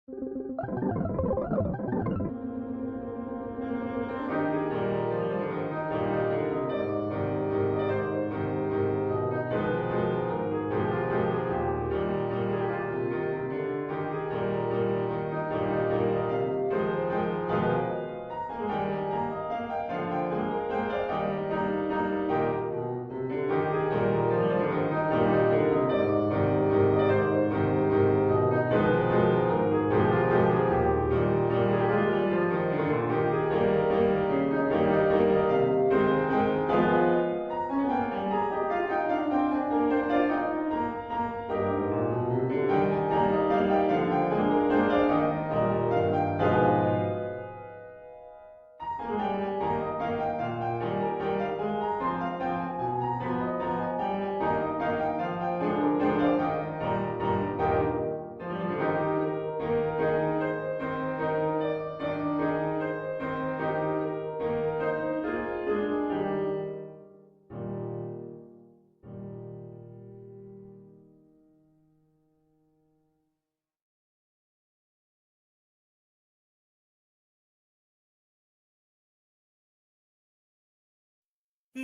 巡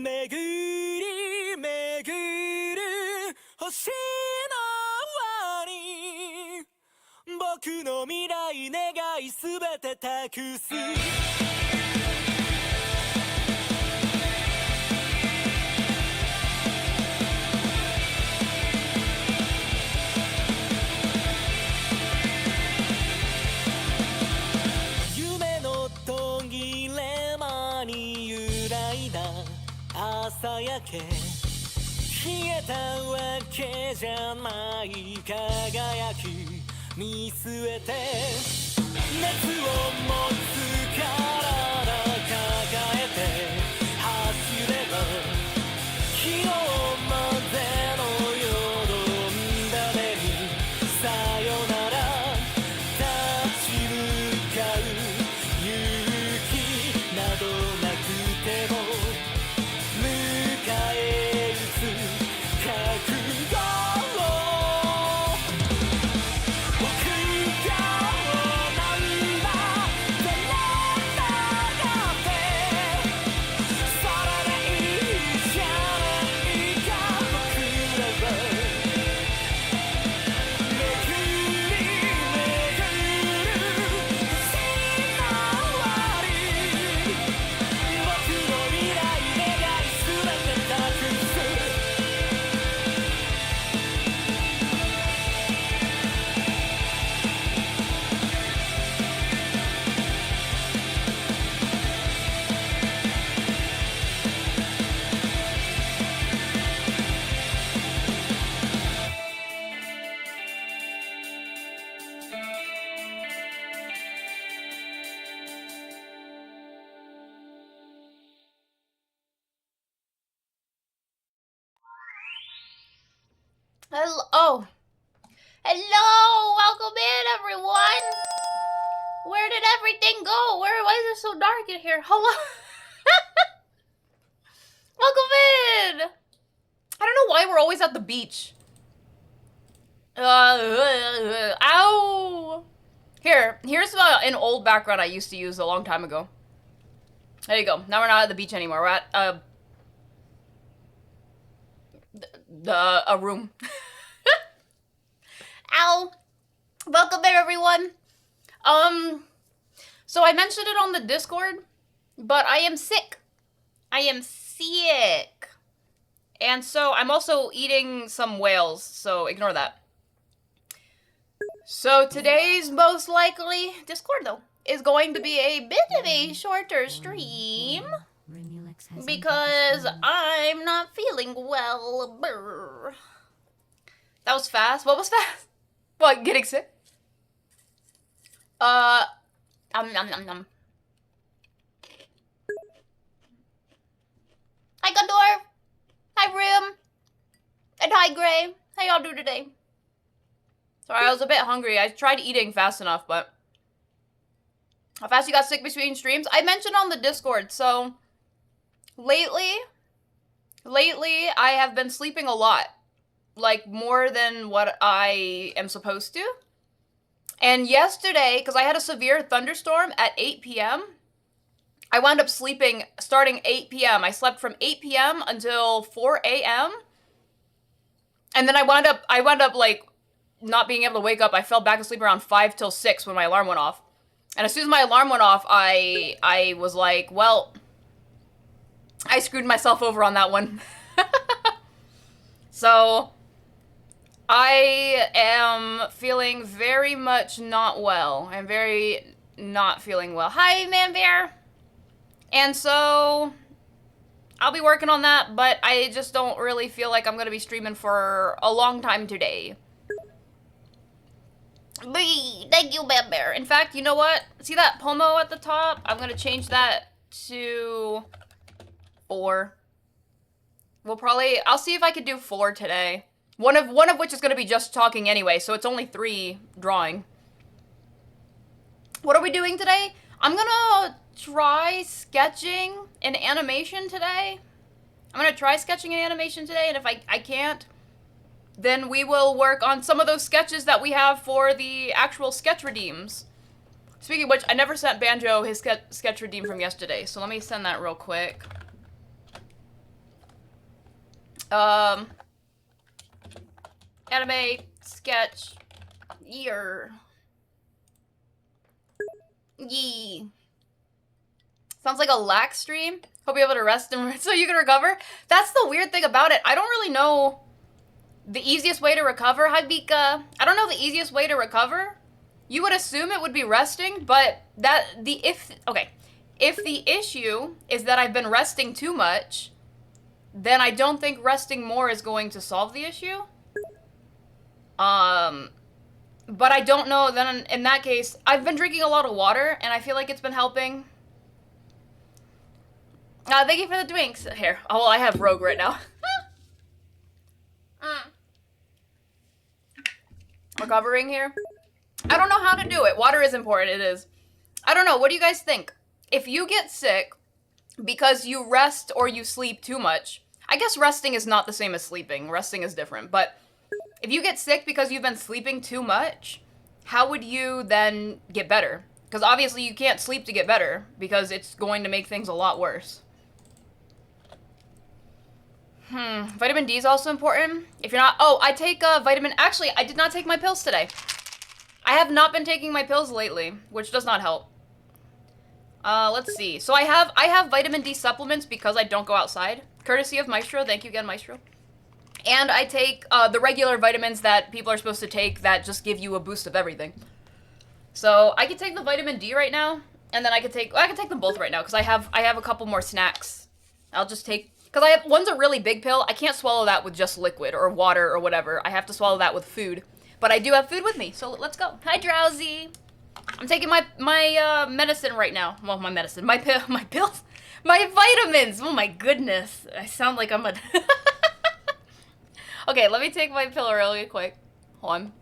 り巡る星の輪に僕の未来願いすべて託す夢の途切れ間に揺らいだ朝焼け冷えたわけじゃない輝き見据えて熱を持つ体抱えて走れば昨日までのよどんだ目にさよなら立ち向かう勇気などなくても迎え撃つ覚悟を僕がなんだってってそれでいいじゃないか僕らは巡り巡る星の輪に僕の未来願いすべて託すHello. Oh. Hello. Welcome in, everyone. Where did everything go? Why is it so dark in here? Hello. Welcome in. I don't know why we're always at the beach. Ow. Here's an old background I used to use a long time ago. There you go. Now we're not at the beach anymore. We're at a room. Ow. Welcome in, everyone. So I mentioned it on the Discord, but I am sick. I am sick. And so I'm also eating some whales, so ignore that. So today's most likely Discord, though, is going to be a bit of a shorter stream because I'm not feeling well. Brr. That was fast. What was fast? What, getting sick? Nom nom nom. Hi, Gondor. Hi, Rim. And hi, Gray. How y'all do today? Sorry, I was a bit hungry. I tried eating fast enough, but... How fast you got sick between streams? I mentioned on the Discord, so... Lately, I have been sleeping a lot. Like, more than what I am supposed to. And yesterday, because I had a severe thunderstorm at 8 p.m., I wound up sleeping starting 8 p.m. I slept from 8 p.m. until 4 a.m. And then I wound up like not being able to wake up. I fell back asleep around 5 till 6 when my alarm went off. And as soon as my alarm went off, I was like, well, I screwed myself over on that one. So I am feeling very much not well. I'm very not feeling well. Hi, Man Bear. And so I'll be working on that, but I just don't really feel like I'm going to be streaming for a long time today. Thank you, Man Bear. In fact, you know what? See that Pomo at the top? I'm going to change that to 4. I'll see if I could do 4 today. One of which is going to be just talking anyway, so it's only 3 drawing. What are we doing today? I'm going to try sketching an animation today. And if I can't, then we will work on some of those sketches that we have for the actual sketch redeems. Speaking of which, I never sent Banjo his sketch redeem from yesterday, so let me send that real quick. Anime sketch year. Yee. Sounds like a lax stream. Hope you're able to rest and so you can recover. That's the weird thing about it. I don't really know the easiest way to recover. Hi, Bika. I don't know the easiest way to recover. You would assume it would be resting, but if the issue is that I've been resting too much, then I don't think resting more is going to solve the issue. But I don't know, then in that case, I've been drinking a lot of water, and I feel like it's been helping. Thank you for the drinks. Here. Oh, well, I have Rogue right now. Recovering here. I don't know how to do it. Water is important, it is. I don't know, what do you guys think? If you get sick because you rest or you sleep too much, I guess resting is not the same as sleeping. Resting is different, but if you get sick because you've been sleeping too much, how would you then get better? Because obviously you can't sleep to get better, because it's going to make things a lot worse. Vitamin D is also important. If you're not, I take vitamin, actually, I did not take my pills today. I have not been taking my pills lately, which does not help. Let's see. So I have vitamin D supplements because I don't go outside. Courtesy of Maestro. Thank you again, Maestro. And I take the regular vitamins that people are supposed to take that just give you a boost of everything. So I can take the vitamin D right now, and then I can take them both right now because I have a couple more snacks. I'll just take, because one's a really big pill. I can't swallow that with just liquid or water or whatever. I have to swallow that with food. But I do have food with me, so let's go. Hi, Drowsy. I'm taking my medicine right now. Well, my medicine, my pills, my vitamins. Oh my goodness, I sound like I'm a. Okay, let me take my pill really quick. Hold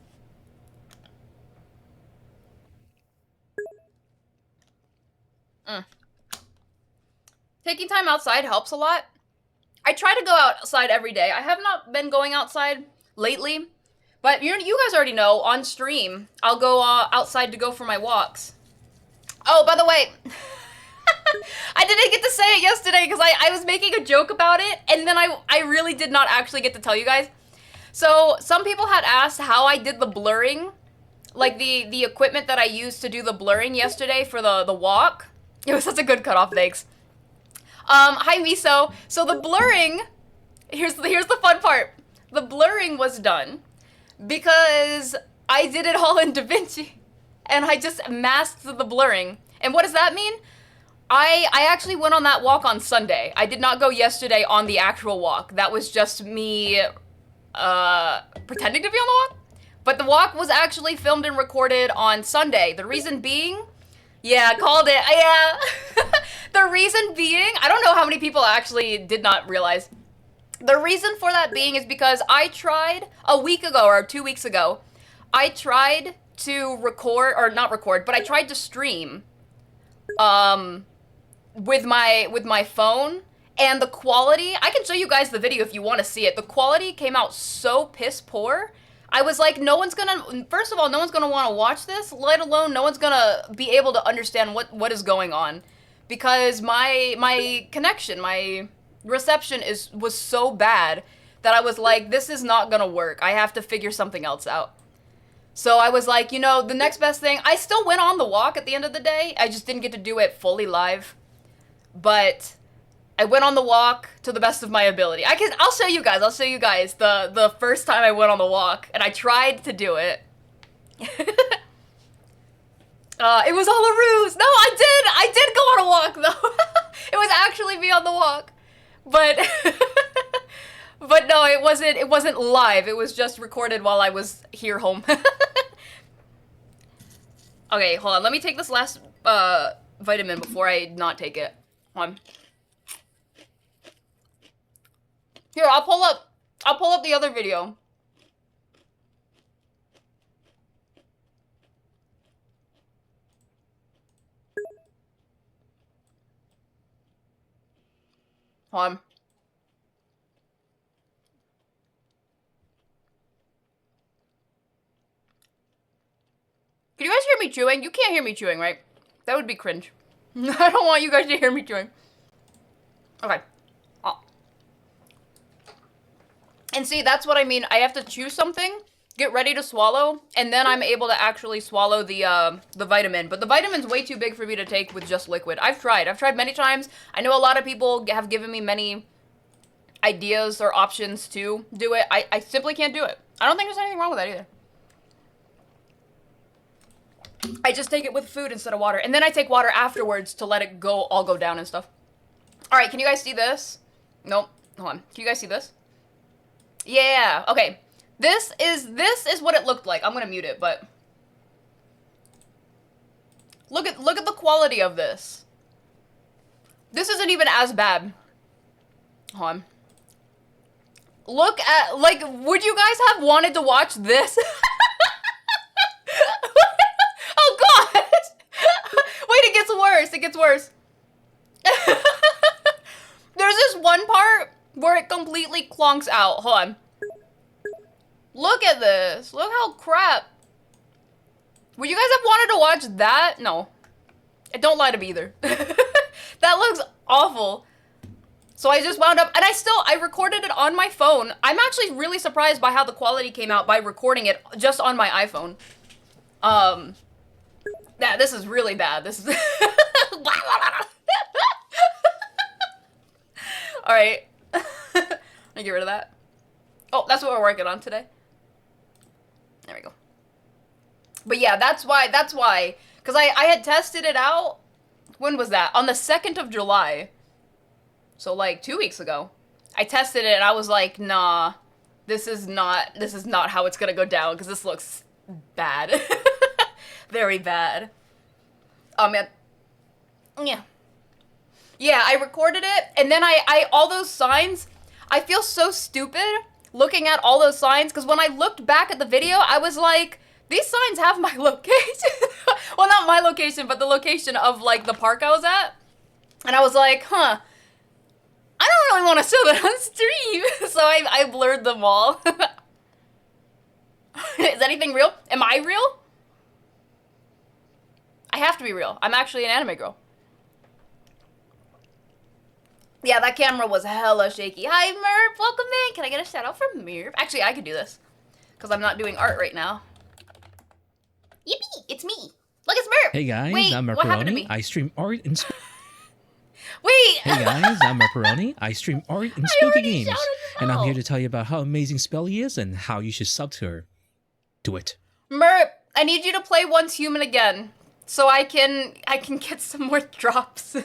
on. Taking time outside helps a lot. I try to go outside every day. I have not been going outside lately, but you guys already know, on stream, I'll go outside to go for my walks. Oh, by the way, I didn't get to say it yesterday because I was making a joke about it, and then I really did not actually get to tell you guys. So some people had asked how I did the blurring, like the equipment that I used to do the blurring yesterday for the walk. It was such a good cutoff, thanks. Hi, Miso. So the blurring, here's the fun part. The blurring was done because I did it all in DaVinci, and I just masked the blurring. And what does that mean? I actually went on that walk on Sunday. I did not go yesterday on the actual walk. That was just me pretending to be on the walk. But the walk was actually filmed and recorded on Sunday. The reason being, yeah, called it, yeah. The reason being, I don't know how many people actually did not realize. The reason for that being is because I tried a week ago or 2 weeks ago, I tried to record, or not record, but I tried to stream with my phone, and the quality, I can show you guys the video if you want to see it. The quality came out so piss poor. I was like, no one's gonna, first of all, no one's gonna want to watch this, let alone no one's gonna be able to understand what is going on. Because my connection, my reception was so bad that I was like, this is not gonna work. I have to figure something else out. So I was like, you know, the next best thing, I still went on the walk at the end of the day. I just didn't get to do it fully live. But I went on the walk to the best of my ability. I'll show you guys the first time I went on the walk, and I tried to do it. It was all a ruse. No, I did go on a walk though. It was actually me on the walk. But but no, it wasn't live. It was just recorded while I was here home. Okay, hold on. Let me take this last vitamin before I not take it. Hold on. Here, I'll pull up the other video. Hold on. Can you guys hear me chewing? You can't hear me chewing, right? That would be cringe. I don't want you guys to hear me chewing. Okay. And see, that's what I mean. I have to chew something, get ready to swallow, and then I'm able to actually swallow the vitamin. But the vitamin's way too big for me to take with just liquid. I've tried many times. I know a lot of people have given me many ideas or options to do it. I simply can't do it. I don't think there's anything wrong with that either. I just take it with food instead of water. And then I take water afterwards to let it all go down and stuff. All right, can you guys see this? Nope, hold on. Can you guys see this? Yeah, okay. This is what it looked like. I'm gonna mute it, but look at the quality of this. This isn't even as bad. Hold on. Look at, like, would you guys have wanted to watch this? Oh god! Wait, it gets worse. It gets worse. There's this one part where it completely clonks out. Hold on. Look at this. Look how crap. Would you guys have wanted to watch that? No. Don't lie to me either. That looks awful. So I just wound up, and I recorded it on my phone. I'm actually really surprised by how the quality came out by recording it just on my iPhone. Yeah, this is really bad. This is... Alright. Let me get rid of that. Oh, that's what we're working on today. There we go. But yeah, that's why. Because I had tested it out. When was that? On the 2nd of July. So like 2 weeks ago. I tested it and I was like, nah. This is not how it's gonna go down because this looks bad. Very bad. Oh man. Yeah. Yeah, I recorded it, and then I all those signs, I feel so stupid looking at all those signs, because when I looked back at the video, I was like, these signs have my location. Well, not my location, but the location of, like, the park I was at. And I was like, huh, I don't really want to show that on stream. So I blurred them all. Is anything real? Am I real? I have to be real. I'm actually an anime girl. Yeah, that camera was hella shaky. Hi, Merp. Welcome in. Can I get a shout out from Merp? Actually, I could do this because I'm not doing art right now. Yippee! It's me. Look, it's Merp. Hey guys, Wait, I'm what happened to Merperoni. me? I stream art and Wait. Hey guys, I'm Merperoni. I stream art and spooky already games, shouted and I'm out. here to tell you about how amazing Spelly is and how you should sub to her. Do it. Merp, I need you to play Once Human again so I can get some more drops.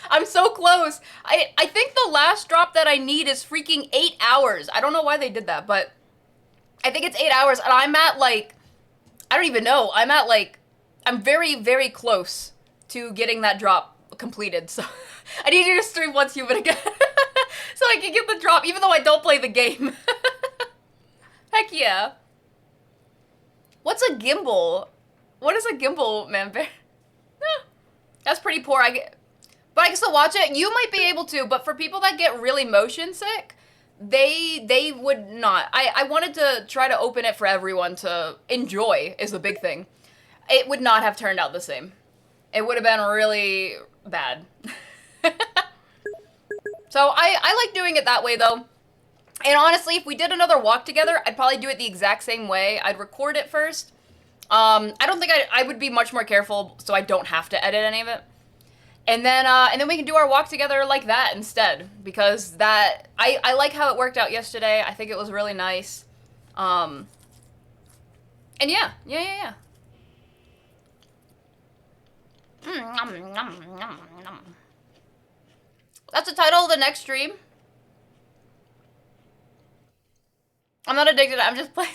I'm so close. I think the last drop that I need is freaking 8 hours. I don't know why they did that, but I think it's 8 hours, and I'm at, like, I don't even know. I'm very, very close to getting that drop completed, so I need you to stream Once Human again so I can get the drop, even though I don't play the game. Heck yeah. What's a gimbal? What is a gimbal, man? That's pretty poor. But I can still watch it. You might be able to, but for people that get really motion sick, they would not. I wanted to try to open it for everyone to enjoy, is the big thing. It would not have turned out the same. It would have been really bad. So I like doing it that way though. And honestly, if we did another walk together, I'd probably do it the exact same way. I'd record it first. I don't think I would be much more careful so I don't have to edit any of it. And then we can do our walk together like that instead, because that I like how it worked out yesterday. I think it was really nice. And yeah. That's the title of the next stream. I'm not addicted. I'm just playing.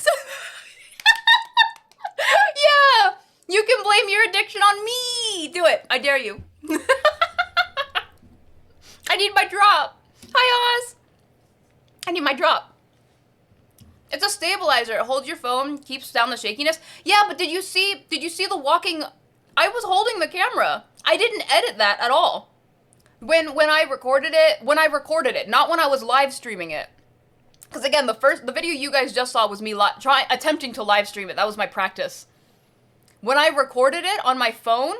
Yeah, you can blame your addiction on me. Do it. I dare you. I need my drop. Hi, Oz. I need my drop. It's a stabilizer. It holds your phone, keeps down the shakiness. Yeah, but did you see the walking? I was holding the camera. I didn't edit that at all. When I recorded it, not when I was live streaming it. Because again, the video you guys just saw was me attempting to live stream it. That was my practice. When I recorded it on my phone,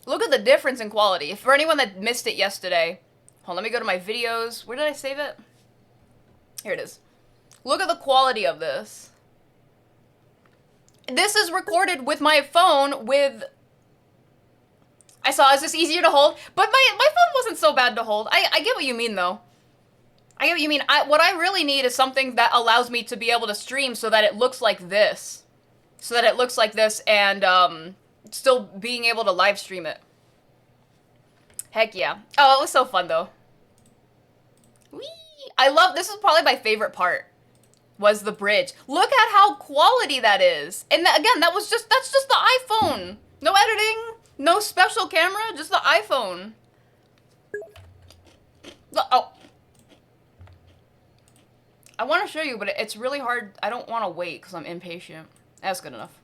look at the difference in quality. For anyone that missed it yesterday, hold on, let me go to my videos. Where did I save it? Here it is. Look at the quality of this. This is recorded with my phone with... I saw, is this easier to hold? But my phone wasn't so bad to hold. I get what you mean, though. I get what you mean. What I really need is something that allows me to be able to stream so that it looks like this. So that it looks like this and still being able to live stream it. Heck yeah. Oh, it was so fun, though. Whee! This is probably my favorite part. Was the bridge. Look at how quality that is. And again, that's just the iPhone. No editing, no special camera, just the iPhone. Oh. I want to show you, but it's really hard. I don't want to wait because I'm impatient. That's good enough.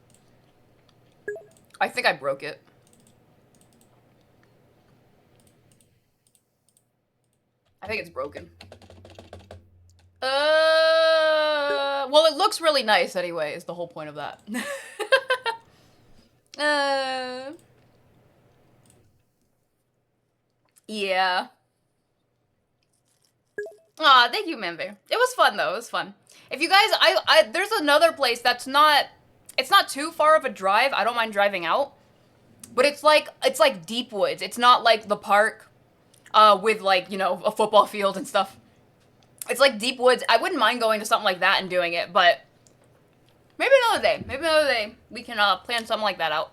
I think I broke it. I think it's broken. Well, it looks really nice anyway, is the whole point of that. Yeah. Aw, thank you, Manbear. It was fun, though. It was fun. If you guys, there's another place that's it's not too far of a drive. I don't mind driving out. But it's like deep woods. It's not like the park, with like, you know, a football field and stuff. It's like deep woods. I wouldn't mind going to something like that and doing it, but maybe another day. Maybe another day we can plan something like that out.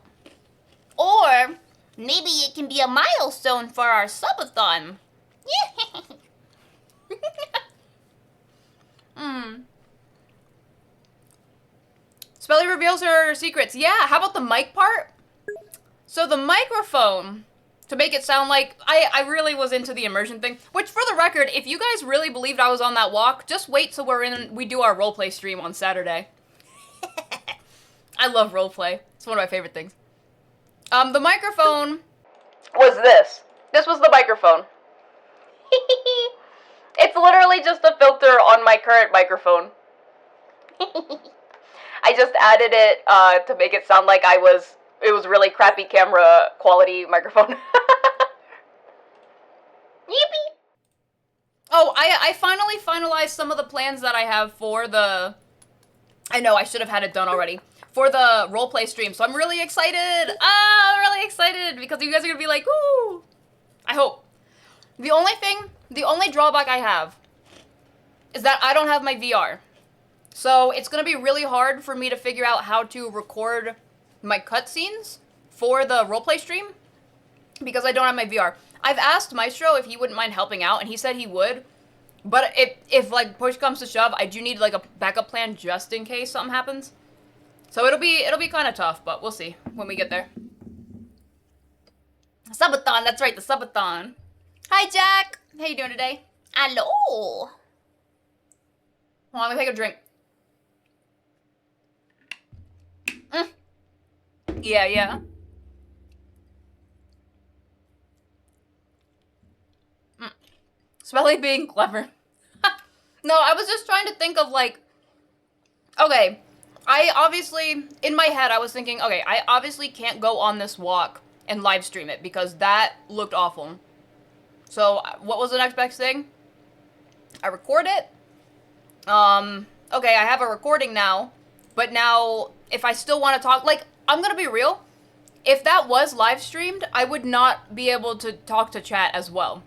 Or maybe it can be a milestone for our subathon. Spelly reveals her secrets. Yeah, how about the mic part? So the microphone, to make it sound like, I really was into the immersion thing, which for the record, if you guys really believed I was on that walk, just wait till we do our roleplay stream on Saturday. I love roleplay. It's one of my favorite things. The microphone was this. This was the microphone. It's literally just a filter on my current microphone. I just added it to make it sound like it was really crappy camera quality microphone. Yippee! Oh, I finally finalized some of the plans that I have for the... I know, I should have had it done already. For the roleplay stream, so I'm really excited! I'm really excited, because you guys are gonna be like, ooh! I hope. The only drawback I have is that I don't have my VR. So it's gonna be really hard for me to figure out how to record my cutscenes for the roleplay stream because I don't have my VR. I've asked Maestro if he wouldn't mind helping out, and he said he would. But if like push comes to shove, I do need like a backup plan just in case something happens. So it'll be kind of tough, but we'll see when we get there. Subathon, that's right, the subathon. Hi, Jack. How you doing today? Hello. Hold on, let me take a drink. Yeah. Smelly being clever. No, I was just trying to think of like, okay, I obviously, in my head, I was thinking, okay, I obviously can't go on this walk and live stream it because that looked awful. So what was the next best thing? I record it. Okay, I have a recording now, but now if I still want to talk, like, I'm gonna be real. If that was live streamed, I would not be able to talk to chat as well.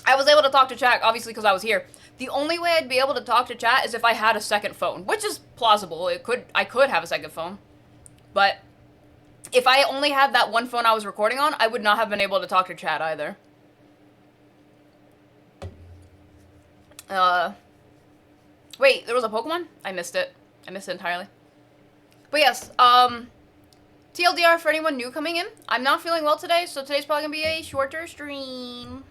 I was able to talk to chat, obviously, because I was here. The only way I'd be able to talk to chat is if I had a second phone, which is plausible. I could have a second phone. But if I only had that one phone I was recording on, I would not have been able to talk to chat either. Wait, there was a Pokemon? I missed it. I missed it entirely. But yes, TLDR for anyone new coming in. I'm not feeling well today, so today's probably gonna be a shorter stream.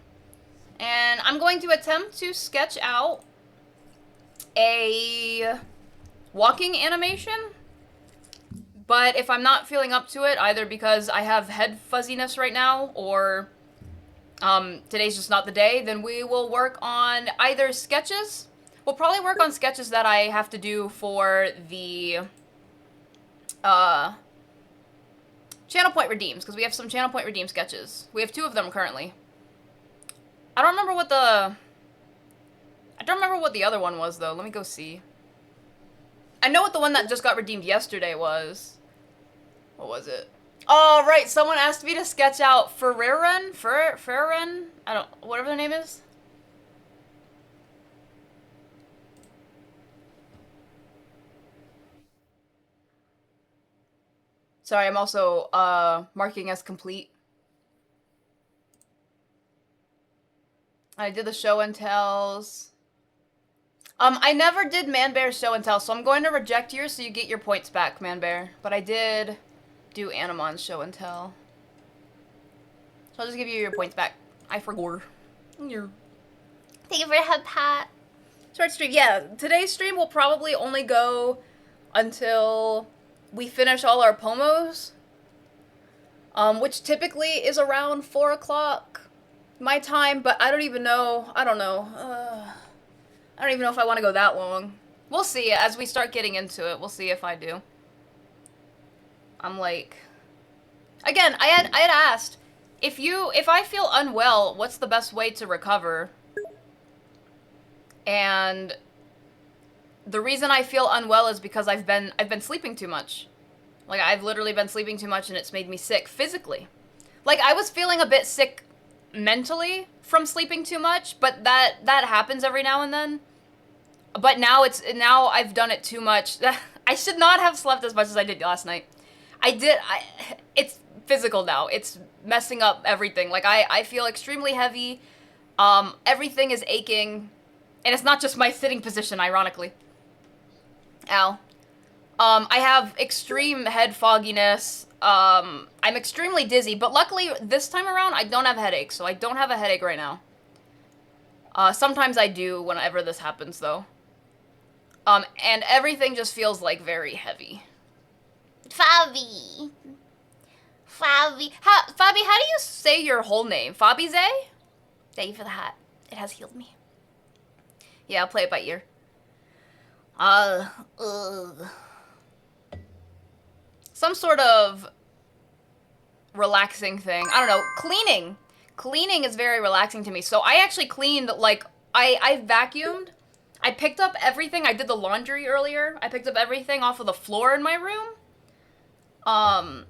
And I'm going to attempt to sketch out a walking animation. But if I'm not feeling up to it, either because I have head fuzziness right now, or today's just not the day, then we will work on either sketches. We'll probably work on sketches that I have to do for the channel point redeems, because we have some channel point redeem sketches. We have 2 of them currently. I don't remember what the other one was, though. Let me go see. I know what the one that just got redeemed yesterday was. What was it? Oh, right. Someone asked me to sketch out Ferreren? I don't... whatever their name is. Sorry, I'm also, marking as complete. I did the show and tells. I never did Man Bear's show and tell, so I'm going to reject yours so you get your points back, Man Bear. But I did do Animon's show and tell. So I'll just give you your points back. I forgot. Thank you for the head pat. Start stream. Yeah, today's stream will probably only go until we finish all our pomos. Which typically is around 4 o'clock my time, but I don't even know. I don't know. I don't even know if I want to go that long. We'll see as we start getting into it. We'll see if I do. I'm like, again, I had asked if I feel unwell, what's the best way to recover? And the reason I feel unwell is because I've been sleeping too much. Like, I've literally been sleeping too much and it's made me sick physically. Like, I was feeling a bit sick mentally from sleeping too much, but that happens every now and then. But now I've done it too much. I should not have slept as much as I did last night. It's physical now. It's messing up everything. Like, I feel extremely heavy. Everything is aching. And it's not just my sitting position, ironically. Ow. I have extreme head fogginess. I'm extremely dizzy, but luckily this time around I don't have headaches, so I don't have a headache right now. Sometimes I do whenever this happens, though. And everything just feels like very heavy. Fabi, how do you say your whole name? Fabize? Thank you for the hat. It has healed me. Yeah, I'll play it by ear. Some sort of relaxing thing. I don't know. Cleaning. Cleaning is very relaxing to me. So I actually cleaned, like, I vacuumed. I picked up everything. I did the laundry earlier. I picked up everything off of the floor in my room. And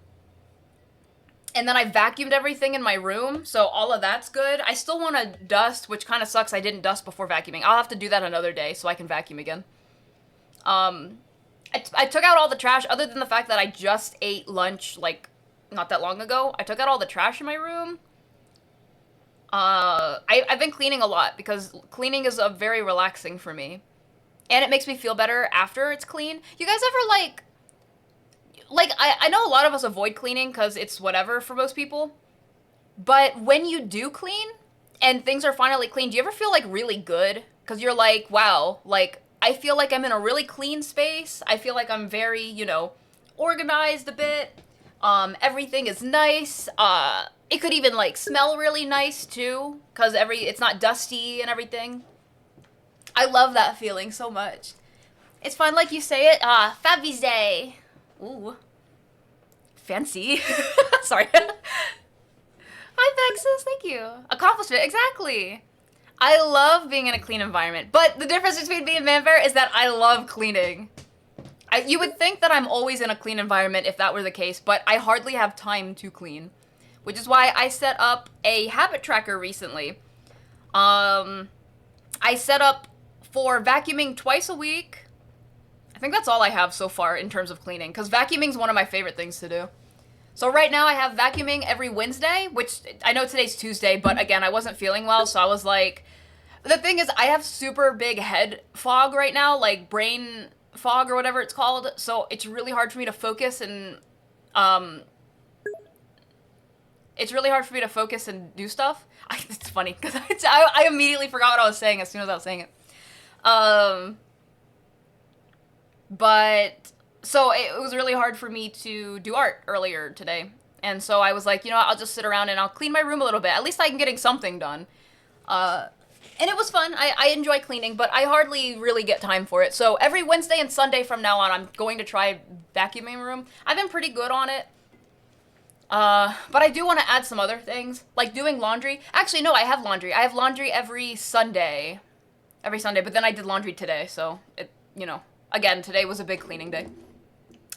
then I vacuumed everything in my room, so all of that's good. I still want to dust, which kind of sucks I didn't dust before vacuuming. I'll have to do that another day so I can vacuum again. I took out all the trash, other than the fact that I just ate lunch, like, not that long ago. I took out all the trash in my room. I've been cleaning a lot, because cleaning is very relaxing for me. And it makes me feel better after it's clean. You guys ever, like, I know a lot of us avoid cleaning because it's whatever for most people. But when you do clean and things are finally clean, do you ever feel, like, really good? Because you're like, wow, like, I feel like I'm in a really clean space. I feel like I'm very, you know, organized a bit. Everything is nice. It could even, like, smell really nice, too. Because it's not dusty and everything. I love that feeling so much. It's fun like you say it. Ah, Fabby's Day. Ooh. Fancy. Sorry. Hi, Vexus. Thank you. Accomplishment. Exactly. I love being in a clean environment. But the difference between me and Manbear is that I love cleaning. You would think that I'm always in a clean environment if that were the case, but I hardly have time to clean. Which is why I set up a habit tracker recently. I set up for vacuuming twice a week. I think that's all I have so far in terms of cleaning, because vacuuming is one of my favorite things to do. So right now I have vacuuming every Wednesday, which I know today's Tuesday, but again, I wasn't feeling well, so I was like... The thing is, I have super big head fog right now, like brain fog or whatever it's called, so it's really hard for me to focus and, it's really hard for me to focus and do stuff. It's funny, because I immediately forgot what I was saying as soon as I was saying it. But, so it was really hard for me to do art earlier today. And so I was like, you know what, I'll just sit around and I'll clean my room a little bit. At least I'm getting something done. And it was fun. I enjoy cleaning, but I hardly really get time for it. So every Wednesday and Sunday from now on, I'm going to try vacuuming my room. I've been pretty good on it. But I do want to add some other things, like doing laundry. Actually, no, I have laundry. I have laundry every Sunday. Every Sunday, but then I did laundry today, so, you know, again, today was a big cleaning day.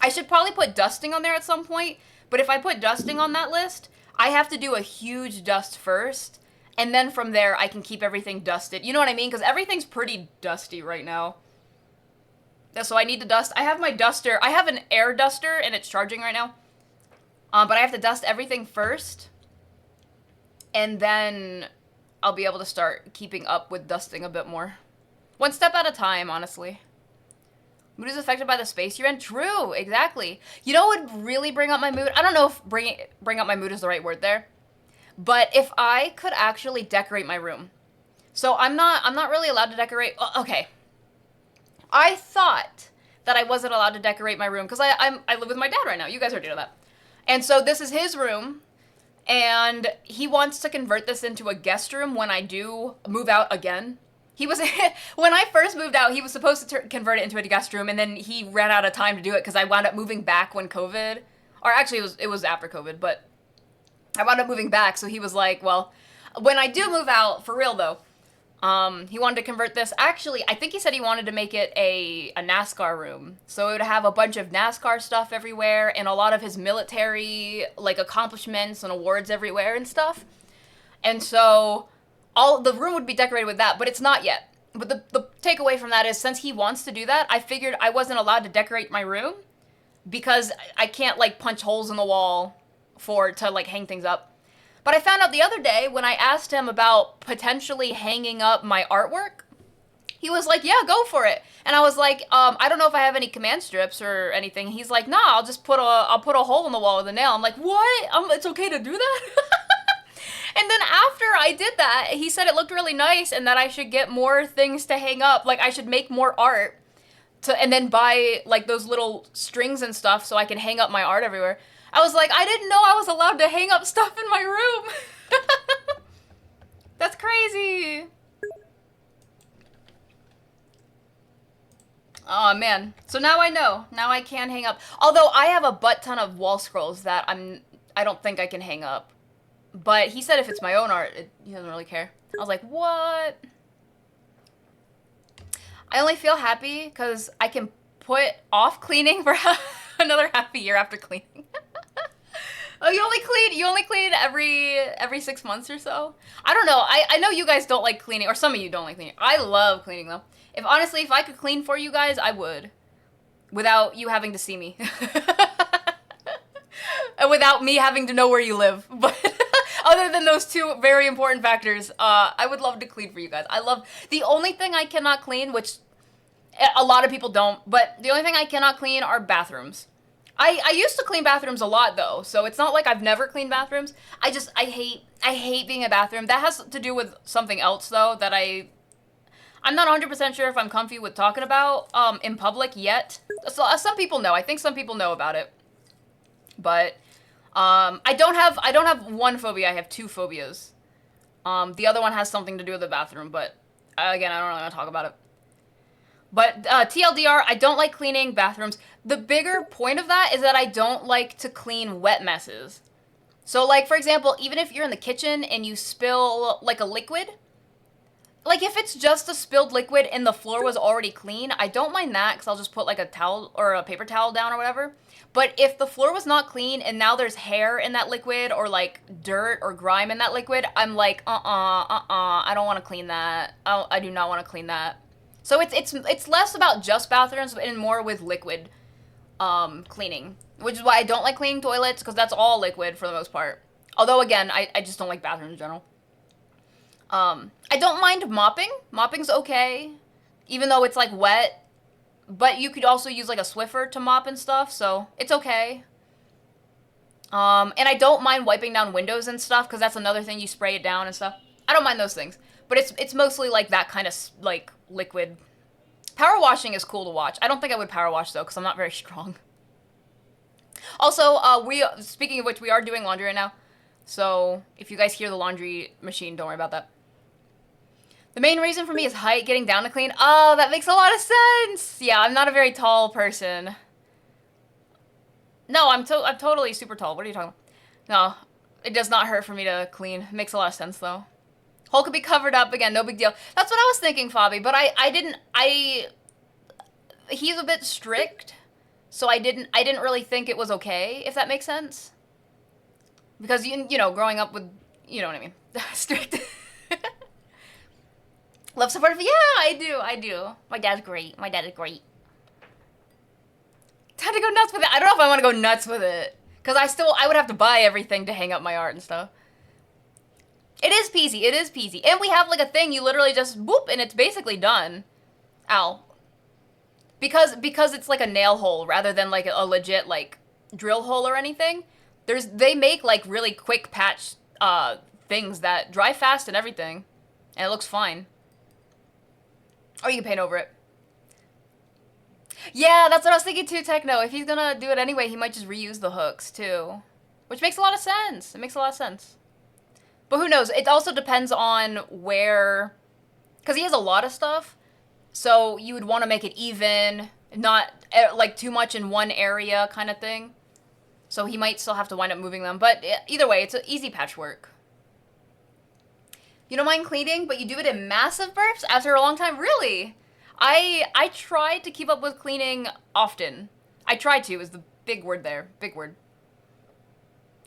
I should probably put dusting on there at some point, but if I put dusting on that list, I have to do a huge dust first, and then from there, I can keep everything dusted. You know what I mean? Because everything's pretty dusty right now. So I need to dust. I have my duster. I have an air duster, and it's charging right now. But I have to dust everything first, and then I'll be able to start keeping up with dusting a bit more. One step at a time, honestly. Mood is affected by the space you're in. True, exactly. You know what would really bring up my mood? I don't know if bring up my mood is the right word there. But if I could actually decorate my room. So I'm not really allowed to decorate. Okay. I thought that I wasn't allowed to decorate my room because I live with my dad right now. You guys already know that. And so this is his room. And he wants to convert this into a guest room when I do move out again. He was, when I first moved out, he was supposed to convert it into a guest room, and then he ran out of time to do it because I wound up moving back when COVID, or actually it was after COVID, but I wound up moving back, so he was like, well, when I do move out, for real though, he wanted to convert this. Actually, I think he said he wanted to make it a NASCAR room. So it would have a bunch of NASCAR stuff everywhere and a lot of his military, like, accomplishments and awards everywhere and stuff. And so the room would be decorated with that, but it's not yet. But the takeaway from that is, since he wants to do that, I figured I wasn't allowed to decorate my room because I can't, like, punch holes in the wall to, like, hang things up. But I found out the other day when I asked him about potentially hanging up my artwork, he was like, yeah, go for it. And I was like, I don't know if I have any command strips or anything. He's like, nah, I'll just put a hole in the wall with a nail. I'm like, what? It's okay to do that? And then after I did that, he said it looked really nice and that I should get more things to hang up. Like, I should make more art and then buy, like, those little strings and stuff so I can hang up my art everywhere. I was like, I didn't know I was allowed to hang up stuff in my room. That's crazy. Oh, man. So now I know. Now I can hang up. Although I have a butt ton of wall scrolls that I don't think I can hang up. But he said if it's my own art, he doesn't really care. I was like, what? I only feel happy because I can put off cleaning for another half a year after cleaning. Oh, you only clean every 6 months or so? I don't know. I know you guys don't like cleaning, or some of you don't like cleaning. I love cleaning though. Honestly, if I could clean for you guys, I would. Without you having to see me. And without me having to know where you live. But other than those two very important factors, I would love to clean for you guys. The only thing I cannot clean, which a lot of people don't, but the only thing I cannot clean are bathrooms. I used to clean bathrooms a lot though, so it's not like I've never cleaned bathrooms. I hate being in a bathroom. That has to do with something else though that I'm not 100% sure if I'm comfy with talking about in public yet. So some people know. I think some people know about it. But I don't have one phobia. I have two phobias. The other one has something to do with the bathroom, but again, I don't really want to talk about it. But TLDR, I don't like cleaning bathrooms. The bigger point of that is that I don't like to clean wet messes. So, like, for example, even if you're in the kitchen and you spill, like, a liquid, like, if it's just a spilled liquid and the floor was already clean, I don't mind that because I'll just put, like, a towel or a paper towel down or whatever. But if the floor was not clean and now there's hair in that liquid or, like, dirt or grime in that liquid, I'm like, I don't want to clean that. I do not want to clean that. So it's less about just bathrooms and more with liquid cleaning, which is why I don't like cleaning toilets because that's all liquid for the most part. Although, again, I just don't like bathrooms in general. I don't mind mopping. Mopping's okay, even though it's, like, wet. But you could also use, like, a Swiffer to mop and stuff, so it's okay. And I don't mind wiping down windows and stuff, because that's another thing, you spray it down and stuff. I don't mind those things. But it's mostly, like, that kind of, like, liquid. Power washing is cool to watch. I don't think I would power wash, though, because I'm not very strong. Also, speaking of which, we are doing laundry right now. So, if you guys hear the laundry machine, don't worry about that. The main reason for me is height, getting down to clean. Oh, that makes a lot of sense. Yeah, I'm not a very tall person. No, I'm totally super tall. What are you talking about? No, it does not hurt for me to clean. It makes a lot of sense, though. Hole could be covered up again, no big deal. That's what I was thinking, Fabi, but he's a bit strict, so I didn't really think it was okay, if that makes sense. Because, you know, growing up with, you know what I mean, strict. Love supportive? Yeah, I do. My dad's great. My dad is great. Time to go nuts with it. I don't know if I want to go nuts with it. Because I would have to buy everything to hang up my art and stuff. It is peasy. It is peasy. And we have, like, a thing you literally just boop and it's basically done. Ow. Because it's like a nail hole rather than, like, a legit, like, drill hole or anything. They make, like, really quick patch things that dry fast and everything. And it looks fine. Or you can paint over it. Yeah, that's what I was thinking too, Techno. If he's gonna do it anyway, he might just reuse the hooks too. Which makes a lot of sense. It makes a lot of sense. But who knows? It also depends on where... Because he has a lot of stuff. So you would want to make it even, not like too much in one area kind of thing. So he might still have to wind up moving them. But either way, it's an easy patchwork. You don't mind cleaning, but you do it in massive bursts after a long time? Really? I try to keep up with cleaning often. I try to is the big word there. Big word.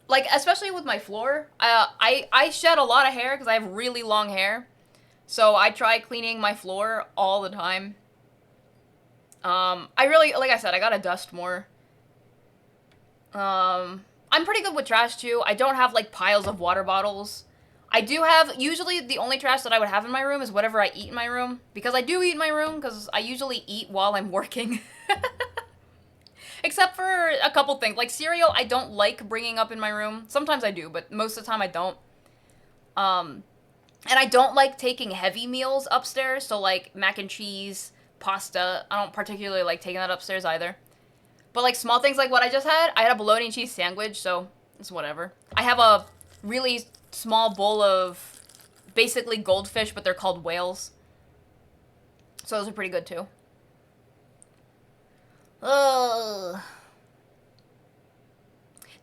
Like, especially with my floor. I shed a lot of hair because I have really long hair. So I try cleaning my floor all the time. I really, like I said, I gotta dust more. I'm pretty good with trash too. I don't have, like, piles of water bottles. I do have, usually the only trash that I would have in my room is whatever I eat in my room. Because I do eat in my room, because I usually eat while I'm working. Except for a couple things. Like cereal, I don't like bringing up in my room. Sometimes I do, but most of the time I don't. And I don't like taking heavy meals upstairs. So like mac and cheese, pasta. I don't particularly like taking that upstairs either. But like small things like what I just had. I had a bologna and cheese sandwich, so it's whatever. I have a really small bowl of basically goldfish, but they're called whales. So those are pretty good too. Ugh.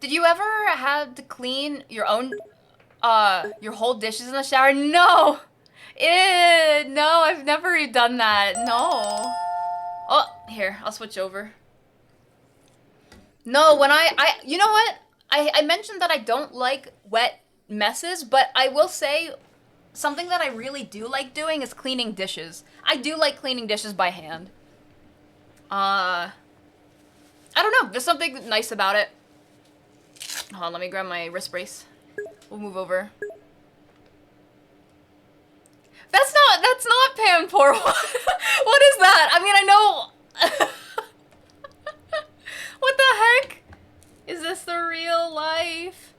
Did you ever have to clean your own, your whole dishes in the shower? No! No, I've never done that. No. Oh, here, I'll switch over. No, when you know what? I mentioned that I don't like wet messes, but I will say something that I really do like doing is cleaning dishes. I do like cleaning dishes by hand. I don't know, there's something nice about it. Hold on, let me grab my wrist brace. We'll move over. That's not Pan Pour. What is that? I mean, I know. What the heck? Is this the real life?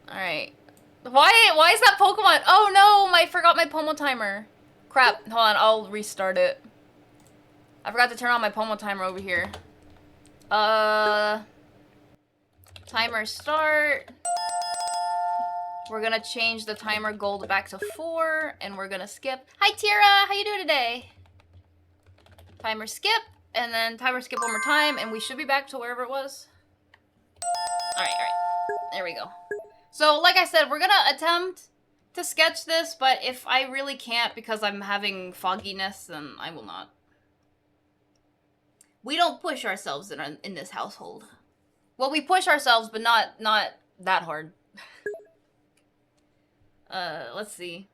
Alright. Why is that Pokemon? Oh no, I forgot my Pomo timer. Crap, hold on, I'll restart it. I forgot to turn on my Pomo timer over here. Timer start. We're gonna change the timer gold back to 4, and we're gonna skip. Hi, Tira! How you doing today? Timer skip, and then timer skip one more time, and we should be back to wherever it was. Alright. There we go. So, like I said, we're gonna attempt to sketch this, but if I really can't because I'm having fogginess, then I will not. We don't push ourselves in this household. Well, we push ourselves, but not that hard. Let's see.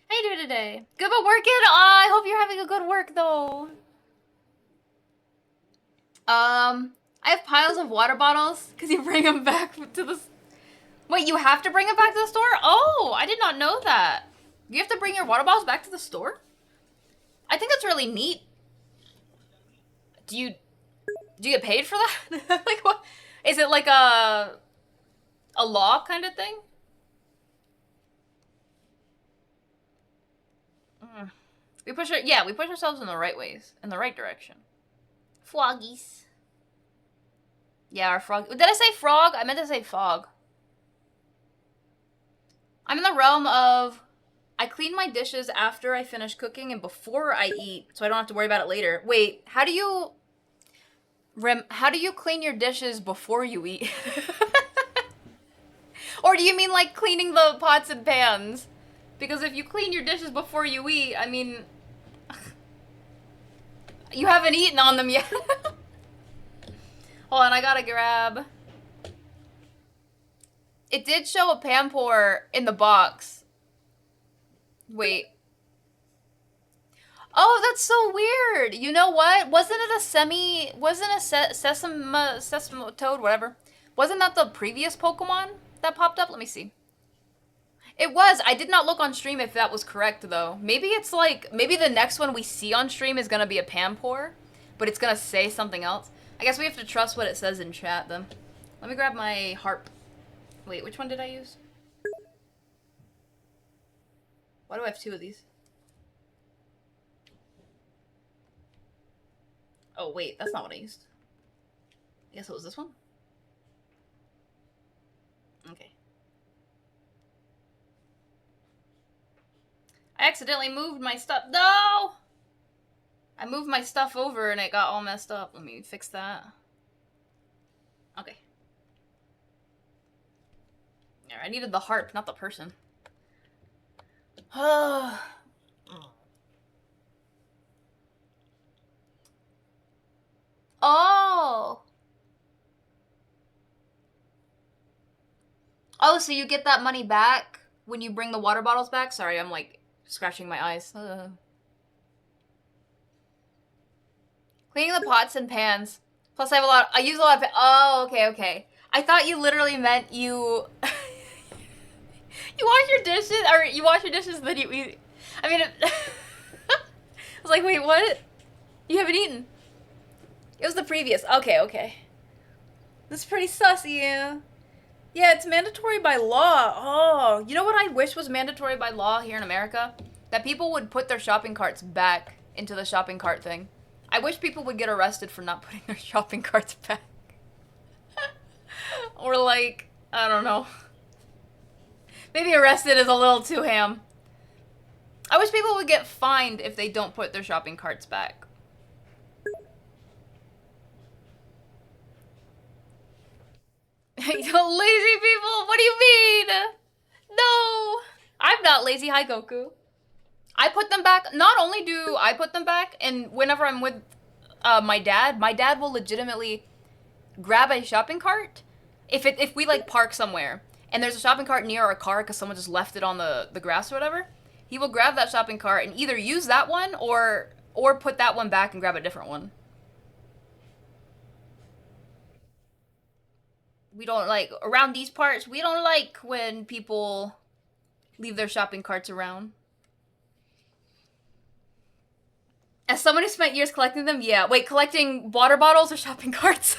How you doing today? Good about working? I hope you're having a good work, though. I have piles of water bottles, because you bring them back to the... Wait, you have to bring them back to the store? Oh, I did not know that. You have to bring your water bottles back to the store? I think that's really neat. Do you get paid for that? Like, what? Is it like a law kind of thing? We push ourselves in the right ways, in the right direction. Froggies. Yeah, our frog. Did I say frog? I meant to say fog. I'm in the realm of I clean my dishes after I finish cooking and before I eat, so I don't have to worry about it later. Wait, how do you clean your dishes before you eat? Or do you mean like cleaning the pots and pans? Because if you clean your dishes before you eat, I mean, you haven't eaten on them yet. Hold on, I gotta grab. It did show a pan pour in the box. Wait. Oh, that's so weird. You know what? Wasn't it a sesame toad, whatever? Wasn't that the previous Pokemon that popped up? Let me see. It was. I did not look on stream if that was correct, though. Maybe it's like, maybe the next one we see on stream is gonna be a pan pour, but it's gonna say something else. I guess we have to trust what it says in chat, then. Let me grab my harp. Wait, which one did I use? Why do I have 2 of these? Oh, wait, that's not what I used. I guess it was this one? Okay. I accidentally moved my stuff. No! I moved my stuff over and it got all messed up. Let me fix that. Okay. Yeah, I needed the harp, not the person. Oh. Oh, so you get that money back when you bring the water bottles back? Sorry, I'm like scratching my eyes. Cleaning the pots and pans. Plus I use a lot of, oh, okay. I thought you literally meant you, you wash your dishes, or you wash your dishes and then you eat. I mean, I was like, wait, what? You haven't eaten. It was the previous. Okay. This is pretty sussy, yeah. Yeah, it's mandatory by law. Oh, you know what I wish was mandatory by law here in America? That people would put their shopping carts back into the shopping cart thing. I wish people would get arrested for not putting their shopping carts back. Or like, I don't know. Maybe arrested is a little too ham. I wish people would get fined if they don't put their shopping carts back. Lazy people? What do you mean? No! I'm not lazy. Hi, Goku. I put them back. Not only do I put them back, and whenever I'm with my dad will legitimately grab a shopping cart. If we like park somewhere and there's a shopping cart near our car because someone just left it on the grass or whatever, he will grab that shopping cart and either use that one or put that one back and grab a different one. We don't like, around these parts, we don't like when people leave their shopping carts around. As someone who spent years collecting them, yeah. Wait, collecting water bottles or shopping carts?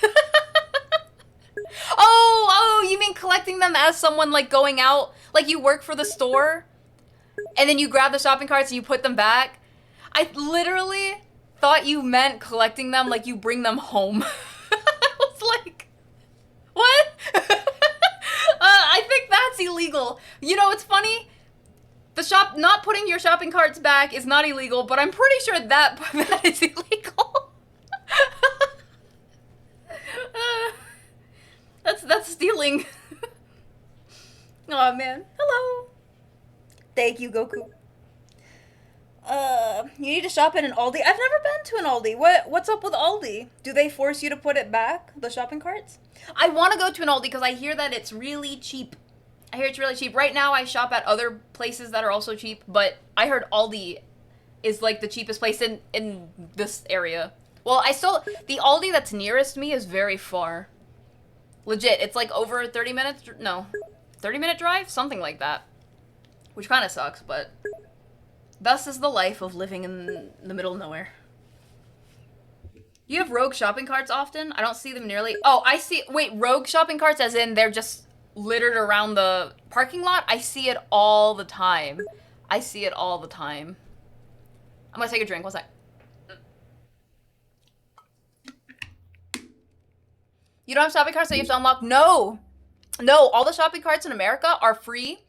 Oh, you mean collecting them as someone like going out, like you work for the store and then you grab the shopping carts and you put them back? I literally thought you meant collecting them like you bring them home. I was like, not putting your shopping carts back is not illegal, but I'm pretty sure that is illegal. That's stealing. Oh man. Hello. Thank you, Goku. You need to shop at an Aldi. I've never been to an Aldi. What's up with Aldi? Do they force you to put it back, the shopping carts? I want to go to an Aldi because I hear that it's really cheap. I hear it's really cheap. Right now I shop at other places that are also cheap, but I heard Aldi is like the cheapest place in this area. Well, the Aldi that's nearest me is very far. Legit, it's like over 30 minutes, no, 30-minute drive? Something like that. Which kind of sucks, but thus is the life of living in the middle of nowhere. You have rogue shopping carts often? I don't see them nearly. Oh, I see. Wait, rogue shopping carts as in they're just littered around the parking lot? I see it all the time. I see it all the time. I'm gonna take a drink. One sec. You don't have shopping carts that you have to unlock? No. No, all the shopping carts in America are free.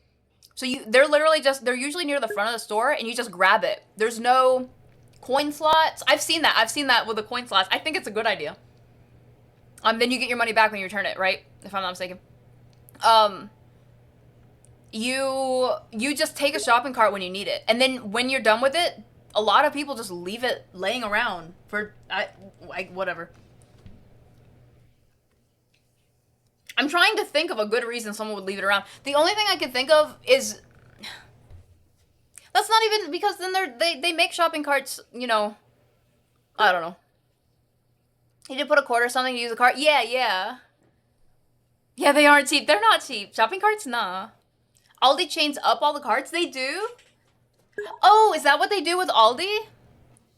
So they're literally they're usually near the front of the store and you just grab it. There's no coin slots. I've seen that with the coin slots. I think it's a good idea. Then you get your money back when you return it, right? If I'm not mistaken. You just take a shopping cart when you need it. And then when you're done with it, a lot of people just leave it laying around for, whatever. I'm trying to think of a good reason someone would leave it around. The only thing I can think of is, that's not even, because then they make shopping carts, you know, I don't know. You did put a quarter or something to use a cart? Yeah. Yeah, they aren't cheap. They're not cheap. Shopping carts? Nah. Aldi chains up all the carts? They do? Oh, is that what they do with Aldi?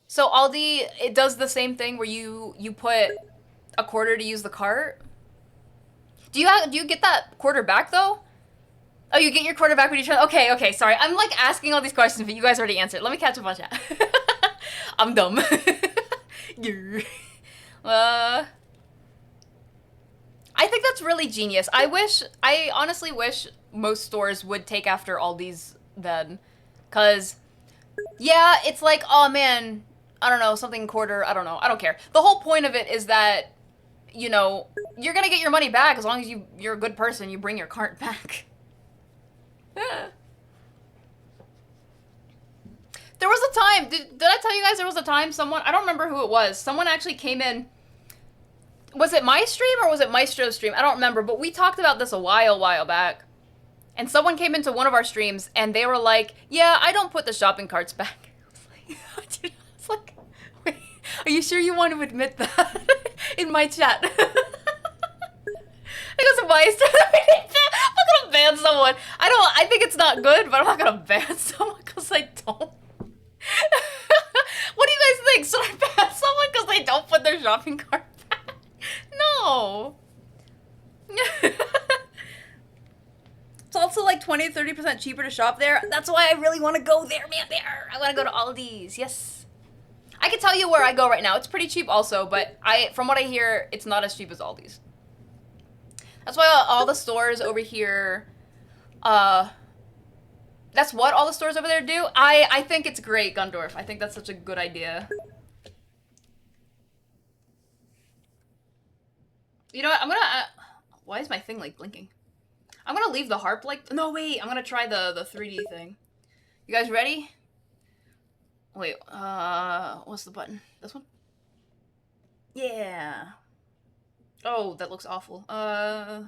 So Aldi, it does the same thing where you put a quarter to use the cart? Do you get that quarter back though? Oh, you get your quarter back when you turn. Okay, sorry. I'm like asking all these questions, but you guys already answered. Let me catch up on chat. I'm dumb. I think that's really genius. I honestly wish most stores would take after Aldi's then. Cause yeah, it's like, oh man, I don't know, something quarter, I don't know. I don't care. The whole point of it is that, you know, you're gonna get your money back as long as you're a good person, you bring your cart back. There was a time, did I tell you guys there was a time someone, I don't remember who it was, someone actually came in, was it my stream or was it Maestro's stream? I don't remember, but we talked about this a while back. And someone came into one of our streams and they were like, yeah, I don't put the shopping carts back. I was like, wait, are you sure you want to admit that? In my chat. I was a Maestro. I'm not gonna ban someone. I think it's not good, but I'm not gonna ban someone because I don't. What do you guys think? Should I ban someone because they don't put their shopping cart back? No. It's also like 20-30% cheaper to shop there. That's why I really want to go there, man. I want to go to Aldi's. Yes. I can tell you where I go right now. It's pretty cheap also, but from what I hear, it's not as cheap as Aldi's. That's why all the stores over here, that's what all the stores over there do. I think it's great, Gundorf. I think that's such a good idea. You know what? I'm gonna, why is my thing like blinking? I'm gonna leave the harp like, no wait, I'm gonna try the 3D thing. You guys ready? Wait, what's the button? This one? Yeah. Oh, that looks awful. Why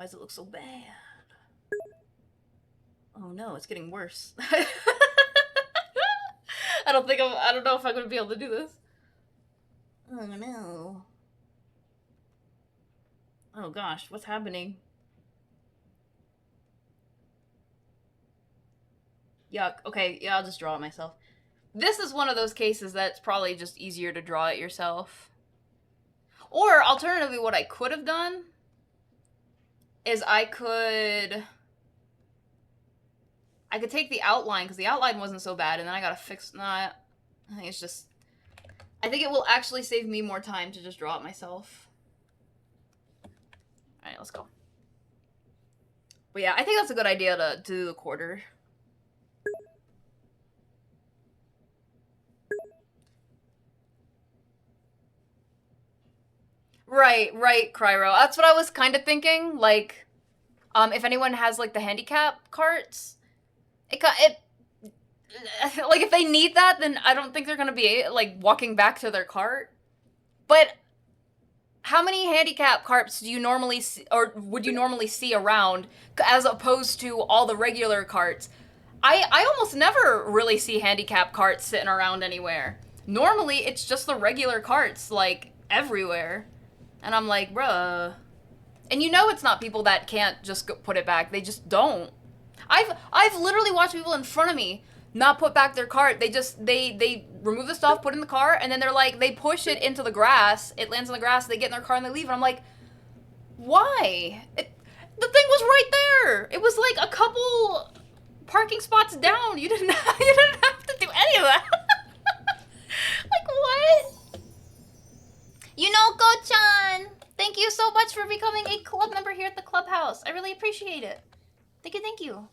does it look so bad? Oh no, it's getting worse. I don't know if I'm gonna be able to do this. Oh no. Oh gosh, what's happening? Yuck. Okay, yeah, I'll just draw it myself. This is one of those cases that's probably just easier to draw it yourself. Or, alternatively, what I could have done is I could take the outline, because the outline wasn't so bad, and then I gotta fix, I think it's just, I think it will actually save me more time to just draw it myself. Alright, let's go. But yeah, I think that's a good idea to do the quarter. Right, Cryro. That's what I was kind of thinking. Like, if anyone has like the handicap carts, it like if they need that, then I don't think they're gonna be like walking back to their cart. But how many handicap carts do you normally see, or would you normally see around, as opposed to all the regular carts? I almost never really see handicap carts sitting around anywhere. Normally, it's just the regular carts, like, everywhere. And I'm like, bruh. And you know it's not people that can't just put it back. They just don't. I've literally watched people in front of me not put back their cart. They remove the stuff, put it in the car, and then they're like, they push it into the grass. It lands on the grass, they get in their car and they leave. And I'm like, why? The thing was right there. It was like a couple parking spots down. You didn't have to do any of that. Like, what? You know, Go-chan, thank you so much for becoming a club member here at the clubhouse. I really appreciate it. Thank you.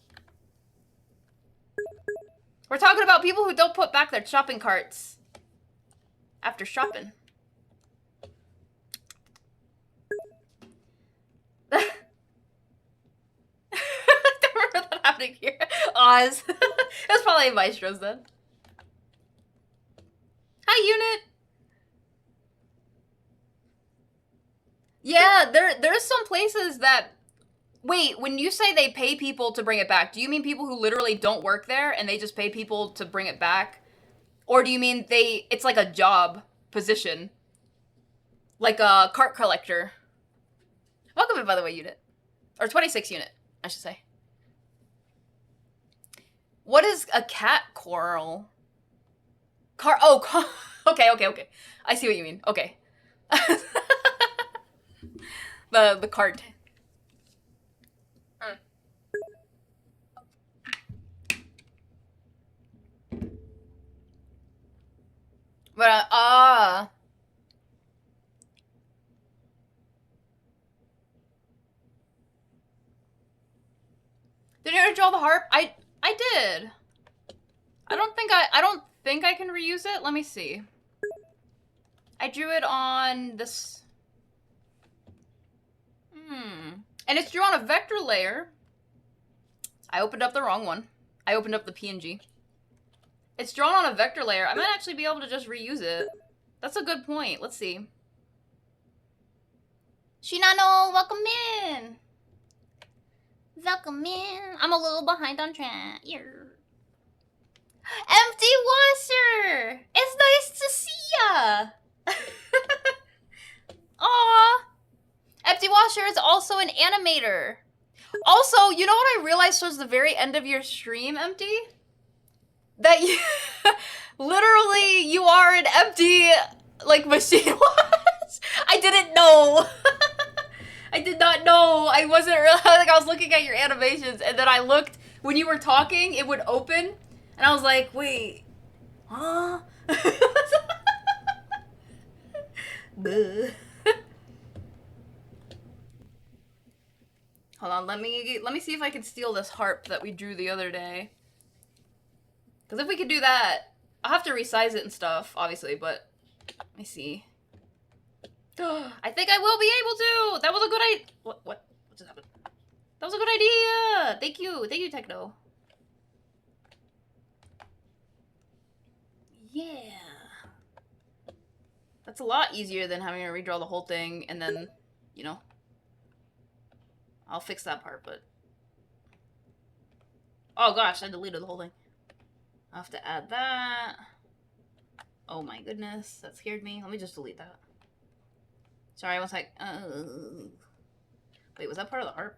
We're talking about people who don't put back their shopping carts after shopping. Don't remember that happening here. Oz. It was probably Maestro's then. Hi, Unit. Yeah, there's some places that... Wait, when you say they pay people to bring it back, do you mean people who literally don't work there and they just pay people to bring it back? Or do you mean it's like a job position? Like a cart collector? Welcome in, by the way, Unit. Or 26 Unit, I should say. What is a cat coral? Okay. I see what you mean. Okay. The cart. But did you draw the harp? I did. I don't think I can reuse it. Let me see. I drew it on this. And it's drawn a vector layer. I opened up the wrong one. I opened up the PNG. It's drawn on a vector layer. I might actually be able to just reuse it. That's a good point. Let's see. Shinano, welcome in. Welcome in. I'm a little behind on track. Empty washer. It's nice to see ya. Aw. Empty washer is also an animator. Also, you know what I realized towards the very end of your stream, Empty? That you, literally, you are an empty, like, machine wash. I didn't know. I did not know. I wasn't really, like, I was looking at your animations, and then I looked, when you were talking, it would open, and I was like, wait, huh? Hold on, let me see if I can steal this harp that we drew the other day. Because if we could do that, I'll have to resize it and stuff, obviously, but let me see. I think I will be able to! That was a good idea! What just happened? That was a good idea! Thank you, Techno. Yeah. That's a lot easier than having to redraw the whole thing and then, you know. I'll fix that part, but... Oh gosh, I deleted the whole thing. I'll have to add that. Oh my goodness, that scared me. Let me just delete that. Sorry, one sec. Wait, was that part of the harp?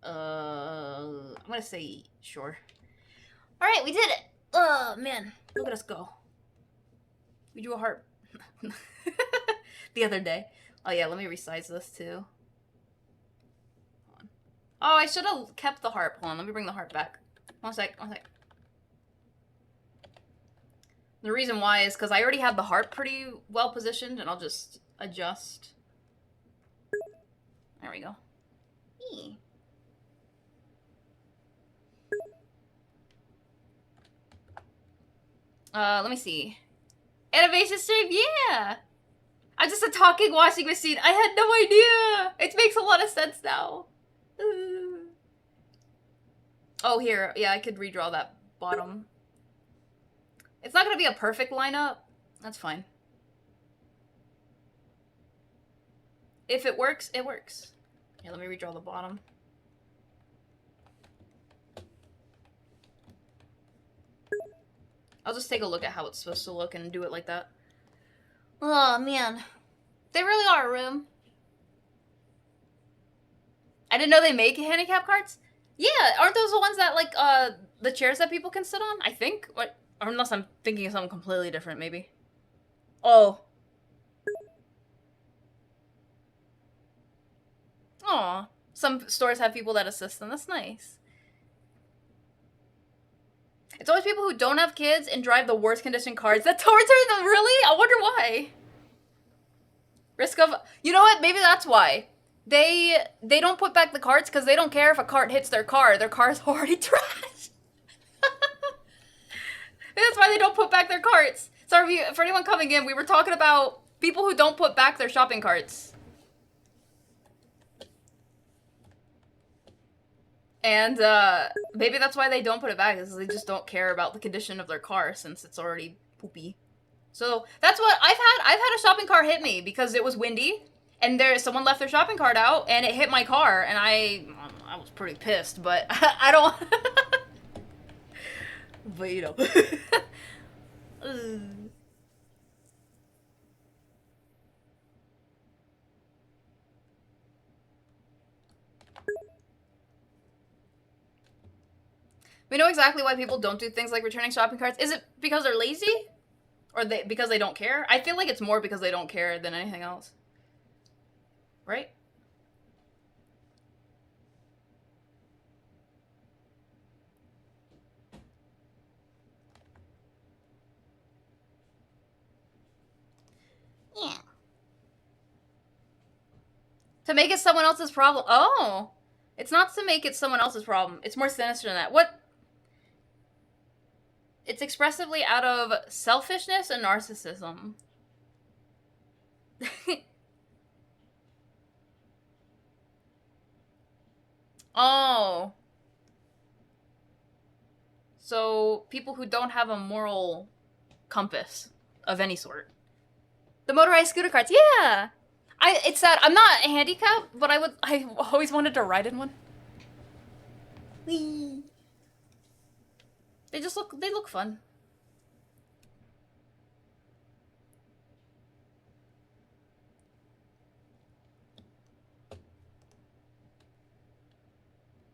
I'm gonna say sure. Alright, we did it! Oh man, look at us go. We drew a harp. The other day. Oh yeah, let me resize this too. Hold on. Oh, I should have kept the harp. Hold on, let me bring the harp back. One sec. The reason why is because I already have the heart pretty well positioned, and I'll just adjust. There we go. Eee. Let me see. Animation stream, yeah! I'm just a talking washing machine. I had no idea! It makes a lot of sense now. Oh, here. Yeah, I could redraw that bottom. It's not gonna be a perfect lineup. That's fine. If it works, it works. Here, let me redraw the bottom. I'll just take a look at how it's supposed to look and do it like that. Oh, man. They really are a room. I didn't know they make handicap carts? Yeah, aren't those the ones that, like, the chairs that people can sit on? I think. What? Or unless I'm thinking of something completely different, maybe. Oh. Aw. Some stores have people that assist them. That's nice. It's always people who don't have kids and drive the worst conditioned cars that towards them. Really? I wonder why. Risk of... You know what? Maybe that's why. They don't put back the carts because they don't care if a cart hits their car. Their car's already trashed. That's why they don't put back their carts. Sorry for anyone coming in. We were talking about people who don't put back their shopping carts. And maybe that's why they don't put it back, is they just don't care about the condition of their car since it's already poopy. So that's what I've had a shopping cart hit me because it was windy and someone left their shopping cart out and it hit my car and I was pretty pissed, but I don't but you know. We know exactly why people don't do things like returning shopping carts. Is it because they're lazy? Or because they don't care? I feel like it's more because they don't care than anything else. Right? Yeah. To make it someone else's problem. Oh! It's not to make it someone else's problem. It's more sinister than that. What? It's expressively out of selfishness and narcissism. Oh. So, people who don't have a moral compass of any sort. The motorized scooter carts, yeah! It's sad. I'm not handicapped, but I always wanted to ride in one. Whee! They look fun.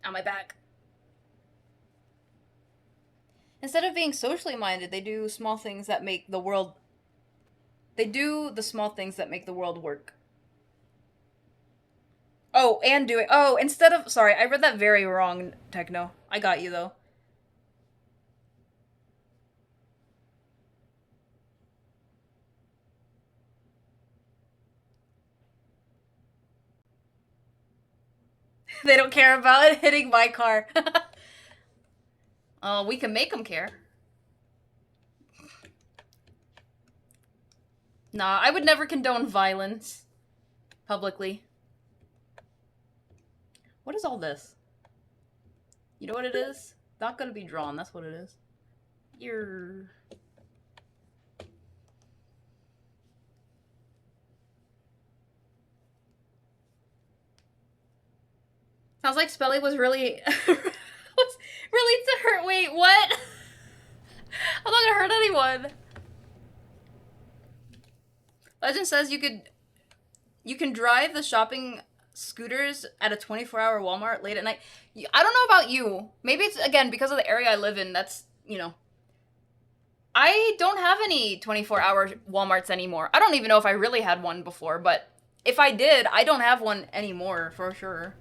On my back. Instead of being socially minded, they do small things that make the world... They do the small things that make the world work. Oh, and doing... Oh, instead of... Sorry, I read that very wrong, Techno. I got you, though. They don't care about it hitting my car. Oh, we can make them care. Nah, I would never condone violence. Publicly. What is all this? You know what it is? Not gonna be drawn, that's what it is. You're... Sounds like Spelly was really... was really to hurt. Wait, what? I'm not gonna hurt anyone. Legend says you can drive the shopping scooters at a 24-hour Walmart late at night. I don't know about you. Maybe it's, again, because of the area I live in, that's, you know. I don't have any 24-hour Walmarts anymore. I don't even know if I really had one before, but if I did, I don't have one anymore, for sure.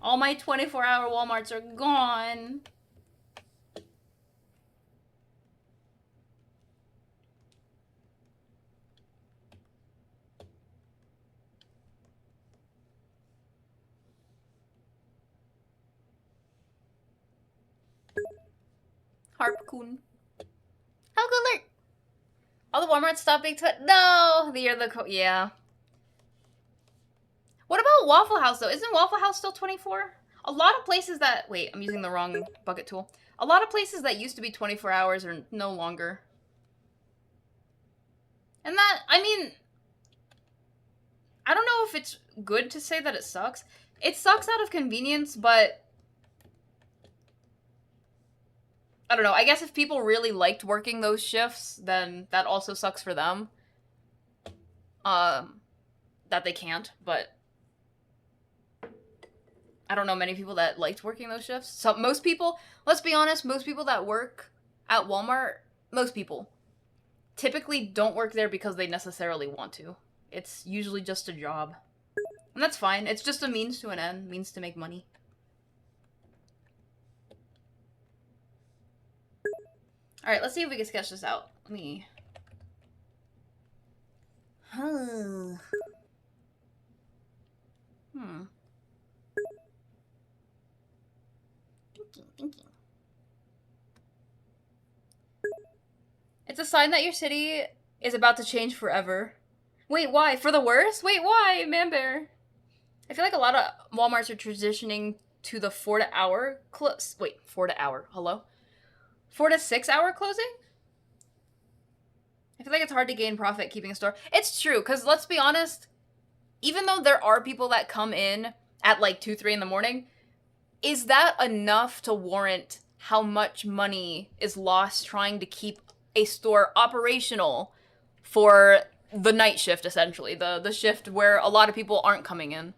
All my 24-hour Walmarts are gone. Harpoon. How good alert! All the Walmarts stop being no! Yeah. What about Waffle House, though? Isn't Waffle House still 24? A lot of places that... Wait, I'm using the wrong bucket tool. A lot of places that used to be 24 hours are no longer. And that... I mean... I don't know if it's good to say that it sucks. It sucks out of convenience, but... I don't know. I guess if people really liked working those shifts, then that also sucks for them. That they can't, but... I don't know many people that liked working those shifts. So most people, let's be honest, most people that work at Walmart, most people, typically don't work there because they necessarily want to. It's usually just a job. And that's fine. It's just a means to an end, means to make money. Alright, let's see if we can sketch this out. Let me... Thinking. It's a sign that your city is about to change forever. Wait, why? For the worse? Wait, why, Man Bear? I feel like a lot of Walmarts are transitioning to the 4 to hour close. Wait, 4 to hour. Hello? 4 to 6 hour closing? I feel like it's hard to gain profit keeping a store. It's true, because let's be honest, even though there are people that come in at like 2, 3 in the morning, is that enough to warrant how much money is lost trying to keep a store operational for the night shift, essentially? The shift where a lot of people aren't coming in.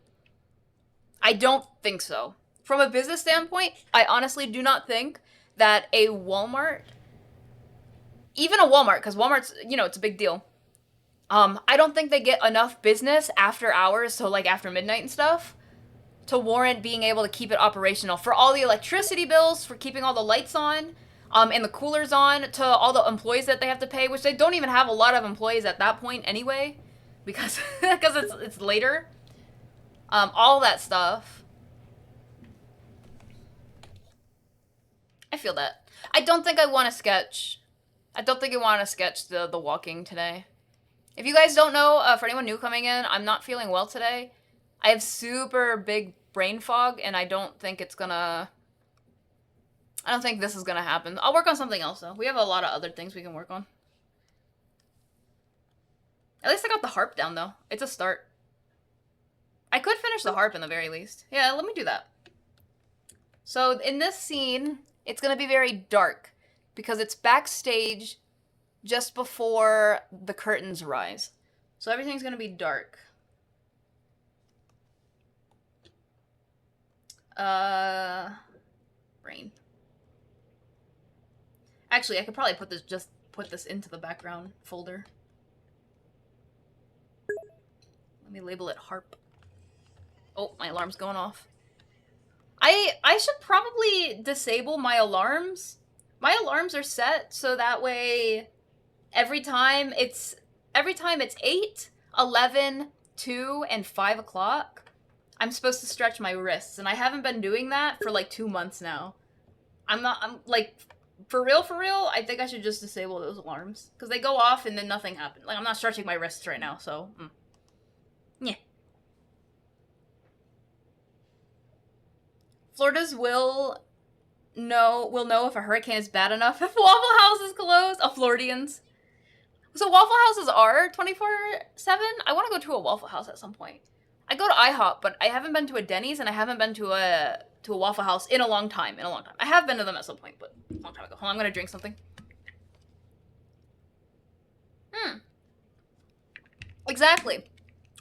I don't think so. From a business standpoint, I honestly do not think that a Walmart, even a Walmart, because Walmart's, you know, it's a big deal. I don't think they get enough business after hours, so like after midnight and stuff, to warrant being able to keep it operational. For all the electricity bills, for keeping all the lights on, and the coolers on, to all the employees that they have to pay, which they don't even have a lot of employees at that point anyway, because it's later. All that stuff. I feel that. I don't think I want to sketch. I don't think I want to sketch the walking today. If you guys don't know, for anyone new coming in, I'm not feeling well today. I have super big brain fog, and I don't think it's gonna... I don't think this is gonna happen. I'll work on something else, though. We have a lot of other things we can work on. At least I got the harp down, though. It's a start. I could finish the harp in the very least. Yeah, let me do that. So, in this scene, it's gonna be very dark, because it's backstage just before the curtains rise. So everything's gonna be dark. Brain. Actually, I could probably put this into the background folder. Let me label it harp. Oh, my alarm's going off. I should probably disable my alarms. My alarms are set so that way every time it's 8, 11, 2, and 5 o'clock, I'm supposed to stretch my wrists, and I haven't been doing that for like 2 months now. I'm like, for real, I think I should just disable those alarms, because they go off and then nothing happens. Like, I'm not stretching my wrists right now, so, yeah. Florida's will know if a hurricane is bad enough if Waffle House is closed. Oh, Floridians. So Waffle Houses are 24/7? I want to go to a Waffle House at some point. I go to IHOP, but I haven't been to a Denny's, and I haven't been to a Waffle House in a long time. I have been to them at some point, but a long time ago. Hold on, I'm gonna drink something. Exactly.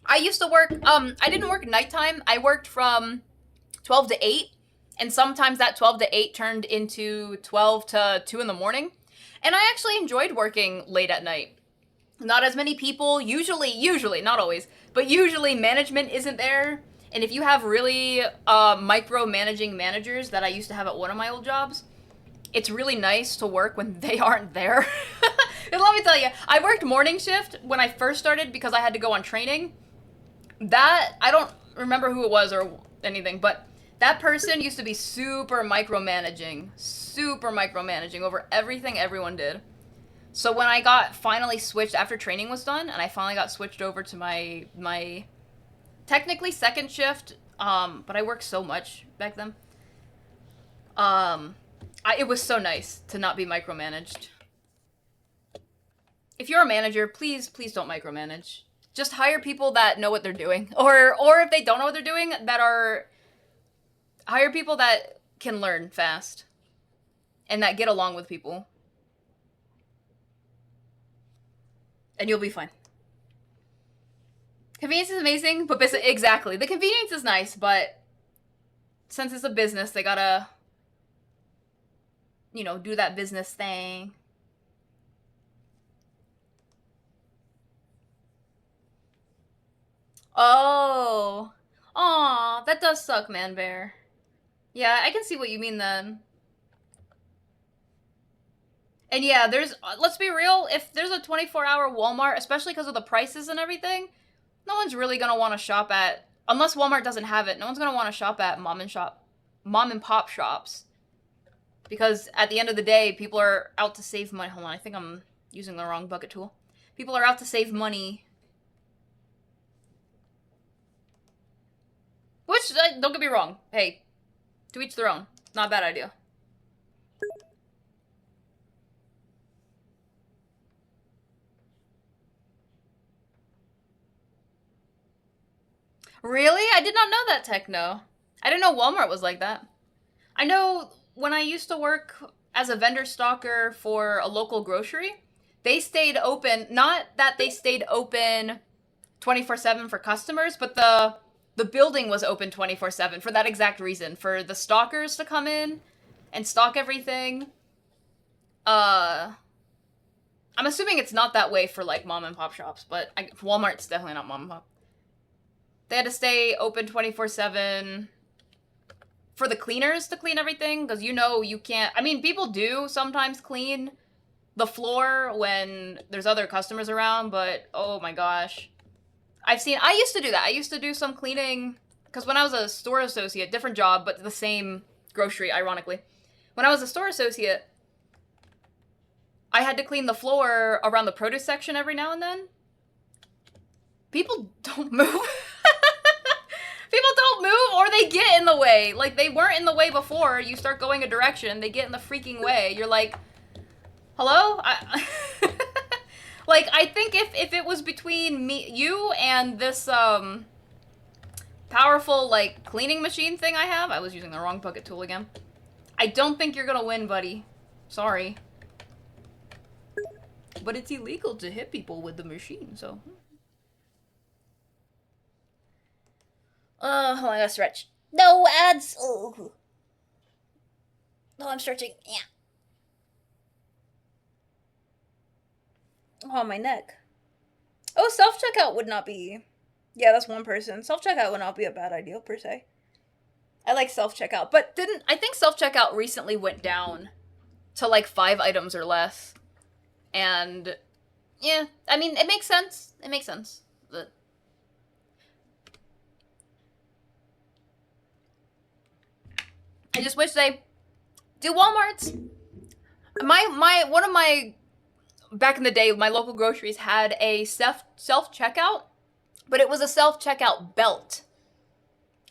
I used to work, I didn't work nighttime. I worked from 12 to 8, and sometimes that 12 to 8 turned into 12 to 2 in the morning. And I actually enjoyed working late at night. Not as many people, usually, not always, but usually management isn't there. And if you have really micromanaging managers that I used to have at one of my old jobs, it's really nice to work when they aren't there. And let me tell you, I worked morning shift when I first started because I had to go on training. That, I don't remember who it was or anything, but That person used to be super micromanaging over everything everyone did. So when I got finally switched after training was done, and I finally got switched over to my technically second shift, but I worked so much back then. It was so nice to not be micromanaged. If you're a manager, please don't micromanage. Just hire people that know what they're doing, or if they don't know what they're doing, hire people that can learn fast and that get along with people, and you'll be fine. Convenience is amazing, but exactly, the convenience is nice, but since it's a business, they gotta, you know, do that business thing. Oh. Aw, that does suck, Man Bear. Yeah, I can see what you mean then. And yeah, let's be real, if there's a 24-hour Walmart, especially because of the prices and everything, no one's really gonna want to shop at, unless Walmart doesn't have it, no one's gonna want to shop at mom and pop shops. Because at the end of the day, people are out to save money. Hold on, I think I'm using the wrong bucket tool. People are out to save money. Which, don't get me wrong, hey, to each their own. Not a bad idea. Really? I did not know that, Techno. I didn't know Walmart was like that. I know when I used to work as a vendor stalker for a local grocery, they stayed open, not that they stayed open 24/7 for customers, but the building was open 24/7 for that exact reason, for the stalkers to come in and stalk everything. I'm assuming it's not that way for like mom and pop shops, but Walmart's definitely not mom and pop. They had to stay open 24/7 for the cleaners to clean everything, because you know you can't, I mean, people do sometimes clean the floor when there's other customers around, but oh my gosh. I used to do that. I used to do some cleaning, because when I was a store associate, different job, but the same grocery, ironically. When I was a store associate, I had to clean the floor around the produce section every now and then. People don't move. People don't move, or they get in the way. Like, they weren't in the way before. You start going a direction, they get in the freaking way. You're like, hello? Like, I think if it was between you and this, powerful, like, cleaning machine thing I have, I was using the wrong bucket tool again. I don't think you're gonna win, buddy. Sorry. But it's illegal to hit people with the machine, so. Hold on, I gotta stretch. No ads! Oh, I'm stretching. Yeah. Oh, my neck. Oh, self-checkout would not be... Yeah, that's one person. Self-checkout would not be a bad idea, per se. I like self-checkout, but I think self-checkout recently went down to, like, 5 items or less. And, yeah, I mean, it makes sense. It makes sense. But I just wish they do Walmart's. One of my, back in the day, my local groceries had a self-checkout, but it was a self-checkout belt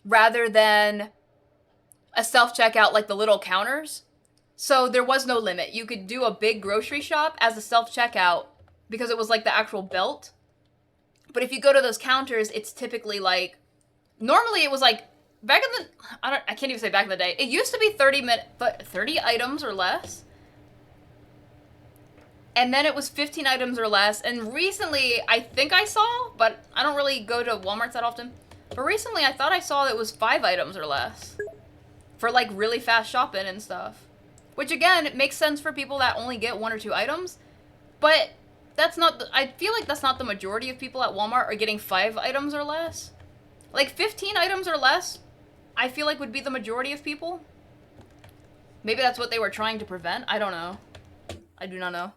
rather than a self-checkout like the little counters. So there was no limit. You could do a big grocery shop as a self-checkout because it was like the actual belt. But if you go to those counters, it's typically like, normally it was like, back in the, I can't even say back in the day. It used to be 30 items or less. And then it was 15 items or less. And recently, I think I saw, but I don't really go to Walmart that often. But recently, I thought I saw it was 5 items or less. For like really fast shopping and stuff. Which again, it makes sense for people that only get 1 or 2 items. But that's not, I feel like that's not the majority of people at Walmart are getting 5 items or less. Like 15 items or less, I feel like would be the majority of people. Maybe that's what they were trying to prevent. I don't know. I do not know.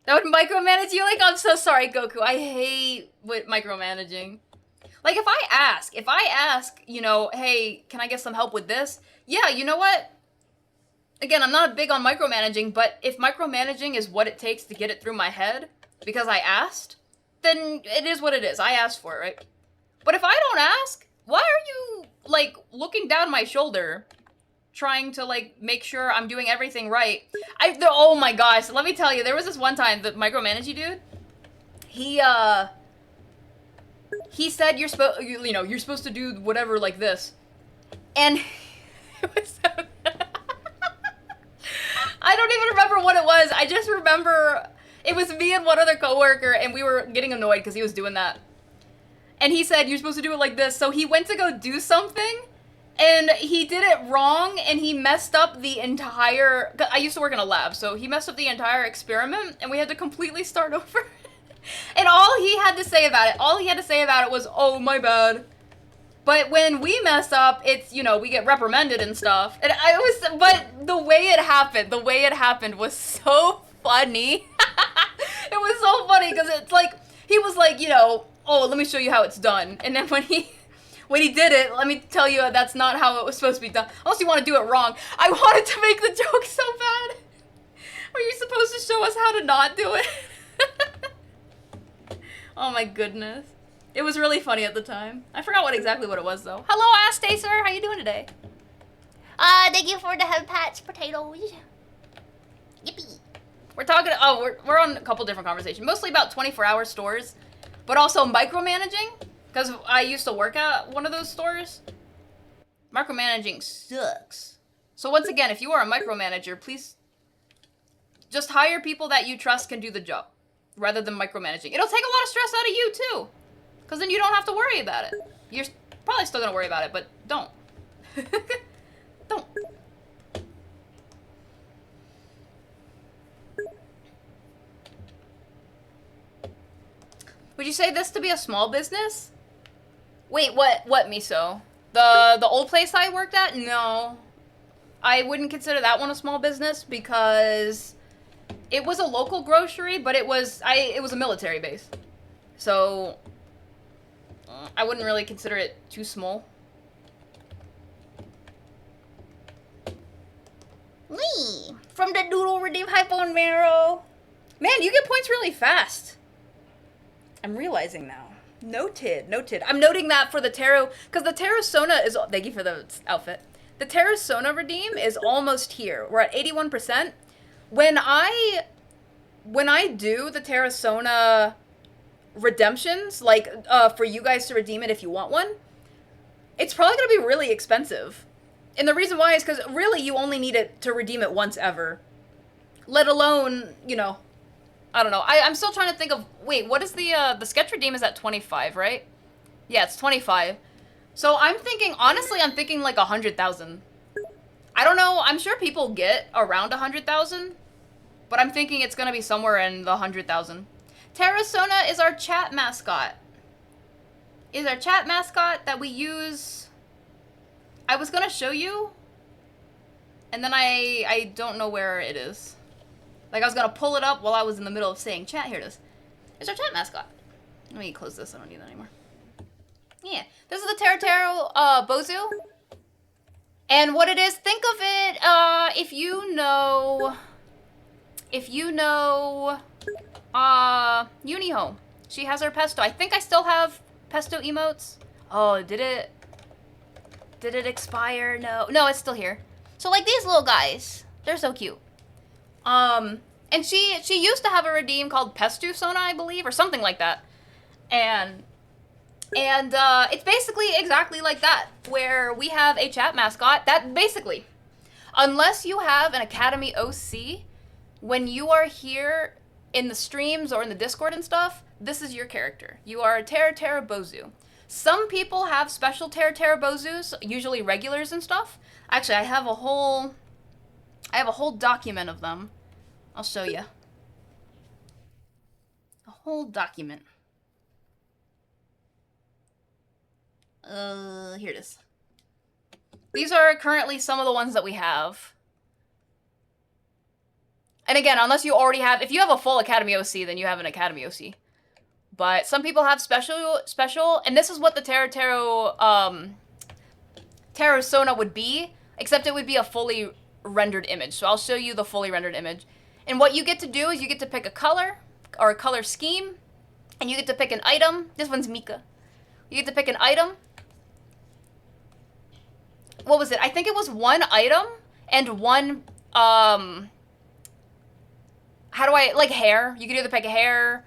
That would micromanage you? Like, I'm so sorry, Goku. I hate with micromanaging. Like, if I ask, you know, hey, can I get some help with this? Yeah, you know what? Again, I'm not big on micromanaging, but if micromanaging is what it takes to get it through my head because I asked, then it is what it is. I asked for it, right? But if I don't ask, why are you, like, looking down my shoulder trying to, like, make sure I'm doing everything right? Oh my gosh, let me tell you, there was this one time, the micromanaging dude, he said you're supposed to do whatever like this. And it was so I don't even remember what it was. I just remember it was me and one other coworker, and we were getting annoyed because he was doing that. And he said, you're supposed to do it like this. So he went to go do something, and he did it wrong, and he messed up the entire... I used to work in a lab, so he messed up the entire experiment, and we had to completely start over. And all he had to say about it was, oh, my bad. But when we mess up, it's, you know, we get reprimanded and stuff. And but the way it happened was so funny. It was so funny because it's like, he was like, you know, oh, let me show you how it's done. And then when he did it, let me tell you, that's not how it was supposed to be done. Unless you want to do it wrong. I wanted to make the joke so bad. Are you supposed to show us how to not do it? Oh my goodness. It was really funny at the time. I forgot exactly what it was though. Hello, Astacer. How you doing today? Thank you for the head patch potatoes. Yippee. We're talking. Oh, we're on a couple different conversations, mostly about 24-hour stores, but also micromanaging, because I used to work at one of those stores. Micromanaging sucks. So once again, if you are a micromanager, please just hire people that you trust can do the job, rather than micromanaging. It'll take a lot of stress out of you too. Because then you don't have to worry about it. You're probably still going to worry about it, but don't. Don't. Would you say this to be a small business? Wait, what, Miso? The old place I worked at? No. I wouldn't consider that one a small business because it was a local grocery, but it was a military base. So I wouldn't really consider it too small. Wee. From the Doodle Redeem Hypo and Marrow. Man, you get points really fast. I'm realizing now. Noted. I'm noting that for the Tarot, because the Tarot Sona is... Thank you for the outfit. The Tarot Sona redeem is almost here. We're at 81%. When I do the Tarot Sona redemptions, like, for you guys to redeem it if you want one, it's probably going to be really expensive. And the reason why is because really you only need it to redeem it once ever. Let alone, you know, I don't know. I'm still trying to think of, wait, what is the sketch redeem is at 25, right? Yeah, it's 25. So I'm thinking, honestly, I'm thinking like 100,000. I don't know. I'm sure people get around 100,000, but I'm thinking it's going to be somewhere in the 100,000. Terrasona is our chat mascot. Is our chat mascot that we use. I was going to show you, and then I don't know where it is. Like, I was going to pull it up while I was in the middle of saying chat. Here it is. It's our chat mascot. Let me close this. I don't need that anymore. Yeah. This is the Taro Bozu. And what it is, think of it, if you know, Uniho. She has her pesto. I think I still have pesto emotes. Oh, did it expire? No, it's still here. So like these little guys, they're so cute. And she used to have a redeem called Pestu Sona, I believe, or something like that. And it's basically exactly like that, where we have a chat mascot that basically, unless you have an Academy OC, when you are here in the streams or in the Discord and stuff, this is your character. You are a Terra Bozu. Some people have special Terra Bozus, usually regulars and stuff. Actually, I have a whole document of them. I'll show you. A whole document. Here it is. These are currently some of the ones that we have. And again, unless you already have, if you have a full Academy OC, then you have an Academy OC. But some people have special, and this is what the Terrasona would be, except it would be a fully rendered image. So I'll show you the fully rendered image. And what you get to do is you get to pick a color, or a color scheme, and you get to pick an item. This one's Mika. You get to pick an item. What was it? I think it was one item and one, hair. You could either pick a hair,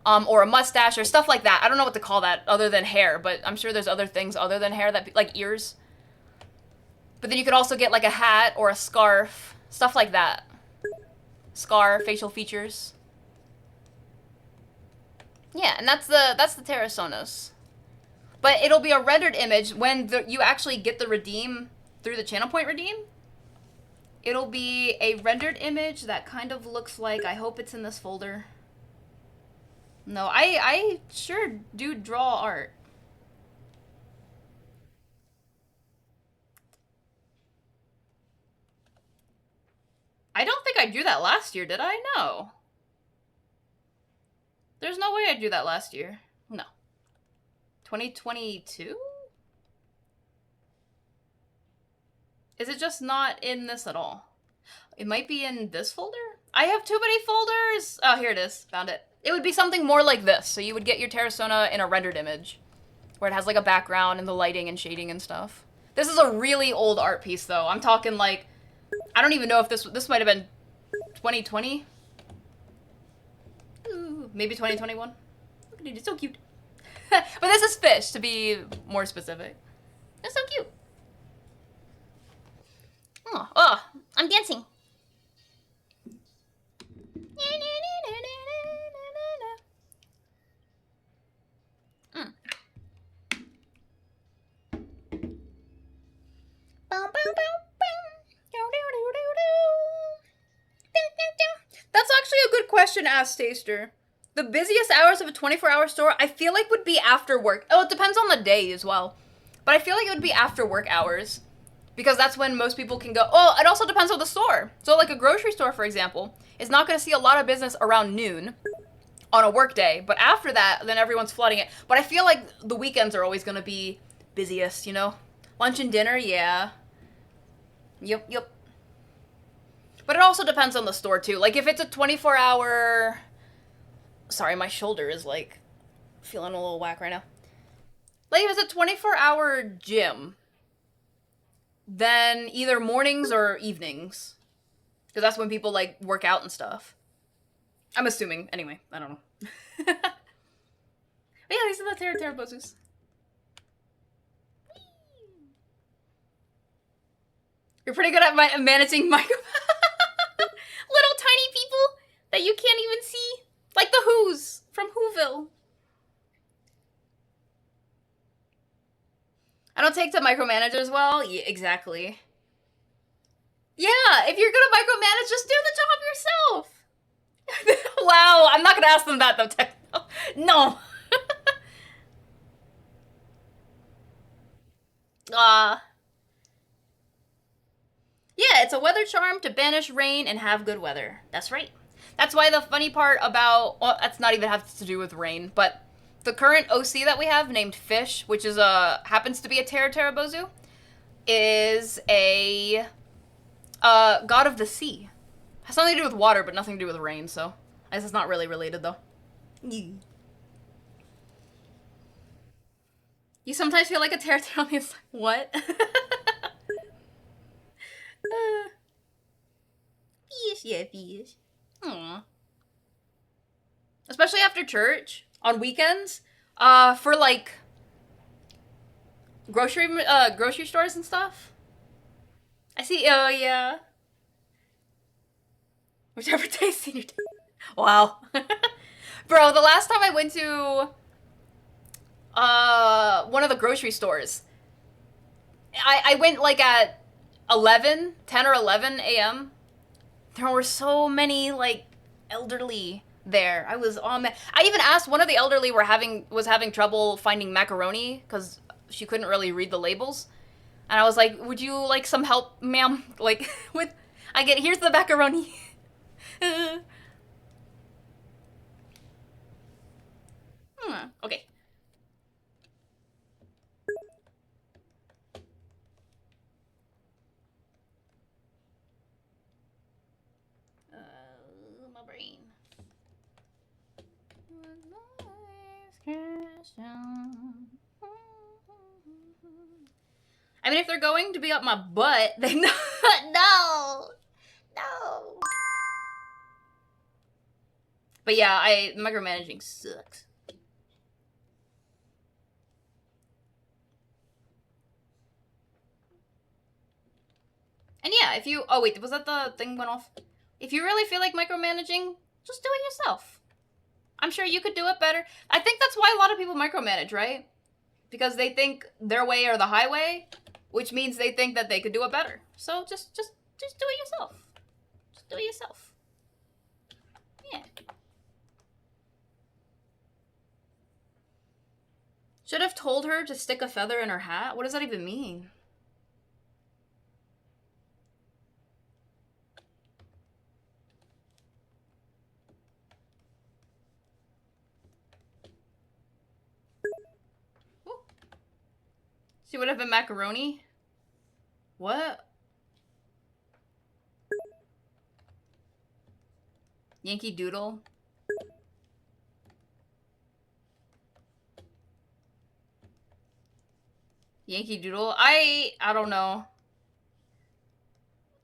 or a mustache, or stuff like that. I don't know what to call that other than hair, but I'm sure there's other things other than hair, that like ears. But then you could also get like a hat or a scarf, stuff like that. Scar, facial features. Yeah, and that's the Terrasonas. But it'll be a rendered image when you actually get the redeem through the channel point redeem. It'll be a rendered image that kind of looks like, I hope it's in this folder. No, I sure do draw art. I don't think I drew that last year, did I? No. There's no way I drew that last year. No. 2022? Is it just not in this at all? It might be in this folder? I have too many folders! Oh, here it is. Found it. It would be something more like this. So you would get your Terrasona in a rendered image, where it has like a background and the lighting and shading and stuff. This is a really old art piece, though. I'm talking like, I don't even know if this might have been 2020. Ooh, maybe 2021. Look at it, it's so cute. But this is fish, to be more specific. It's so cute. Oh, I'm dancing. That's actually a good question, Ask Taster. The busiest hours of a 24-hour store, I feel like would be after work. Oh, it depends on the day as well. But I feel like it would be after work hours, because that's when most people can go. Oh, it also depends on the store. So like a grocery store, for example, is not going to see a lot of business around noon on a work day. But after that, then everyone's flooding it. But I feel like the weekends are always going to be busiest, you know? Lunch and dinner, yeah. Yep. But it also depends on the store, too. Like, if it's a 24-hour... Sorry, my shoulder is, like, feeling a little whack right now. Like, if it's a 24-hour gym, then either mornings or evenings. Because that's when people, like, work out and stuff. I'm assuming. Anyway, I don't know. But yeah, these are the Terrabosus. You're pretty good at managing micro... Little tiny people that you can't even see. Like the Who's from Whoville. I don't take to micromanage as well. Yeah, exactly. Yeah, if you're gonna micromanage, just do the job yourself. Wow, I'm not gonna ask them that though. No. Yeah, it's a weather charm to banish rain and have good weather. That's right. That's why the funny part about, well, that's not even have to do with rain, but the current OC that we have named Fish, which is happens to be a Terrabozu, is a god of the sea. Has something to do with water, but nothing to do with rain, so I guess it's not really related though. You sometimes feel like a Terra on the inside. What? Fish, yeah, fish. Aww. Especially after church on weekends, for like grocery stores and stuff. I see. Oh yeah. Whichever day senior day. Wow. Bro, the last time I went to one of the grocery stores, I went like at 10 or 11 a.m. There were so many, like, elderly there. I was, oh man. I even asked, one of the elderly was having trouble finding macaroni because she couldn't really read the labels. And I was like, would you like some help, ma'am? Like, here's the macaroni. Okay. My brain. I mean, if they're going to be up my butt, then No. No. But yeah, micromanaging sucks. And yeah, if you... Oh, wait, was that the thing went off? If you really feel like micromanaging, just do it yourself. I'm sure you could do it better. I think that's why a lot of people micromanage, right? Because they think their way or the highway, which means they think that they could do it better. So just do it yourself. Just do it yourself. Yeah. Should have told her to stick a feather in her hat? What does that even mean? Ooh. She would have been macaroni? What? Yankee Doodle? Yankee Doodle? I don't know.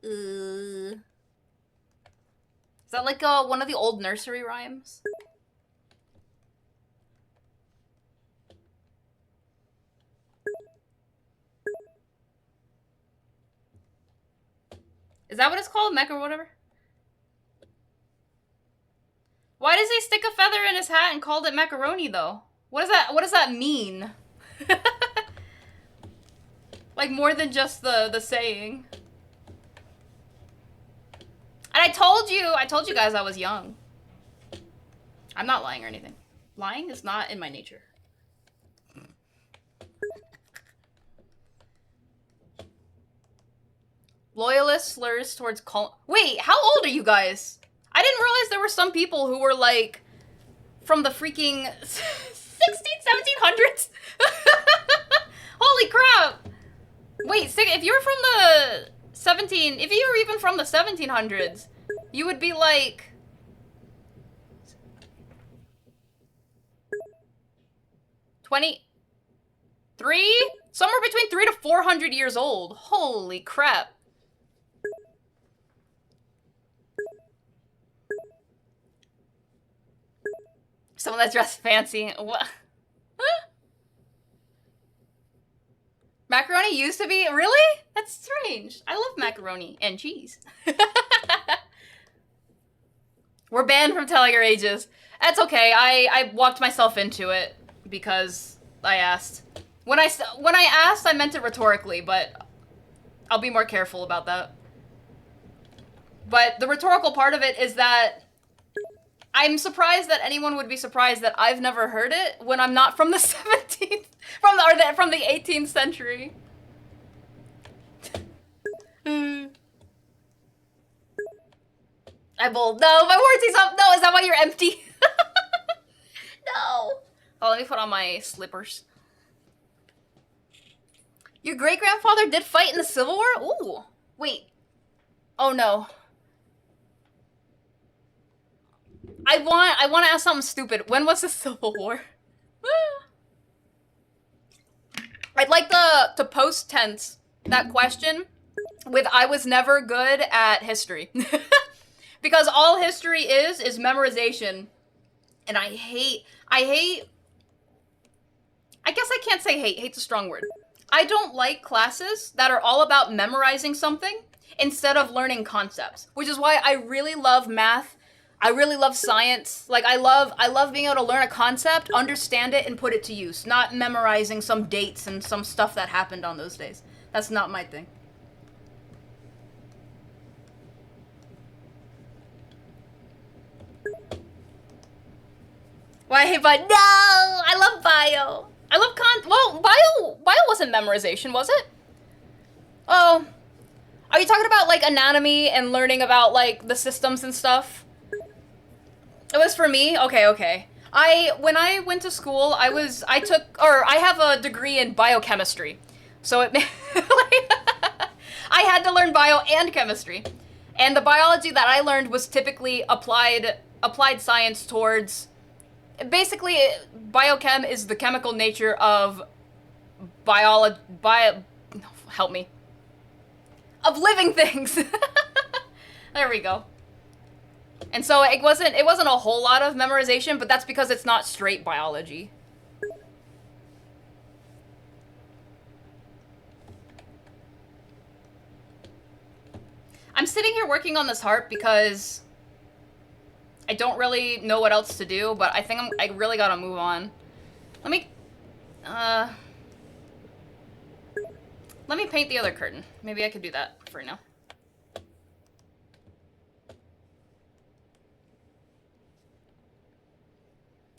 Is that like one of the old nursery rhymes? Is that what it's called? Mech or whatever? Why does he stick a feather in his hat and called it macaroni though? What does that mean? Like more than just the saying. And I told you guys I was young. I'm not lying or anything. Lying is not in my nature. Loyalist slurs towards Wait, how old are you guys? I didn't realize there were some people who were like from the freaking 1700s. Holy crap. Wait, if you were from the if you were even from the 1700s, you would be like 23? Somewhere between 300 to 400 years old. Holy crap. Someone that dressed fancy. What? Macaroni used to be... Really? That's strange. I love macaroni and cheese. We're banned from telling our ages. That's okay. I walked myself into it because I asked. When I asked, I meant it rhetorically, but I'll be more careful about that. But the rhetorical part of it is that I'm surprised that anyone would be surprised that I've never heard it when I'm not from the 17th, from the 18th century. I bold. No, my warranty's up. No, is that why you're empty? No. Oh, let me put on my slippers. Your great-grandfather did fight in the Civil War? Ooh. Wait. Oh, no. I want to ask something stupid. When was the Civil War? I'd like to post tense that question with I was never good at history. Because all history is memorization. And I guess I can't say hate. Hate's a strong word. I don't like classes that are all about memorizing something instead of learning concepts, which is why I really love math. I really love science. Like, I love being able to learn a concept, understand it, and put it to use. Not memorizing some dates and some stuff that happened on those days. That's not my thing. Why I hate bio? No! I love bio. I love well, bio wasn't memorization, was it? Oh. Are you talking about like anatomy and learning about like the systems and stuff? It was for me? Okay. When I went to school, I have a degree in biochemistry. So it, I had to learn bio and chemistry. And the biology that I learned was typically applied science towards, basically, biochem is the chemical nature of help me. Of living things. There we go. And so it wasn't a whole lot of memorization, but that's because it's not straight biology. I'm sitting here working on this harp because I don't really know what else to do, but I think I really gotta move on. Let me paint the other curtain. Maybe I could do that for now.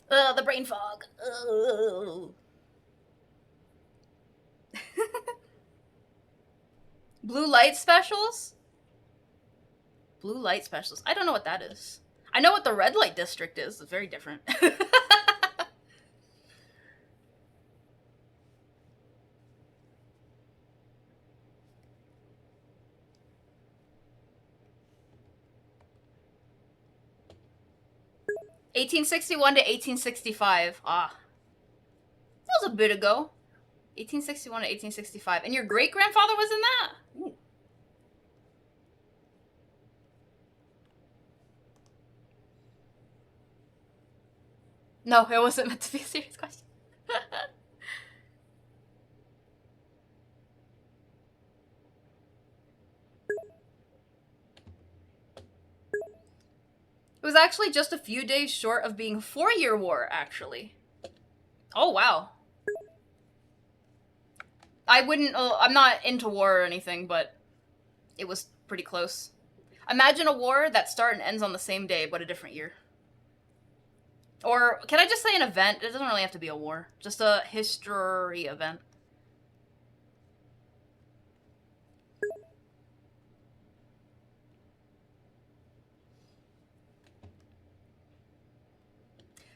The brain fog. Blue light specials? Blue light specials. I don't know what that is. I know what the red light district is. It's very different. (1861 to 1865). Ah. That was a bit ago. 1861 to 1865. And your great-grandfather was in that? Ooh. No, it wasn't meant to be a serious question. It was actually just a few days short of being 4-year war, actually. Oh, wow. I'm not into war or anything, but it was pretty close. Imagine a war that starts and ends on the same day, but a different year. Or, can I just say an event? It doesn't really have to be a war. Just a history event.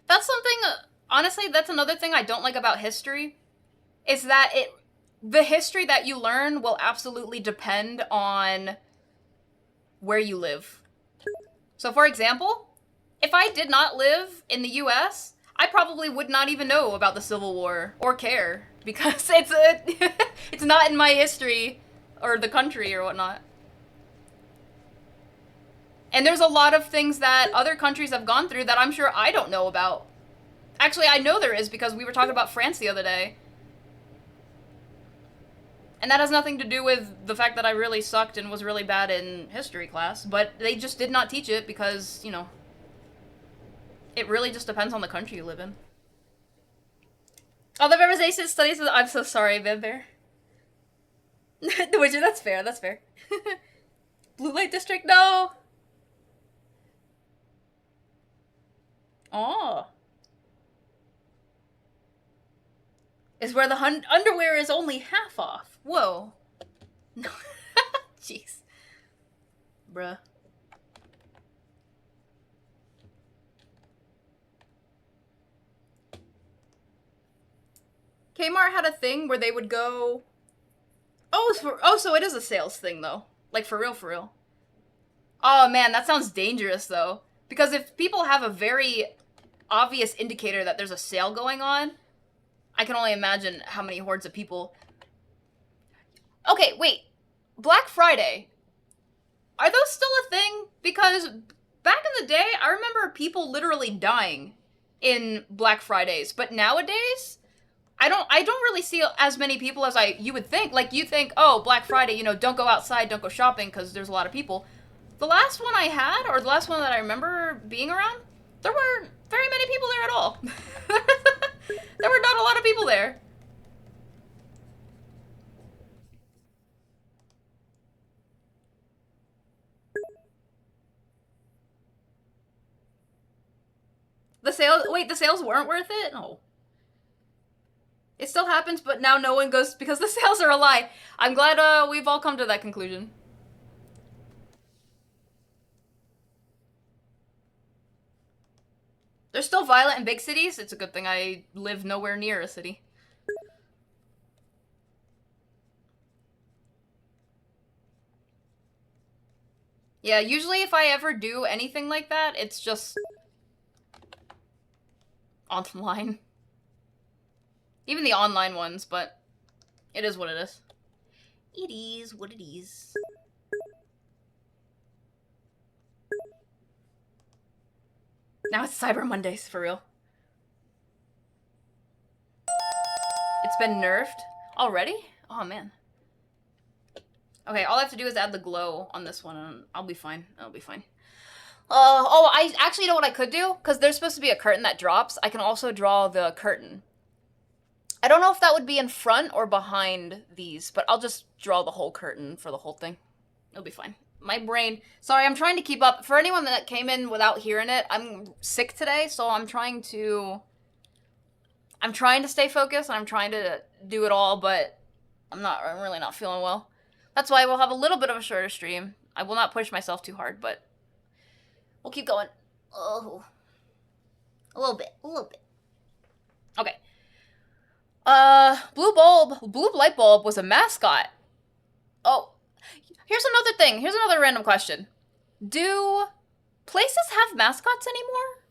That's something, honestly, that's another thing I don't like about history, is that the history that you learn will absolutely depend on where you live. So, for example, if I did not live in the US, I probably would not even know about the Civil War or care, because it's not in my history or the country or whatnot. And there's a lot of things that other countries have gone through that I'm sure I don't know about. Actually, I know there is, because we were talking about France the other day. And that has nothing to do with the fact that I really sucked and was really bad in history class, but they just did not teach it because, you know, it really just depends on the country you live in. Oh, the memorization studies, I'm so sorry, Bib Bear. The Witcher, that's fair, that's fair. Blue Light District, no! Oh. Is where the underwear is only half off. Whoa. No. Jeez. Bruh. Kmart had a thing where they would go... Oh, so it is a sales thing, though. Like, for real, for real. Oh, man, that sounds dangerous, though. Because if people have a very obvious indicator that there's a sale going on, I can only imagine how many hordes of people... Okay, wait. Black Friday. Are those still a thing? Because back in the day, I remember people literally dying in Black Fridays. But nowadays, I don't really see as many people as you would think. Like, you think, oh, Black Friday, you know, don't go outside, don't go shopping because there's a lot of people. The last one I had, or the last one that I remember being around, there weren't very many people there at all. There were not a lot of people there. The sales weren't worth it? No. It still happens, but now no one goes because the sales are a lie. I'm glad we've all come to that conclusion. They're still violent in big cities. It's a good thing I live nowhere near a city. Yeah, usually if I ever do anything like that, it's just online. Even the online ones, but it is what it is. It is what it is. Now it's Cyber Mondays, for real. It's been nerfed already? Oh, man. Okay, all I have to do is add the glow on this one, and I'll be fine. I'll be fine. Oh, I actually know what I could do, because there's supposed to be a curtain that drops. I can also draw the curtain. I don't know if that would be in front or behind these, but I'll just draw the whole curtain for the whole thing. It'll be fine. My brain... Sorry, I'm trying to keep up. For anyone that came in without hearing it, I'm sick today, so I'm trying to stay focused, and I'm trying to do it all, but I'm really not feeling well. That's why we'll have a little bit of a shorter stream. I will not push myself too hard, but we'll keep going. Oh. A little bit. Okay. Blue light bulb was a mascot. Oh, here's another thing. Here's another random question. Do places have mascots anymore?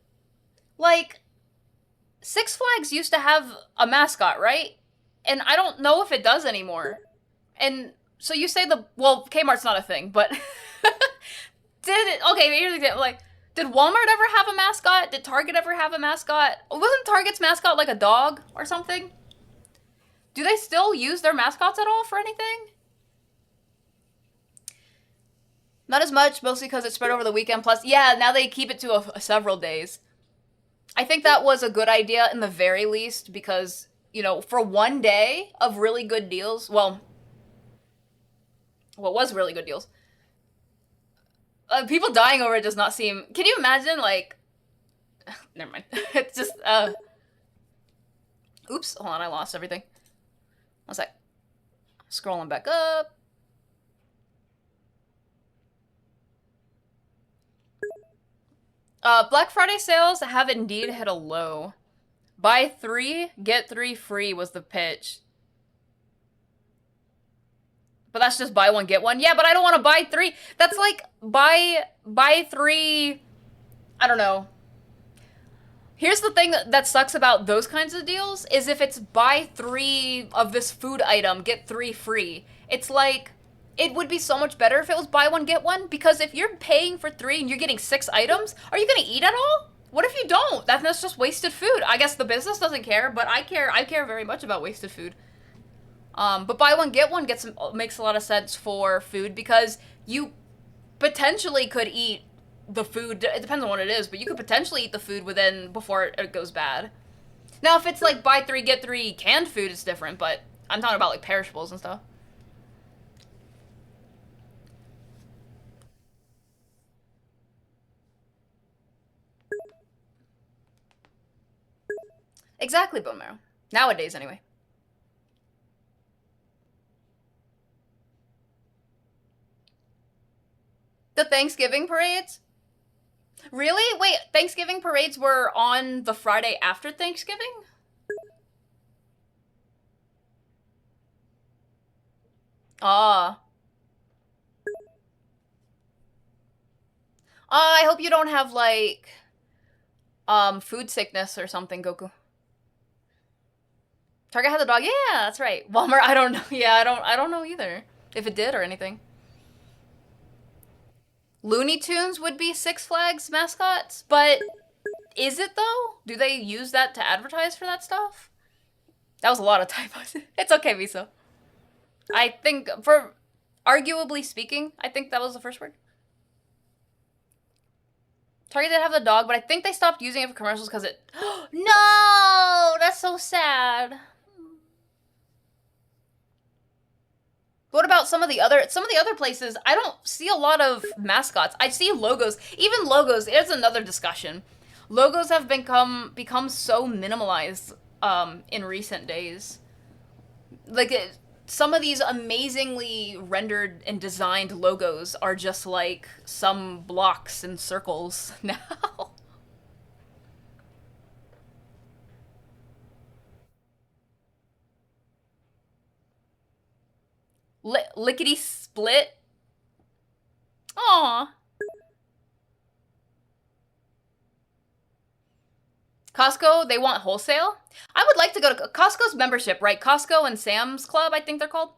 Like, Six Flags used to have a mascot, right? And I don't know if it does anymore. And so you say well, Kmart's not a thing, but okay, here's the example. Like, did Walmart ever have a mascot? Did Target ever have a mascot? Wasn't Target's mascot like a dog or something? Do they still use their mascots at all for anything? Not as much, mostly because it's spread over the weekend. Plus, yeah, now they keep it to several days. I think that was a good idea in the very least because, you know, for one day of really good deals, well, what was really good deals? People dying over it does not seem... Can you imagine, like... Never mind. It's just, Oops, hold on, I lost everything. One sec. Scrolling back up. Black Friday sales have indeed hit a low. Buy 3, get 3 free was the pitch. But that's just buy 1, get 1. Yeah, but I don't want to buy 3. That's like buy 3, I don't know. Here's the thing that sucks about those kinds of deals is if it's buy 3 of this food item, get 3 free. It's like, it would be so much better if it was buy 1, get 1, because if you're paying for 3 and you're getting 6 items, are you gonna eat at all? What if you don't? That's just wasted food. I guess the business doesn't care, but I care very much about wasted food. But buy 1, get 1 makes a lot of sense for food because you potentially could eat the food. It depends on what it is, but you could potentially eat the food before it goes bad. Now, if it's like buy 3, get 3 canned food, it's different, but I'm talking about like perishables and stuff. Exactly, bone marrow. Nowadays, anyway. The Thanksgiving parades? Really? Wait, Thanksgiving parades were on the Friday after Thanksgiving? Ah. I hope you don't have, like, food sickness or something, Goku. Target had the dog? Yeah, that's right. Walmart, I don't know. Yeah, I don't know either. If it did or anything. Looney Tunes would be Six Flags mascots, but is it though? Do they use that to advertise for that stuff? That was a lot of typos. It's okay, Miso. I think, for arguably speaking, I think that was the first word. Target did have the dog, but I think they stopped using it for commercials because it... No! That's so sad. What about some of the other places? I don't see a lot of mascots. I see logos. Even logos, it's another discussion. Logos have become so minimalized in recent days. Like some of these amazingly rendered and designed logos are just like some blocks and circles now. lickety split. Aw. Costco, they want wholesale? I would like to go to Costco's membership, right? Costco and Sam's Club, I think they're called.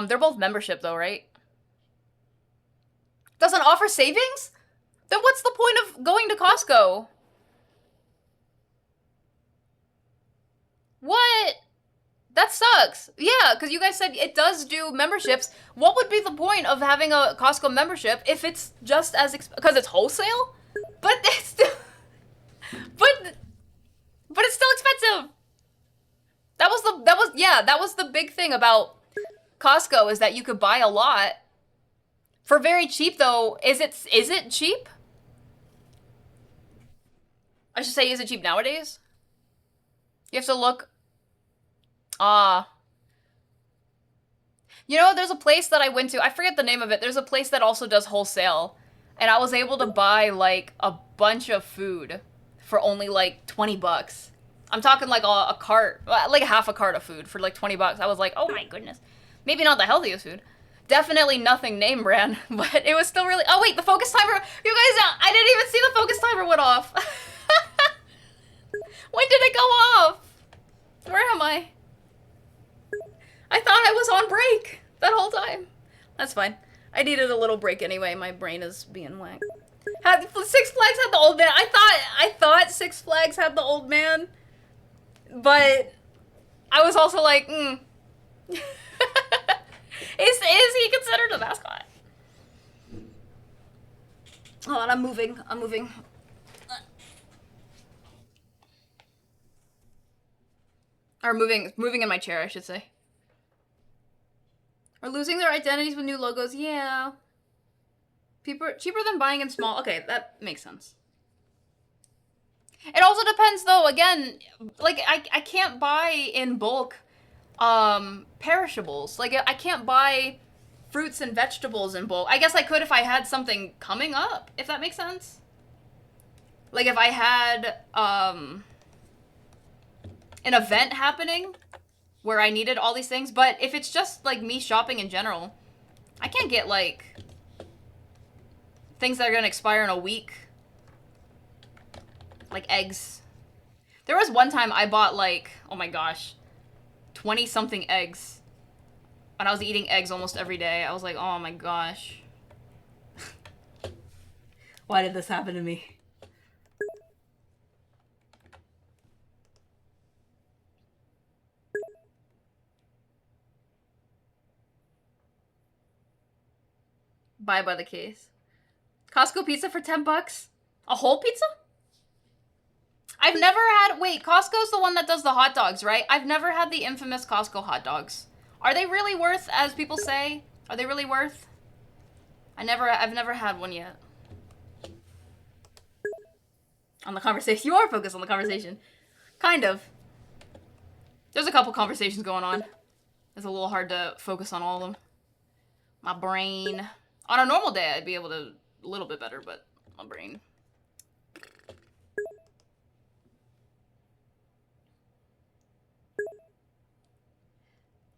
They're both membership though, right? Doesn't offer savings? Then what's the point of going to Costco? What? That sucks. Yeah, because you guys said it does do memberships. What would be the point of having a Costco membership if it's just as because it's wholesale? But it's still, but it's still expensive. That was the big thing about Costco, is that you could buy a lot for very cheap though. Is it cheap? I should say, is it cheap nowadays? You have to look. You know, there's a place that I went to. I forget the name of it. There's a place that also does wholesale. And I was able to buy, like, a bunch of food for only, like, 20 bucks. I'm talking, like, a cart. Like, half a cart of food for, like, 20 bucks. I was like, oh my goodness. Maybe not the healthiest food. Definitely nothing name brand. But it was still really... Oh, wait, the focus timer... You guys, I didn't even see the focus timer went off. When did it go off? Where am I? I thought I was on break that whole time. That's fine. I needed a little break anyway. My brain is being whacked. Six Flags had the old man. I thought Six Flags had the old man, but I was also like, is he considered a mascot? Hold on, I'm moving. Or moving in my chair, I should say. Are losing their identities with new logos? Yeah. Cheaper than buying in small. Okay, that makes sense. It also depends, though. Again, like, I can't buy in bulk perishables. Like, I can't buy fruits and vegetables in bulk. I guess I could if I had something coming up, if that makes sense. Like, if I had an event happening where I needed all these things, but if it's just, like, me shopping in general, I can't get, like, things that are gonna expire in a week. Like eggs. There was one time I bought, like, oh my gosh, 20-something eggs. And I was eating eggs almost every day. I was like, oh my gosh. Why did this happen to me? Buy by the case. Costco pizza for 10 bucks? A whole pizza? I've never had... Wait, Costco's the one that does the hot dogs, right? I've never had the infamous Costco hot dogs. Are they really worth, as people say? Are they really worth? I've never had one yet. On the conversation. You are focused on the conversation. Kind of. There's a couple conversations going on. It's a little hard to focus on all of them. My brain... On a normal day, I'd be able to a little bit better, but my brain.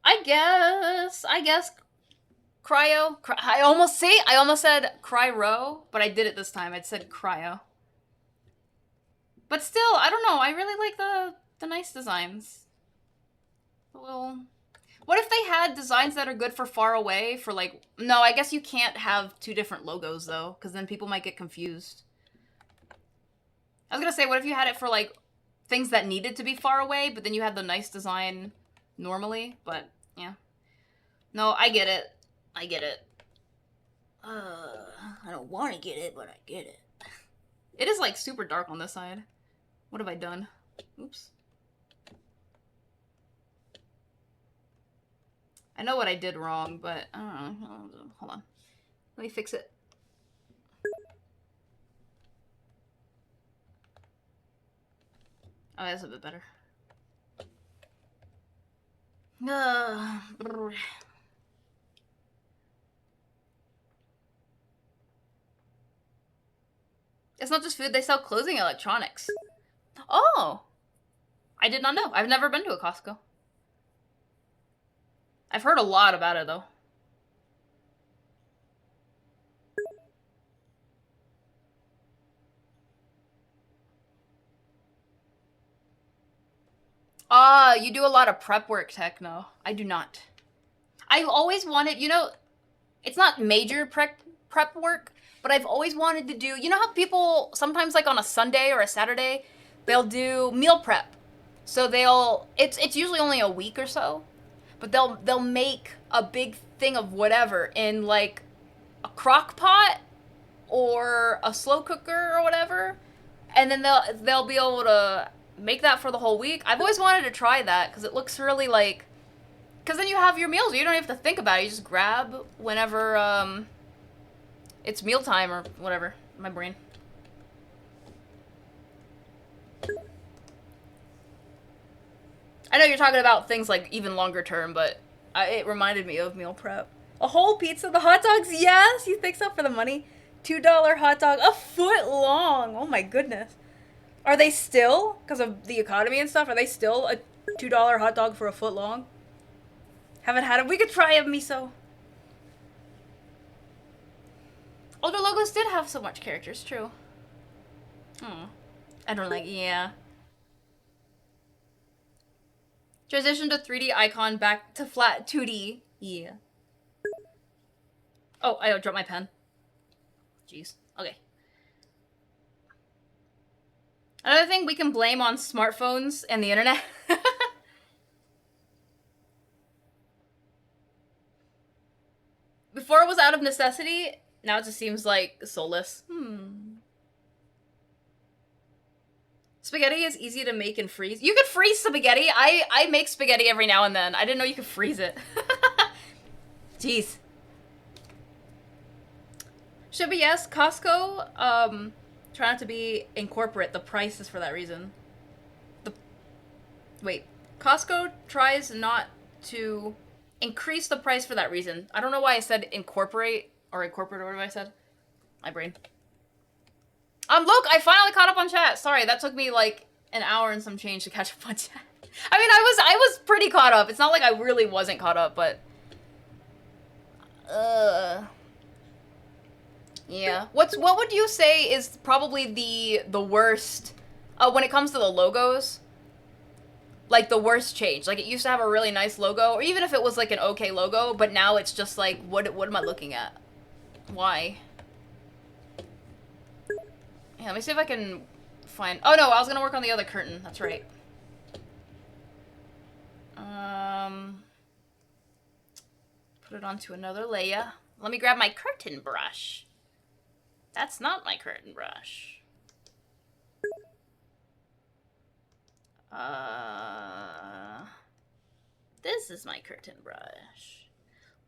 I guess cryo. I almost said cryo, but I did it this time. I said cryo. But still, I don't know. I really like the nice designs. The little... What if they had designs that are good for far away for, like... No, I guess you can't have two different logos, though, because then people might get confused. I was gonna say, what if you had it for, like, things that needed to be far away, but then you had the nice design normally? But, yeah. No, I get it. I get it. I don't want to get it, but I get it. It is, like, super dark on this side. What have I done? Oops. I know what I did wrong, but I don't know. Hold on. Let me fix it. Oh, that's a bit better. It's not just food, they sell clothing and electronics. Oh! I did not know. I've never been to a Costco. I've heard a lot about it, though. Ah, you do a lot of prep work, Techno. I do not. I've always wanted, you know, it's not major prep work, but I've always wanted to do, you know how people sometimes like on a Sunday or a Saturday, they'll do meal prep. So it's usually only a week or so, but they'll make a big thing of whatever in like a crock pot or a slow cooker or whatever, and then they'll be able to make that for the whole week. I've always wanted to try that because it looks really like, because then you have your meals. You don't have to think about it. You just grab whenever it's mealtime or whatever. My brain. I know you're talking about things like even longer term, but it reminded me of meal prep. A whole pizza, the hot dogs, yes, you think so for the money? $2 hot dog, a foot long. Oh my goodness. Are they still, because of the economy and stuff, are they still a $2 hot dog for a foot long? Haven't had it. We could try a miso. Older logos did have so much characters, true. I don't like, yeah. Transition to 3D icon back to flat 2D. Yeah. Oh, I dropped my pen. Jeez. Okay. Another thing we can blame on smartphones and the internet. Before it was out of necessity, now it just seems like soulless. Spaghetti is easy to make and freeze. You could freeze spaghetti. I make spaghetti every now and then. I didn't know you could freeze it. Jeez. Should be yes. Costco, try not to be incorporate. The price is for that reason. Wait. Costco tries not to increase the price for that reason. I don't know why I said incorporate or whatever I said. My brain. Look, I finally caught up on chat. Sorry, that took me like an hour and some change to catch up on chat. I mean, I was pretty caught up. It's not like I really wasn't caught up, but yeah. What would you say is probably the worst when it comes to the logos? Like the worst change. Like it used to have a really nice logo, or even if it was like an okay logo, but now it's just like what am I looking at? Why? Yeah, let me see if I can find... Oh no, I was gonna work on the other curtain. That's right. Put it onto another layer. Let me grab my curtain brush. That's not my curtain brush. This is my curtain brush.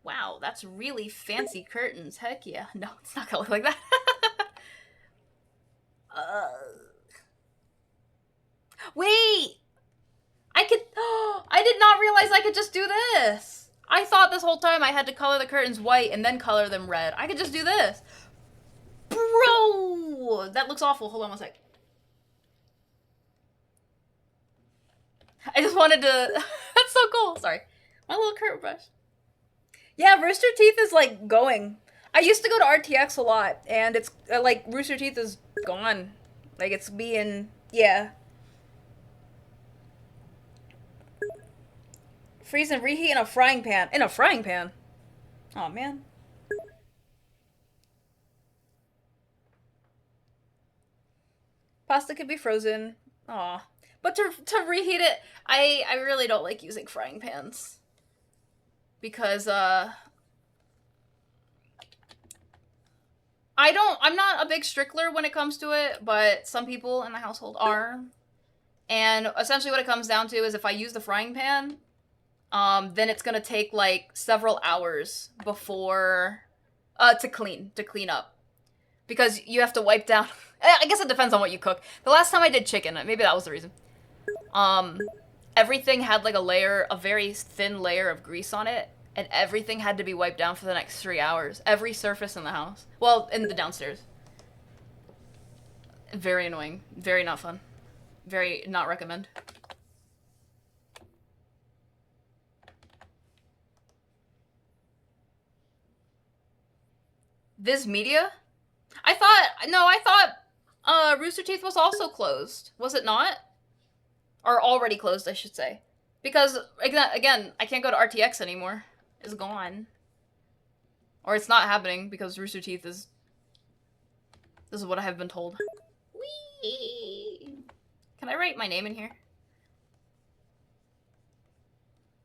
Wow, that's really fancy curtains. Heck yeah. No, it's not gonna look like that. Wait! I did not realize I could just do this. I thought this whole time I had to color the curtains white and then color them red. I could just do this. Bro! That looks awful. Hold on one sec. I just wanted to... That's so cool. Sorry. My little curtain brush. Yeah, Rooster Teeth is like going. I used to go to RTX a lot, and it's like Rooster Teeth is gone. Like it's being, yeah. Freeze and reheat in a frying pan. In a frying pan? Oh man. Pasta could be frozen. Aw. But to reheat it, I really don't like using frying pans. Because, I'm not a big strickler when it comes to it, but some people in the household are. And essentially what it comes down to is if I use the frying pan, then it's gonna take like several hours before, to clean up. Because you have to wipe down, I guess it depends on what you cook. The last time I did chicken, maybe that was the reason. Everything had like a very thin layer of grease on it. And everything had to be wiped down for the next 3 hours. Every surface in the house. Well, in the downstairs. Very annoying. Very not fun. Very not recommend. Viz Media? I thought Rooster Teeth was also closed. Was it not? Or already closed, I should say. Because, again, I can't go to RTX anymore. It's gone. Or it's not happening because Rooster Teeth is... This is what I have been told. Whee! Can I write my name in here?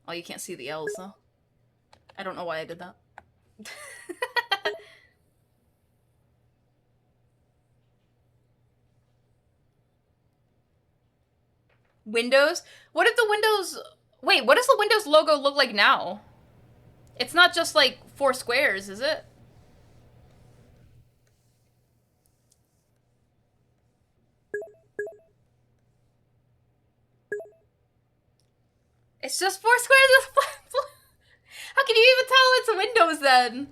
Oh, you can't see the L's, though. I don't know why I did that. Windows? What if the Windows... Wait, what does the Windows logo look like now? It's not just, like, 4 squares, is it? It's just 4 squares with... How can you even tell it's Windows, then?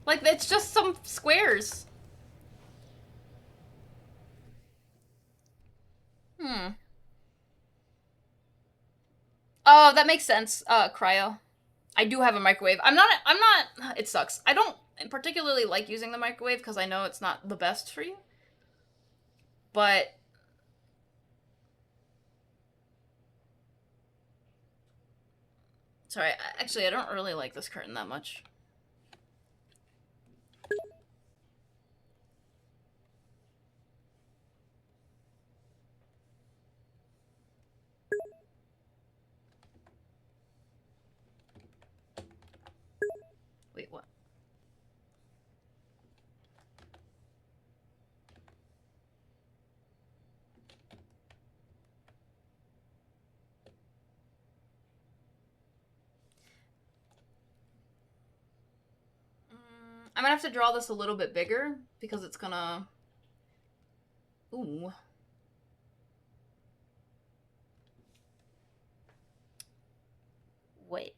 Like, it's just some squares. Oh, that makes sense, Cryo. I do have a microwave. I'm not, it sucks. I don't particularly like using the microwave because I know it's not the best for you. But... Sorry, actually, I don't really like this curtain that much. Wait, what? I'm gonna have to draw this a little bit bigger because it's gonna... Ooh. Wait.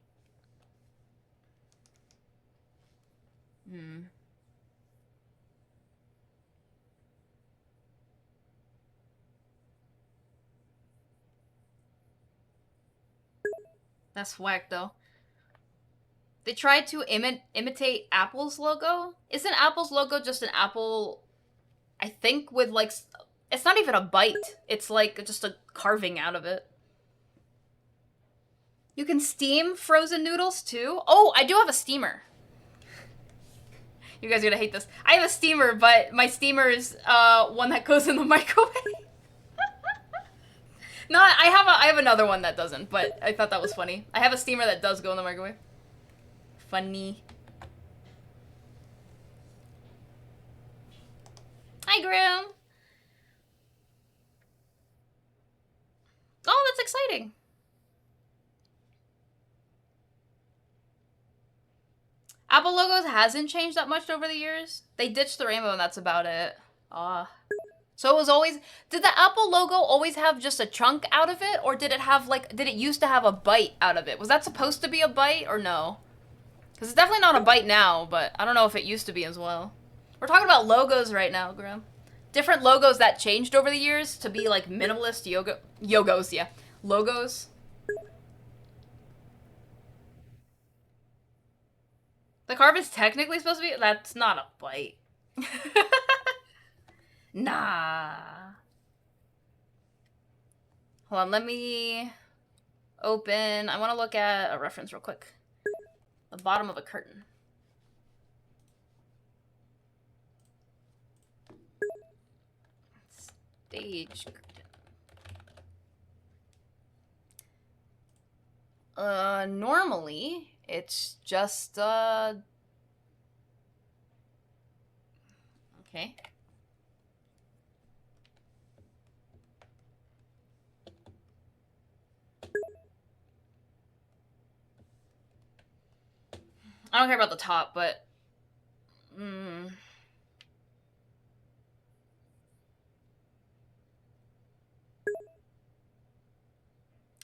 That's whack, though. They tried to imitate Apple's logo. Isn't Apple's logo just an apple, I think, with, like... It's not even a bite. It's, like, just a carving out of it. You can steam frozen noodles, too? Oh, I do have a steamer. You guys are gonna hate this. I have a steamer, but my steamer is one that goes in the microwave. No, I have another one that doesn't, but I thought that was funny. I have a steamer that does go in the microwave. Funny. Hi, Groom. Oh, that's exciting. Apple logos hasn't changed that much over the years. They ditched the rainbow and that's about it. So it was always... Did the Apple logo always have just a chunk out of it? Or did it have, like... Did it used to have a bite out of it? Was that supposed to be a bite or no? Because it's definitely not a bite now, but I don't know if it used to be as well. We're talking about logos right now, Grim. Different logos that changed over the years to be, like, minimalist yogos, yeah. Logos. The carve is technically supposed to be... That's not a bite. Nah. Hold on, let me open... I want to look at a reference real quick. The bottom of a curtain. Stage curtain. Normally... It's just, okay. I don't care about the top, but...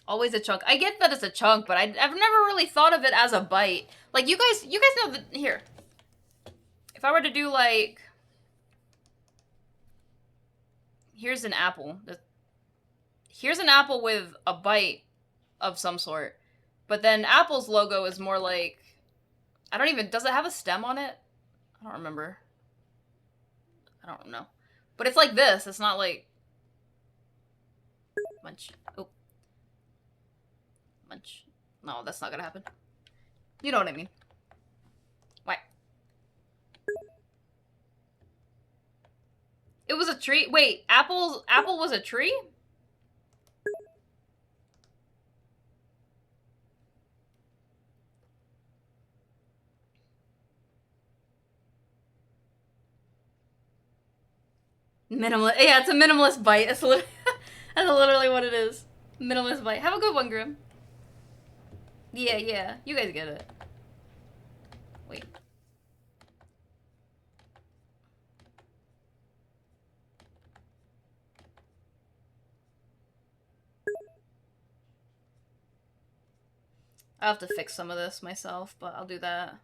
Always a chunk. I get that it's a chunk, but I've never really thought of it as a bite. Like, you guys know that... Here. If I were to do, like... Here's an apple. Here's an apple with a bite of some sort. But then Apple's logo is more like... I don't even... Does it have a stem on it? I don't remember. I don't know. But it's like this. It's not like... Munch. Oh. Munch. No, that's not gonna happen. You know what I mean. Why? It was a tree? Wait, apple was a tree? Minimalist. Yeah, it's a minimalist bite. That's literally what it is. Minimalist bite. Have a good one, Grim. Yeah, yeah. You guys get it. Wait. I'll have to fix some of this myself, but I'll do that.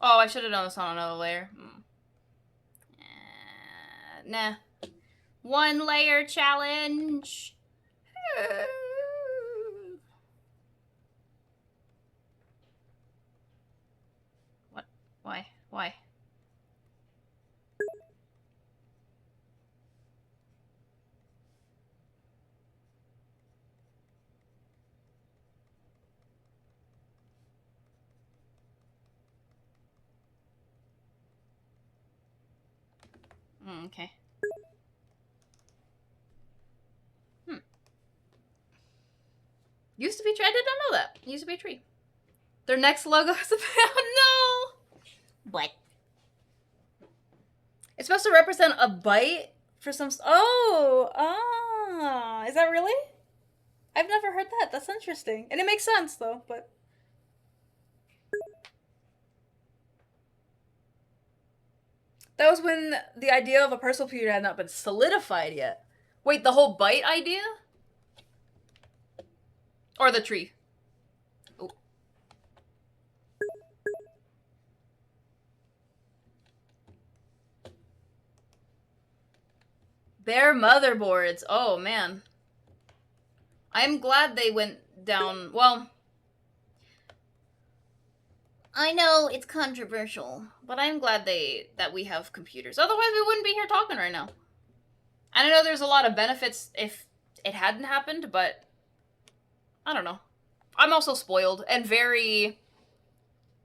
Oh, I should have done this on another layer. Nah. One layer challenge. What? Why? Why? Okay. Used to be a tree. I did not know that. It used to be a tree. Their next logo is about no. What? It's supposed to represent a bite for some. Oh, is that really? I've never heard that. That's interesting, and it makes sense though. But that was when the idea of a personal computer had not been solidified yet. Wait, the whole bite idea, or the tree? Oh. Bare motherboards. Oh, man. I'm glad they went down. Well, I know it's controversial, but I'm glad that we have computers. Otherwise, we wouldn't be here talking right now. I know there's a lot of benefits if it hadn't happened, but I don't know. I'm also spoiled and very,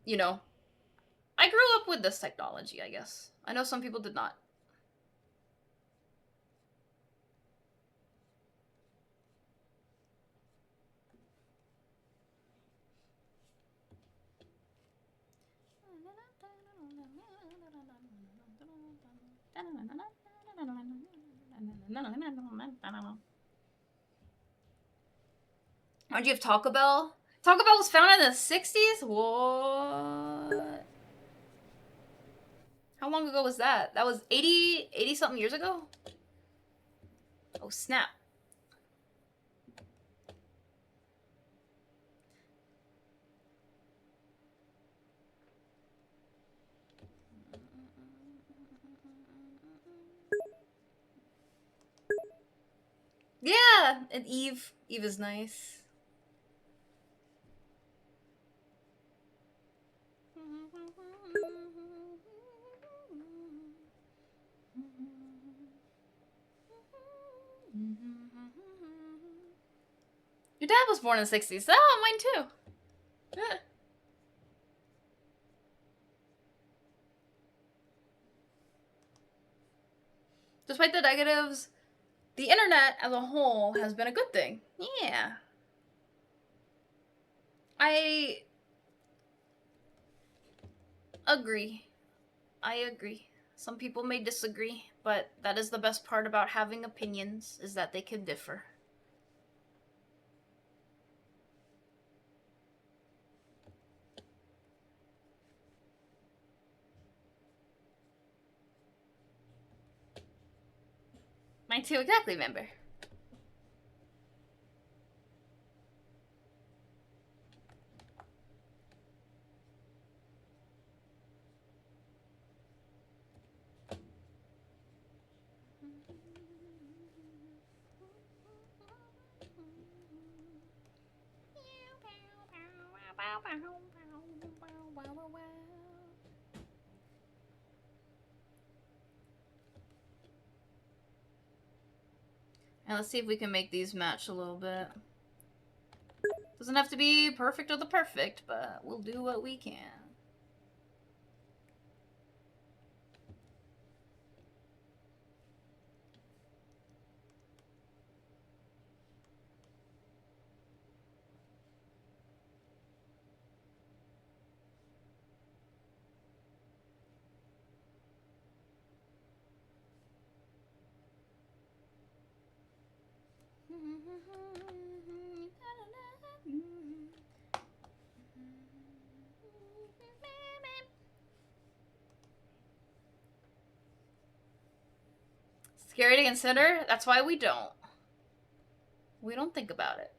you know, I grew up with this technology, I guess. I know some people did not. Aren't you have Taco Bell? Taco Bell was founded in the 60s? What? How long ago was that? That was 80 something years ago? Oh, snap. Yeah, and Eve. Eve is nice. Your dad was born in the 60s. Oh, mine too. Yeah. Despite the negatives, the internet as a whole has been a good thing. Yeah. I agree. I agree. Some people may disagree, but that is the best part about having opinions, is that they can differ. Mine too, exactly, remember. And let's see if we can make these match a little bit. Doesn't have to be perfect or the perfect, but we'll do what we can. Scary to consider? That's why we don't. We don't think about it.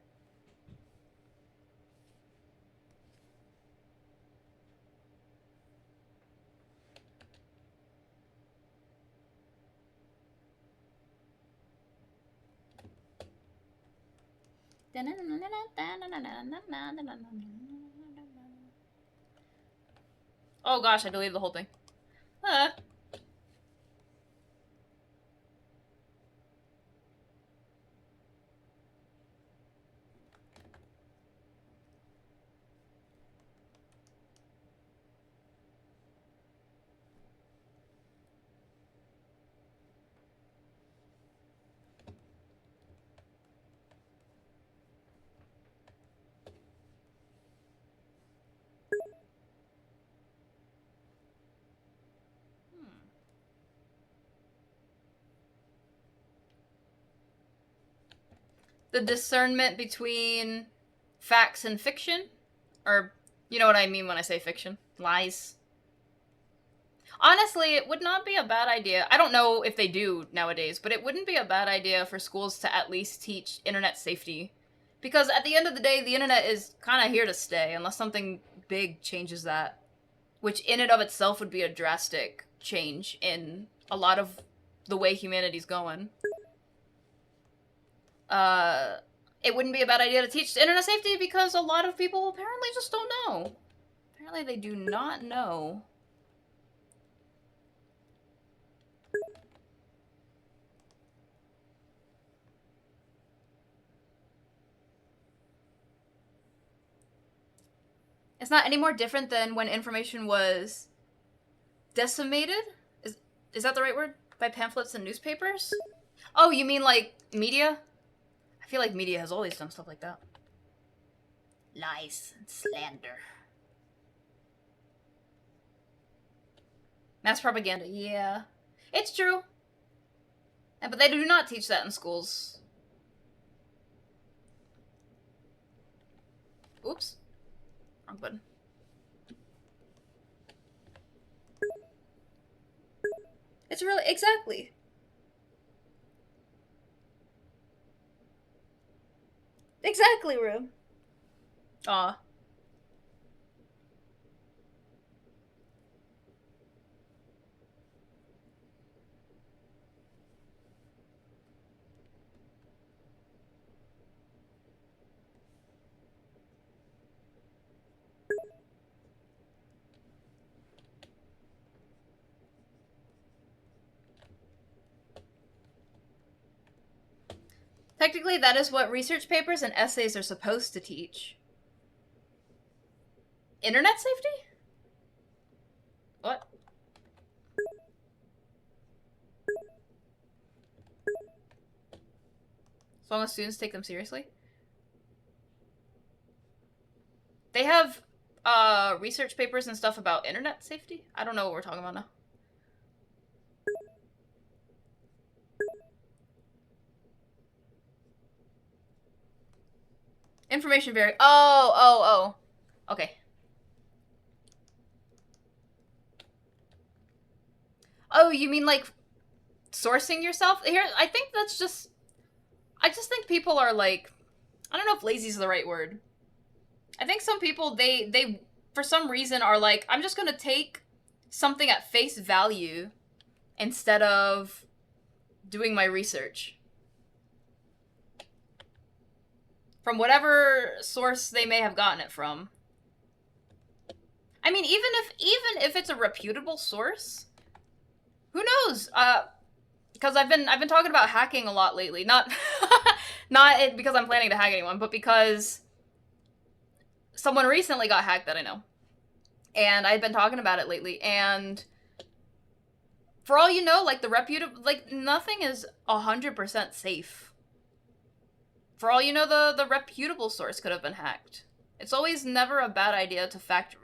Oh gosh, I deleted the whole thing. The discernment between facts and fiction? Or, you know what I mean when I say fiction? Lies. Honestly, it would not be a bad idea. I don't know if they do nowadays, but it wouldn't be a bad idea for schools to at least teach internet safety. Because at the end of the day, the internet is kind of here to stay, unless something big changes that. Which in and of itself would be a drastic change in a lot of the way humanity's going. It wouldn't be a bad idea to teach internet safety because a lot of people apparently just don't know. Apparently they do not know. It's not any more different than when information was decimated? Is that the right word? By pamphlets and newspapers? Oh, you mean like media? I feel like media has always done stuff like that. Lies and slander. Mass propaganda, yeah. It's true. But they do not teach that in schools. Oops. Wrong button. It's really, exactly. Exactly, Rue. Aw. Technically, that is what research papers and essays are supposed to teach. Internet safety? What? As long as students take them seriously? They have research papers and stuff about internet safety? I don't know what we're talking about now. Information Oh. Okay. Oh, you mean like sourcing yourself? Here, I think that's just... I just think people are like... I don't know if lazy is the right word. I think some people, they for some reason are like, I'm just gonna take something at face value instead of doing my research. From whatever source they may have gotten it from. I mean, even if it's a reputable source, who knows? because I've been talking about hacking a lot lately. Not because I'm planning to hack anyone, but because someone recently got hacked that I know. And I've been talking about it lately, and for all you know, like, the reputable, like, nothing is 100% safe. For all you know, the reputable source could have been hacked. It's always never a bad idea to fact.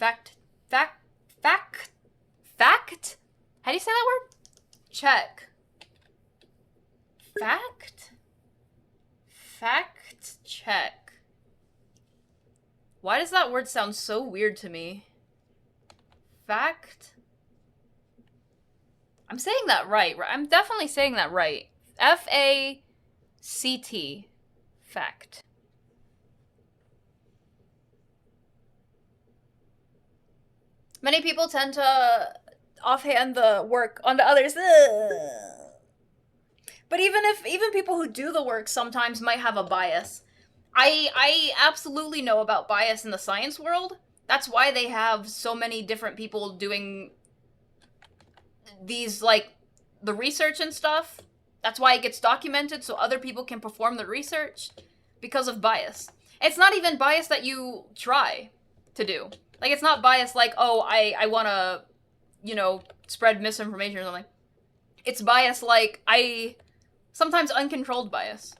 How do you say that word? Check. Fact check. Why does that word sound so weird to me? Fact. I'm saying that right. I'm definitely saying that right. F-A-C-T. Fact. Many people tend to offhand the work onto others. Ugh. But even people who do the work sometimes might have a bias. I absolutely know about bias in the science world. That's why they have so many different people doing these, like, the research and stuff. That's why it gets documented, so other people can perform the research, because of bias. It's not even bias that you try to do. Like, it's not bias like, oh, I want to, you know, spread misinformation or something. It's bias like, sometimes uncontrolled bias.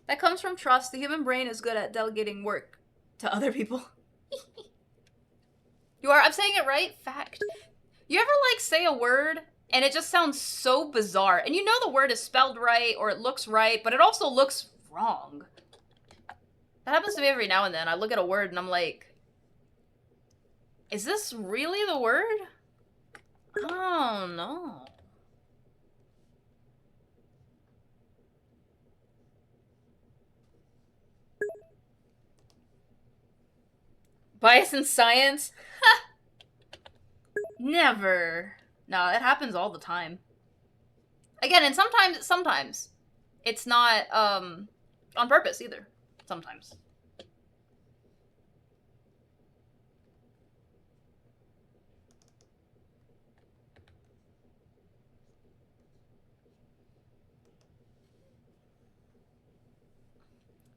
That comes from trust. The human brain is good at delegating work to other people. I'm saying it right? Fact. You ever, like, say a word and it just sounds so bizarre, and you know the word is spelled right or it looks right, but it also looks wrong? That happens to me every now and then. I look at a word and I'm like, is this really the word? Oh, no. Bias in science? Never. No, it happens all the time. Again, and sometimes it's not on purpose either. Sometimes.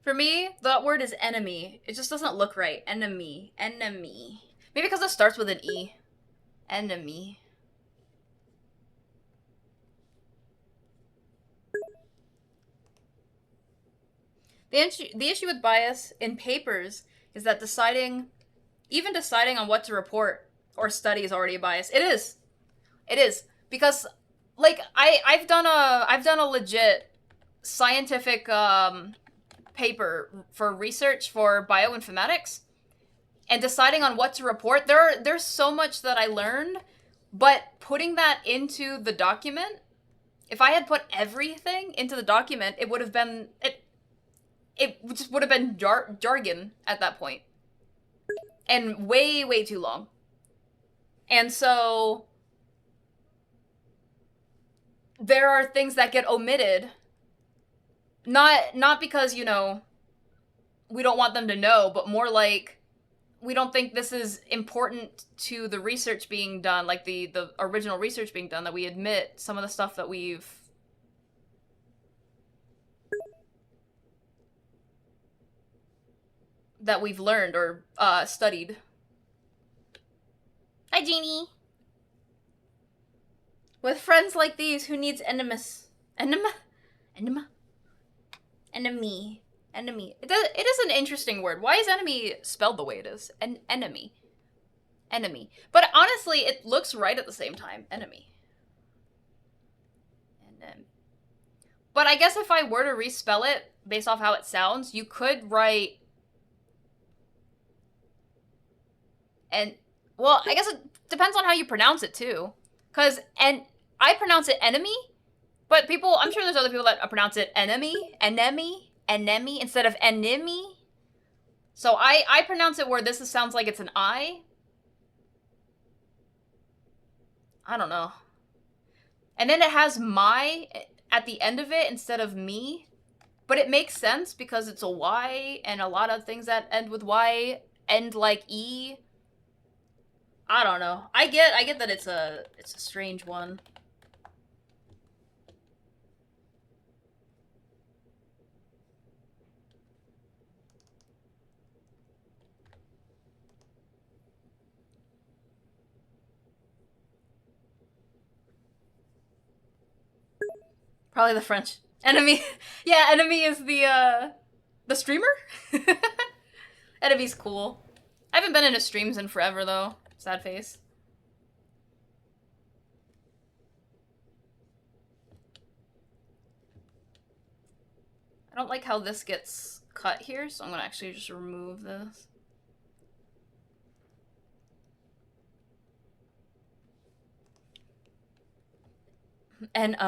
For me, that word is enemy. It just doesn't look right. Enemy. Enemy. Maybe because it starts with an E. Enemy. The issue with bias in papers is that even deciding on what to report or study is already a bias. It is. It is. Because, like, I've done a legit scientific paper for research for bioinformatics, and deciding on what to report, there's so much that I learned, but putting that into the document, if I had put everything into the document, it would have been it just would have been jargon at that point, and way too long. And so there are things that get omitted, not because, you know, we don't want them to know, but more like we don't think this is important to the research being done, like the original research being done, that we admit some of the stuff that we've learned or studied. Hi, Jeannie. With friends like these, who needs enemies? Enemy. It is an interesting word. Why is enemy spelled the way it is? An enemy. But honestly, it looks right at the same time. Enemy. But I guess if I were to respell it based off how it sounds, you could write... well, I guess it depends on how you pronounce it too. Because I pronounce it enemy, but I'm sure there's other people that pronounce it enemy, instead of enemy. So I pronounce it where this sounds like it's an I. I don't know. And then it has my at the end of it instead of me. But it makes sense because it's a Y, and a lot of things that end with Y end like E. I don't know. I get that it's a strange one. Probably the French. Enemy. Yeah, Enemy is the streamer? Enemy's cool. I haven't been into streams in forever, though. Sad face. I don't like how this gets cut here, so I'm gonna actually just remove this.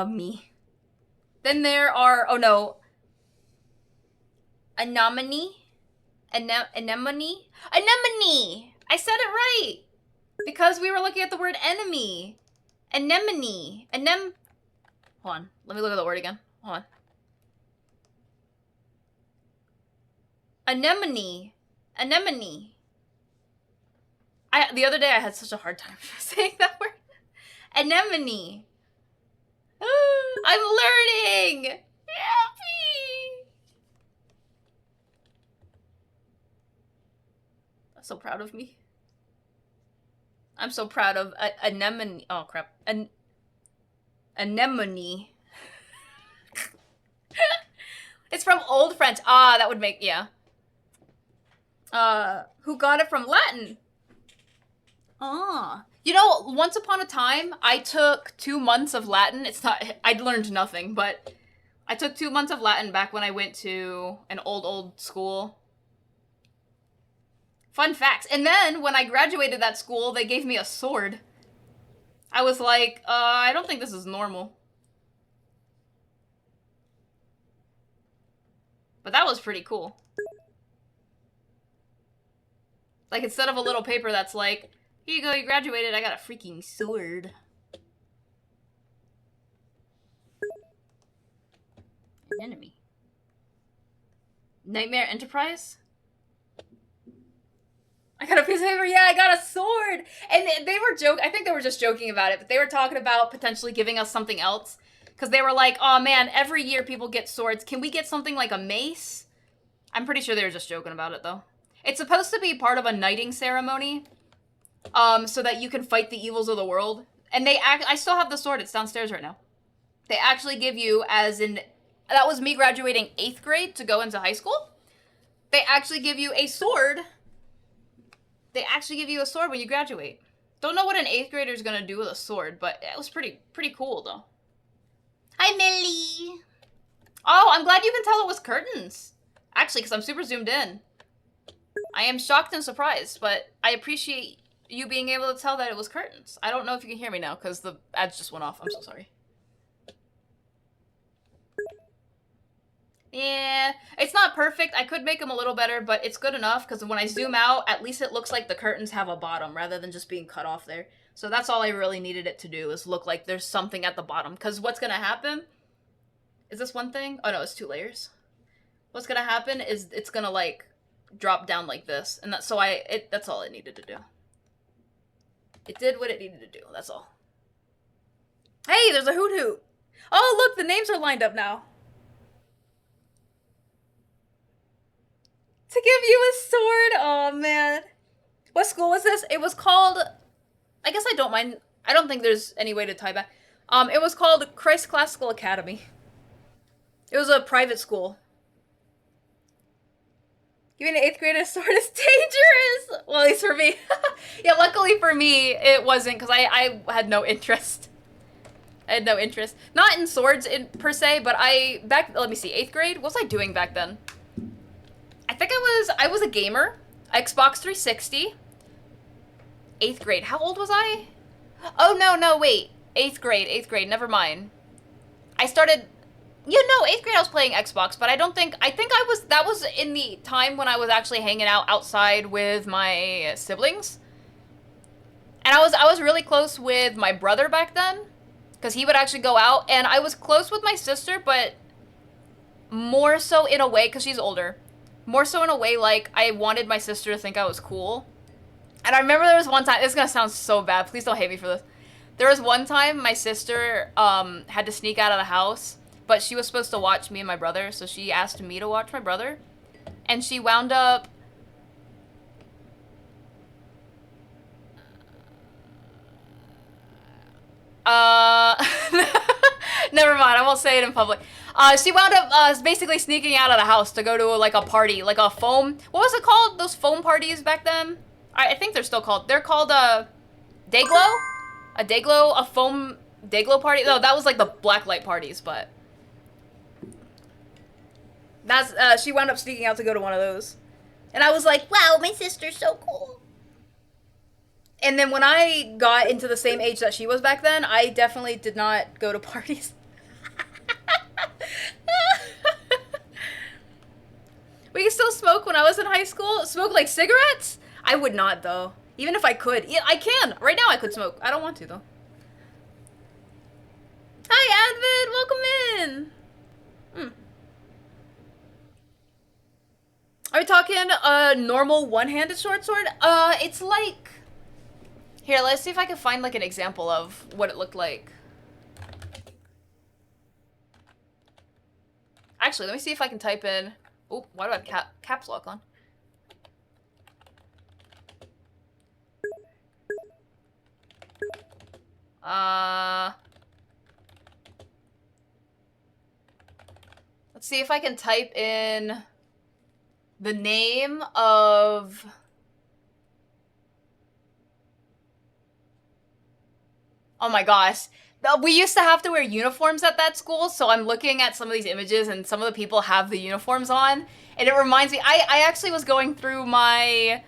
Me. Then there are, oh no, Anemone. Anemone. I said it right because we were looking at the word enemy. Anemone. Hold on. Let me look at the word again. Hold on. Anemone. The other day I had such a hard time saying that word. Anemone. I'm learning! Happy! I'm so proud of me. I'm so proud of Anemone. Oh, crap. Anemone. It's from Old French. Ah, that would make, yeah. Who got it from Latin? Ah. You know, once upon a time, I took 2 months of Latin. I learned nothing, but I took 2 months of Latin back when I went to an old school. Fun facts. And then, when I graduated that school, they gave me a sword. I was like, I don't think this is normal. But that was pretty cool. Like, instead of a little paper that's like, here you go, you graduated, I got a freaking sword. An enemy. Nightmare Enterprise? I got a piece of paper, yeah, I got a sword! And they were I think they were just joking about it, but they were talking about potentially giving us something else. Because they were like, oh man, every year people get swords. Can we get something like a mace? I'm pretty sure they were just joking about it, though. It's supposed to be part of a knighting ceremony. So that you can fight the evils of the world. And I still have the sword, it's downstairs right now. They actually give you, that was me graduating 8th grade to go into high school. They actually give you a sword. They actually give you a sword when you graduate. Don't know what an 8th grader is gonna do with a sword, but it was pretty cool, though. Hi, Millie. Oh, I'm glad you can tell it was curtains. Actually, because I'm super zoomed in. I am shocked and surprised, but I appreciate you being able to tell that it was curtains. I don't know if you can hear me now, because the ads just went off. I'm so sorry. Yeah, it's not perfect. I could make them a little better, but it's good enough, because when I zoom out, at least it looks like the curtains have a bottom, rather than just being cut off there. So that's all I really needed it to do, is look like there's something at the bottom. Because what's going to happen... Is this one thing? Oh no, it's 2 layers. What's going to happen is it's going to, like, drop down like this. And that's all it needed to do. It did what it needed to do, that's all. Hey, there's a hoot hoot! Oh, look, the names are lined up now. To give you a sword? Oh, man. What school was this? It was called... I guess I don't mind. I don't think there's any way to tie back. It was called Christ Classical Academy. It was a private school. Giving an 8th grader a sword is dangerous! Well, at least for me. Yeah, luckily for me, it wasn't, because I had no interest. I had no interest. Not in swords per se, but let me see, 8th grade? What was I doing back then? I think I was a gamer. Xbox 360. 8th grade. How old was I? Oh, no, wait. 8th grade, never mind. I started... You know, 8th grade I was playing Xbox, but I think that was in the time when I was actually hanging out outside with my siblings. And I was really close with my brother back then. Because he would actually go out, and I was close with my sister, but more so in a way, because she's older. More so in a way, like, I wanted my sister to think I was cool. And I remember there was one time, this is going to sound so bad, please don't hate me for this. There was one time my sister had to sneak out of the house, but she was supposed to watch me and my brother, so she asked me to watch my brother. And she wound up... Never mind, I won't say it in public. She wound up basically sneaking out of the house to go to like a party, like a foam... What was it called? Those foam parties back then? I think they're still called... They're called Dayglow? A Dayglow? A foam Dayglow party? No, that was like the blacklight parties, but... That's, she wound up sneaking out to go to one of those. And I was like, wow, my sister's so cool. And then when I got into the same age that she was back then, I definitely did not go to parties. We can still smoke when I was in high school. Smoke like cigarettes? I would not though. Even if I could. Yeah, I can. Right now I could smoke. I don't want to though. Hi Advid, welcome in. Are we talking a normal one-handed short sword? It's like... Here, let's see if I can find like an example of what it looked like. Actually, let me see if I can type in... Oh, why do I have caps lock on? Let's see if I can type in the name of... Oh my gosh. We used to have to wear uniforms at that school, so I'm looking at some of these images and some of the people have the uniforms on. And it reminds me, I actually was going through my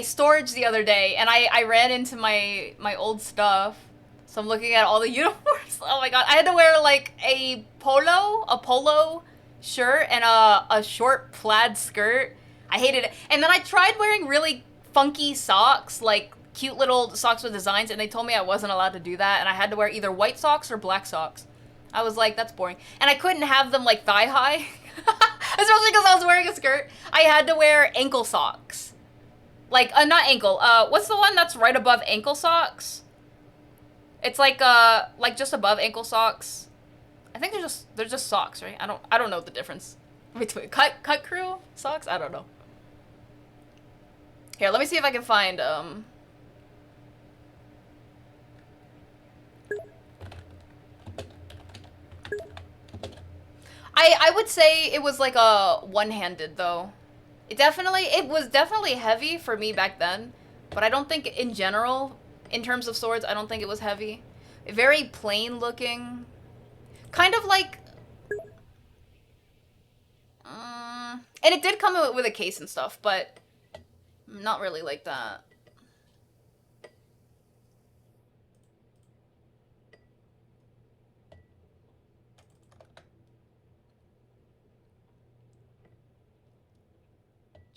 storage the other day and I ran into my old stuff. So I'm looking at all the uniforms. Oh my god, I had to wear like a polo shirt and a short plaid skirt. I hated it. And then I tried wearing really funky socks, like cute little socks with designs, and they told me I wasn't allowed to do that, and I had to wear either white socks or black socks. I was like, that's boring. And I couldn't have them like thigh high, especially because I was wearing a skirt. I had to wear ankle socks. Like, not ankle, what's the one that's right above ankle socks? It's like just above ankle socks. I think they're just socks, right? I don't know the difference between cut crew socks. I don't know. Here, let me see if I can find I would say it was like a one-handed though. It was definitely heavy for me back then, but I don't think in general, in terms of swords, I don't think it was heavy. Very plain looking. Kind of like... and it did come with a case and stuff, but not really like that.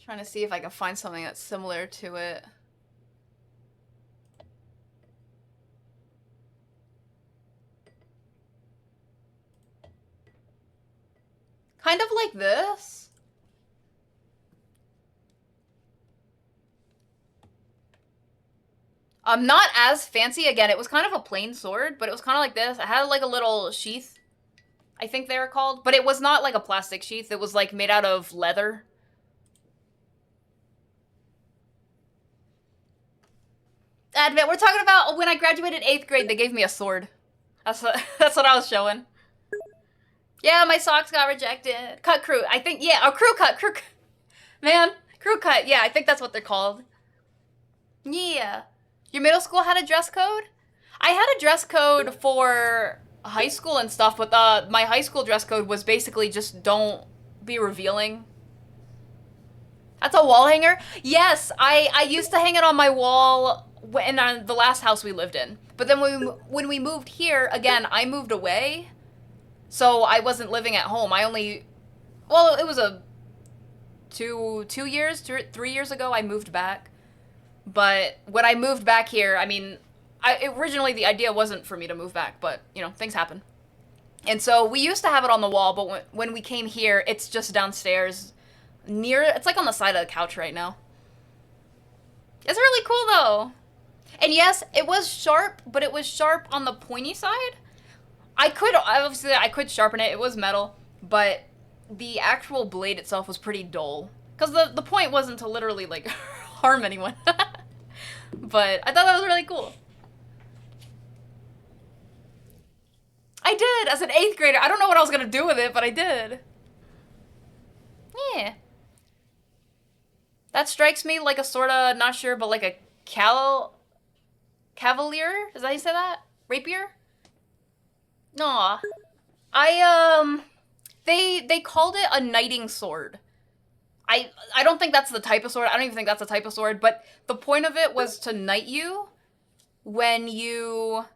Trying to see if I can find something that's similar to it. Kind of like this. Not as fancy. Again, it was kind of a plain sword, but it was kind of like this. It had like a little sheath, I think they were called. But it was not like a plastic sheath. It was like made out of leather. Admit, we're talking about when I graduated 8th grade, they gave me a sword. That's what I was showing. Yeah, my socks got rejected. Cut crew. I think, yeah, a crew cut. Man, crew cut. Yeah, I think that's what they're called. Yeah. Your middle school had a dress code? I had a dress code for high school and stuff, but my high school dress code was basically just don't be revealing. That's a wall hanger? Yes, I used to hang it on my wall in the last house we lived in. But then when we moved here, again, I moved away. So I wasn't living at home. It was a 3 years ago I moved back. But when I moved back here, I mean, originally the idea wasn't for me to move back, but, you know, things happen. And so we used to have it on the wall, but when we came here, it's just downstairs it's like on the side of the couch right now. It's really cool though. And yes, it was sharp, but it was sharp on the pointy side. I could sharpen it. It was metal, but the actual blade itself was pretty dull. Because the point wasn't to literally, like, harm anyone. But I thought that was really cool. I did, as an 8th grader. I don't know what I was going to do with it, but I did. Yeah. That strikes me like a sort of, not sure, but like a cavalier? Is that how you say that? Rapier? Aw. They called it a knighting sword. I don't think that's the type of sword. I don't even think that's the type of sword, but the point of it was to knight you when you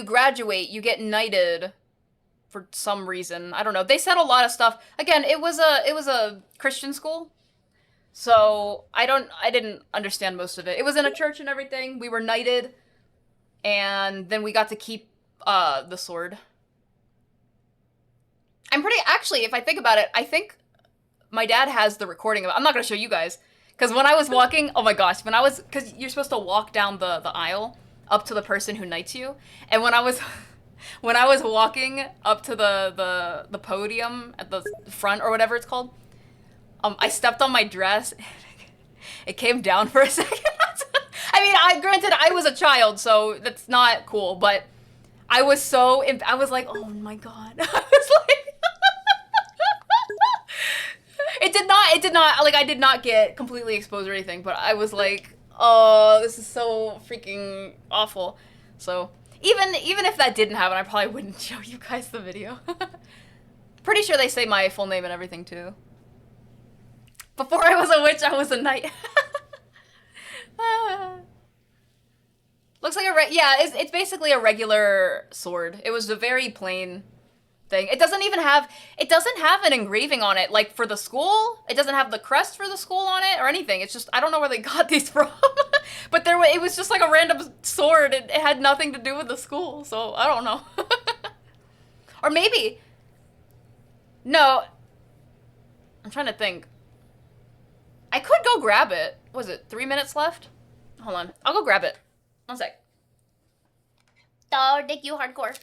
graduate, you get knighted for some reason. I don't know. They said a lot of stuff. Again, it was a Christian school. So I didn't understand most of it. It was in a church and everything. We were knighted, and then we got to keep the sword. Actually, if I think about it, I think my dad has the recording of it. I'm not gonna show you guys, because when I was walking, oh my gosh, because you're supposed to walk down the aisle up to the person who knights you, and when I was walking up to the podium at the front or whatever it's called, I stepped on my dress. It came down for a second. I mean, granted, I was a child, so that's not cool, but I was like, oh my god. I was like, it did not, like, I did not get completely exposed or anything, but I was like, oh, this is so freaking awful. So, even if that didn't happen, I probably wouldn't show you guys the video. Pretty sure they say my full name and everything, too. Before I was a witch, I was a knight. Looks like it's basically a regular sword. It was a very plain thing. It doesn't have an engraving on it, like for the school. It doesn't have the crest for the school on it or anything. It's just, I don't know where they got these from. But it was just like a random sword. It had nothing to do with the school, so I don't know. Or maybe, no, I'm trying to think. I could go grab it. Was it 3 minutes left? Hold on, I'll go grab it. 1 sec. Oh, thank you, hardcore.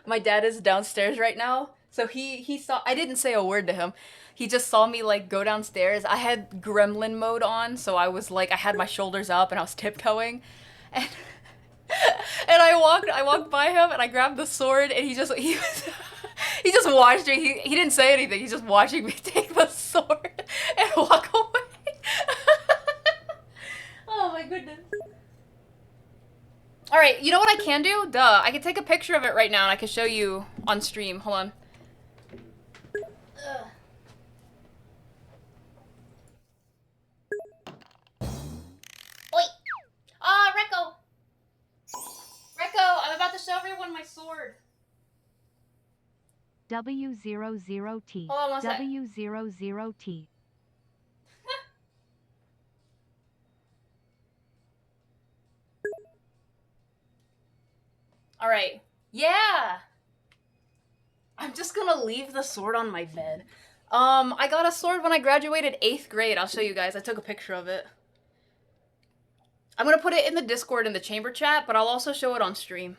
My dad is downstairs right now. So he saw, I didn't say a word to him. He just saw me like go downstairs. I had gremlin mode on, so I was like, I had my shoulders up and I was tiptoeing. And I walked by him and I grabbed the sword and he just watched me. He didn't say anything. He's just watching me take the sword and walk away. Oh my goodness. All right, you know what I can do? Duh, I can take a picture of it right now and I can show you on stream. Hold on. Ugh. Oi! Ah, Recco! Recco, I'm about to show everyone my sword. W00T. Hold on 1 sec. W00T. All right. Yeah. I'm just gonna leave the sword on my bed. I got a sword when I graduated 8th grade. I'll show you guys. I took a picture of it. I'm gonna put it in the Discord in the chamber chat, but I'll also show it on stream.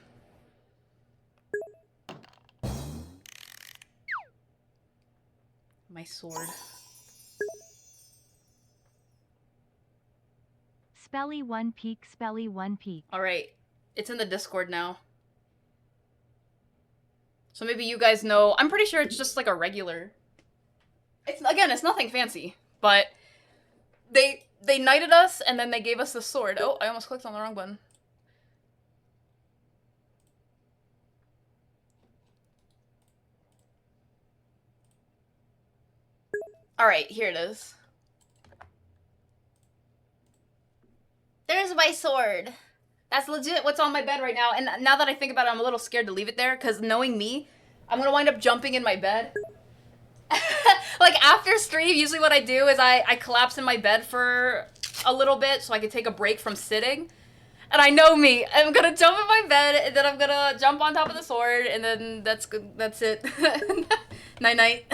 My sword. Spelly one peak, spelly one peak. All right. It's in the Discord now. So maybe you guys know. I'm pretty sure it's just like a regular. It's nothing fancy, But they knighted us, and then they gave us the sword. Oh, I almost clicked on the wrong button. Alright, here it is. There's my sword. That's legit what's on my bed right now. And now that I think about it, I'm a little scared to leave it there, because knowing me, I'm gonna wind up jumping in my bed. Like, after stream, usually what I do is I collapse in my bed for a little bit so I can take a break from sitting. And I know me. I'm gonna jump in my bed, and then I'm gonna jump on top of the sword, and then that's it. Night-night.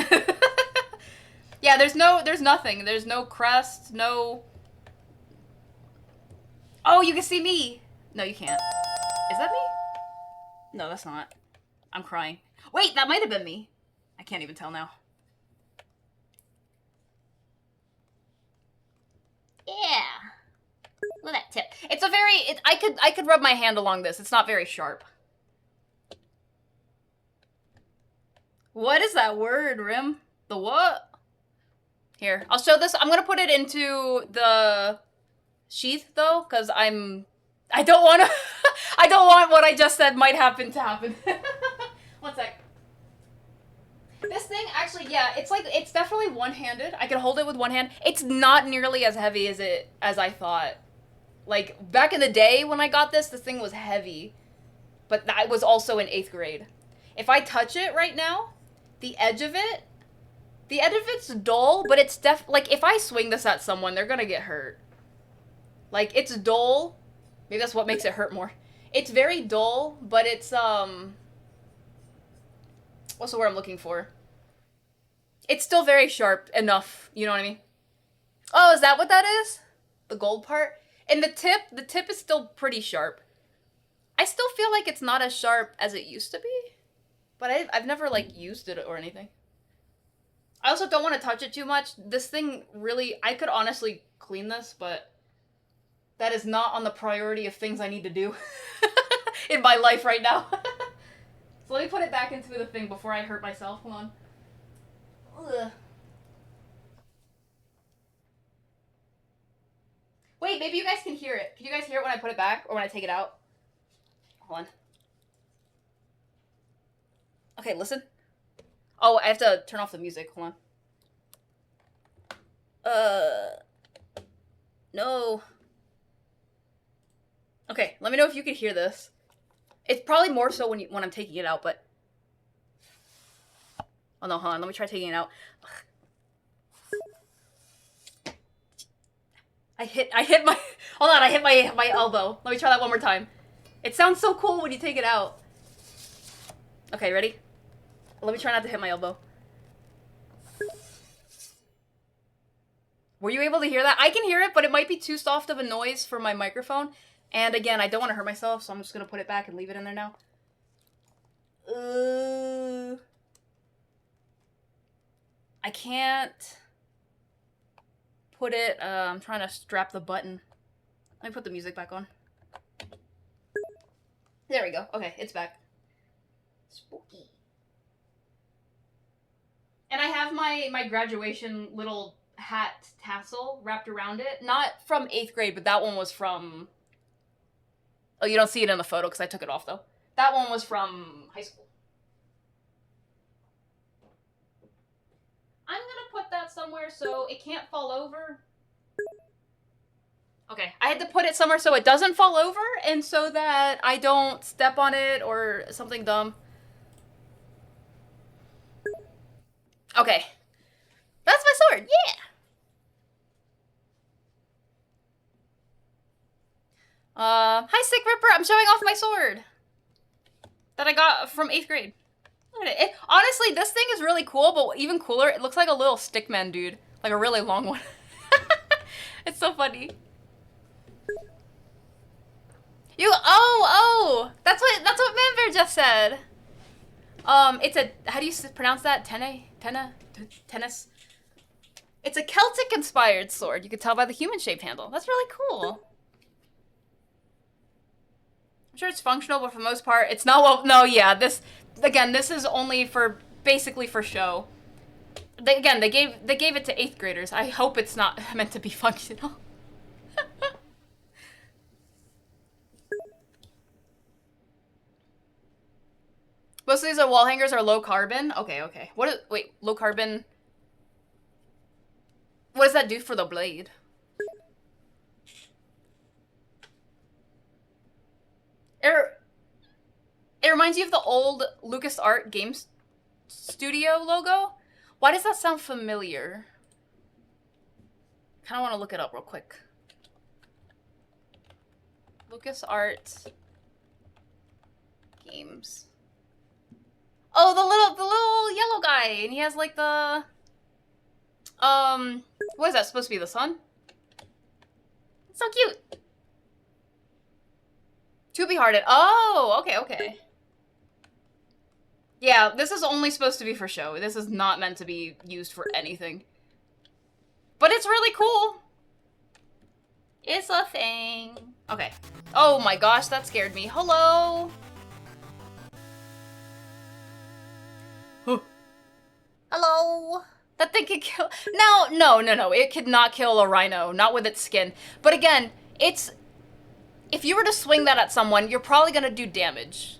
Yeah, there's nothing. There's no crest, no... Oh, you can see me! No, you can't. Is that me? No, that's not. I'm crying. Wait, that might have been me. I can't even tell now. Yeah. Look at that tip. It's a very... I could rub my hand along this. It's not very sharp. What is that word, Rim? The what? Here, I'll show this. I'm gonna put it into the sheath, though, because I don't want to... I don't want what I just said might happen to happen. One sec. This thing, actually, yeah, it's definitely one-handed. I can hold it with one hand. It's not nearly as heavy as I thought. Like, back in the day when I got this thing was heavy. But I was also in 8th grade. If I touch it right now, the edge of it's dull, but it's like, if I swing this at someone, they're gonna get hurt. Like, it's dull. Maybe that's what makes it hurt more. It's very dull, but it's, what's the word I'm looking for? It's still very sharp enough, you know what I mean? Oh, is that what that is? The gold part? And the tip is still pretty sharp. I still feel like it's not as sharp as it used to be, but I've never, like, used it or anything. I also don't want to touch it too much. This thing really, I could honestly clean this, but that is not on the priority of things I need to do in my life right now. So let me put it back into the thing before I hurt myself. Hold on. Ugh. Wait, maybe you guys can hear it. Can you guys hear it when I put it back or when I take it out? Hold on. Okay, listen. Oh, I have to turn off the music. Hold on. No. Okay, let me know if you can hear this. It's probably more so when I'm taking it out, but... Oh no, hold on. Let me try taking it out. I hit my... Hold on, I hit my elbow. Let me try that one more time. It sounds so cool when you take it out. Okay, ready? Let me try not to hit my elbow. Were you able to hear that? I can hear it, but it might be too soft of a noise for my microphone. And again, I don't want to hurt myself, so I'm just going to put it back and leave it in there now. I can't put it... I'm trying to strap the button. Let me put the music back on. There we go. Okay, it's back. Spooky. And I have my graduation little hat tassel wrapped around it. Not from 8th grade, but that one was from... Oh, you don't see it in the photo because I took it off, though. That one was from high school. I'm gonna put that somewhere so it can't fall over. Okay, I had to put it somewhere so it doesn't fall over and so that I don't step on it or something dumb. Okay. That's my sword, yeah! Hi Sick Ripper, I'm showing off my sword that I got from 8th grade. Look at it. Honestly, this thing is really cool, but even cooler, it looks like a little stickman dude. Like a really long one. It's so funny. Oh, that's what Manbear just said. It's a, how do you pronounce that? Tennis? It's a Celtic-inspired sword. You can tell by the human-shaped handle. That's really cool. I'm sure it's functional, but for the most part, it's not, well, no, yeah, this, again, this is only for, basically for show. They gave it to 8th graders. I hope it's not meant to be functional. Most of these wall hangers are low carbon. Okay. Wait, low carbon. What does that do for the blade? It reminds you of the old LucasArts Games Studio logo. Why does that sound familiar? Kind of want to look it up real quick. LucasArts Games. Oh, the little yellow guy, and he has like the what is that supposed to be, the sun? It's so cute. To be hearted. Oh, okay. Yeah, this is only supposed to be for show. This is not meant to be used for anything. But it's really cool. It's a thing. Okay. Oh my gosh, that scared me. Hello. Hello. That thing could kill. No. It could not kill a rhino. Not with its skin. But again, it's. If you were to swing that at someone, you're probably gonna do damage.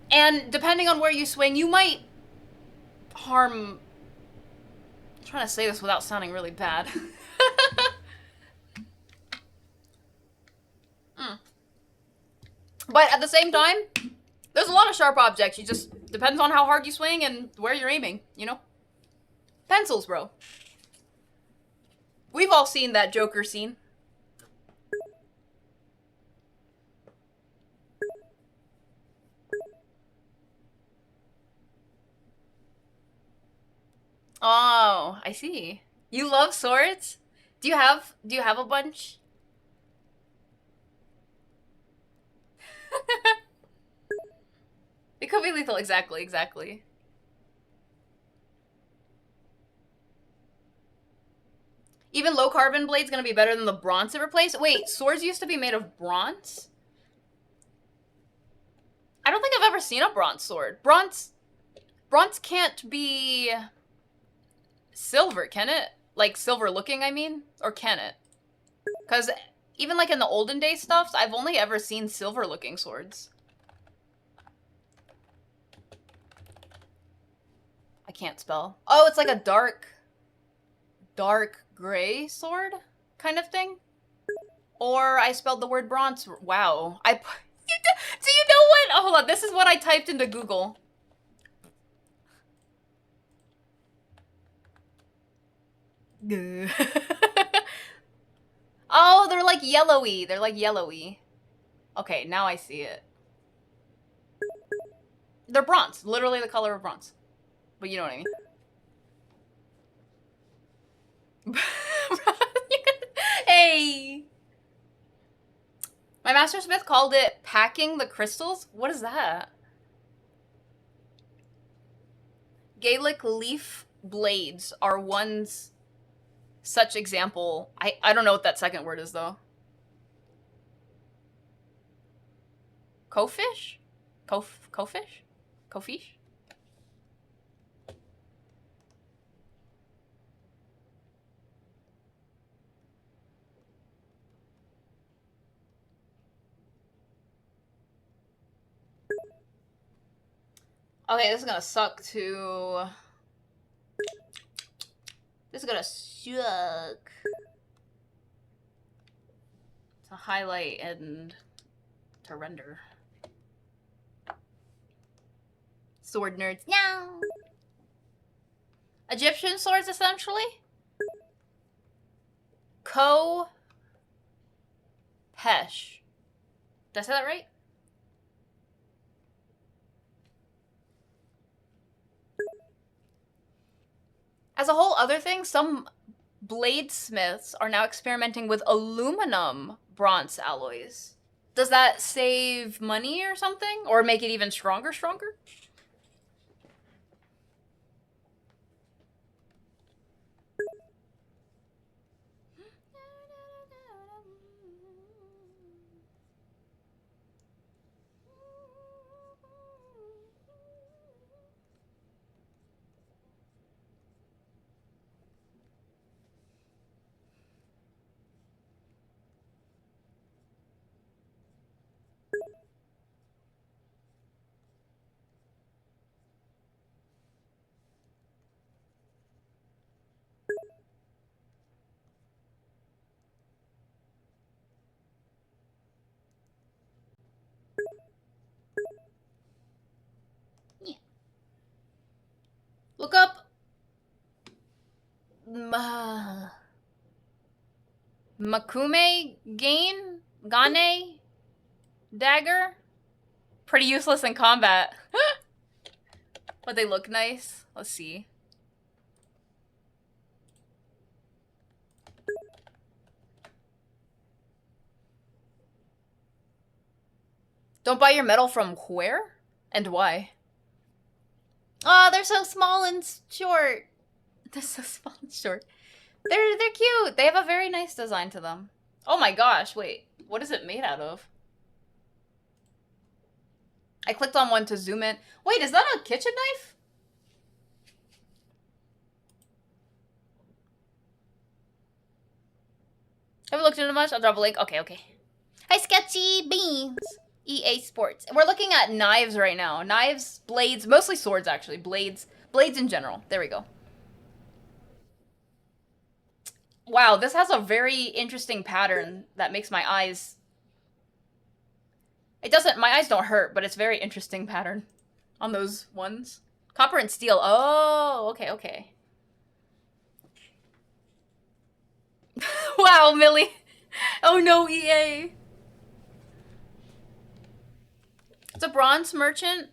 And depending on where you swing, you might harm. I'm trying to say this without sounding really bad. But at the same time, there's a lot of sharp objects. You just depends on how hard you swing and where you're aiming, you know? Pencils, bro. We've all seen that Joker scene. Oh, I see. You love swords? Do you have a bunch? It could be lethal, exactly. Even low carbon blade's gonna be better than the bronze it replaced? Wait, swords used to be made of bronze? I don't think I've ever seen a bronze sword. Bronze can't be silver, can it? Like silver looking, I mean? Or can it? Because even like in the olden day stuff, I've only ever seen silver looking swords. I can't spell. Oh, it's like a dark gray sword kind of thing. Or I spelled the word bronze. Wow. Do you know what? Oh, hold on. This is what I typed into Google. Oh, they're like yellowy. Okay, now I see it. They're bronze. Literally the color of bronze. But you know what I mean. Hey! My mastersmith called it packing the crystals? What is that? Gaelic leaf blades are one's such example. I don't know what that second word is, though. Kofish? Kofish? Kofish? Okay, this is gonna suck to... This is gonna suck to highlight and to render. Sword nerds. No. Egyptian swords, essentially? Pesh. Did I say that right? As a whole other thing, some bladesmiths are now experimenting with aluminum bronze alloys. Does that save money or something? Or make it even stronger? Makume Gane dagger. Pretty useless in combat. But they look nice. Let's see. Don't buy your metal from where? And why? Oh, they're so small and short. They're so small and short. They're cute. They have a very nice design to them. Oh my gosh, wait. What is it made out of? I clicked on one to zoom in. Wait, is that a kitchen knife? Have you looked into much? I'll drop a link. Okay, okay. Hi, Sketchy Beans. EA Sports. We're looking at knives right now. Knives, blades, mostly swords actually. Blades in general. There we go. Wow, this has a very interesting pattern that makes my eyes... my eyes don't hurt, but it's very interesting pattern on those ones. Copper and steel. Oh, okay, okay. Wow, Millie. Oh no, EA. It's a bronze merchant.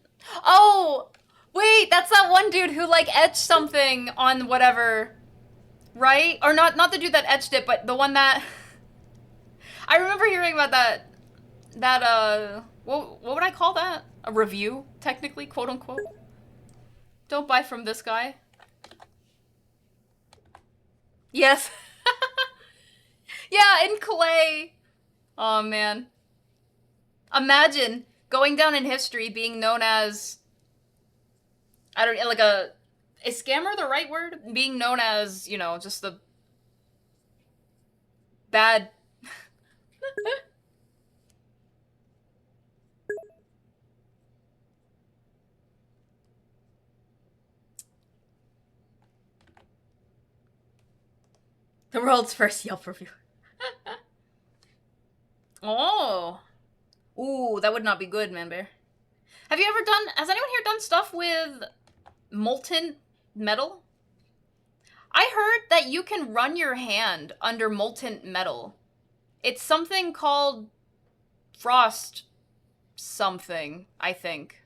Oh, wait, that's that one dude who like etched something on whatever, right? Or not the dude that etched it, but the one that I remember hearing about that what would I call that? A review, technically, quote unquote. Don't buy from this guy. Yes. Yeah, in clay. Oh man. Imagine going down in history being known as, I don't, like is scammer the right word? Being known as, you know, just the bad. The world's first Yelp review. Oh. Ooh, that would not be good, man bear. Has anyone here done stuff with molten metal? I heard that you can run your hand under molten metal. It's something called frost something, I think.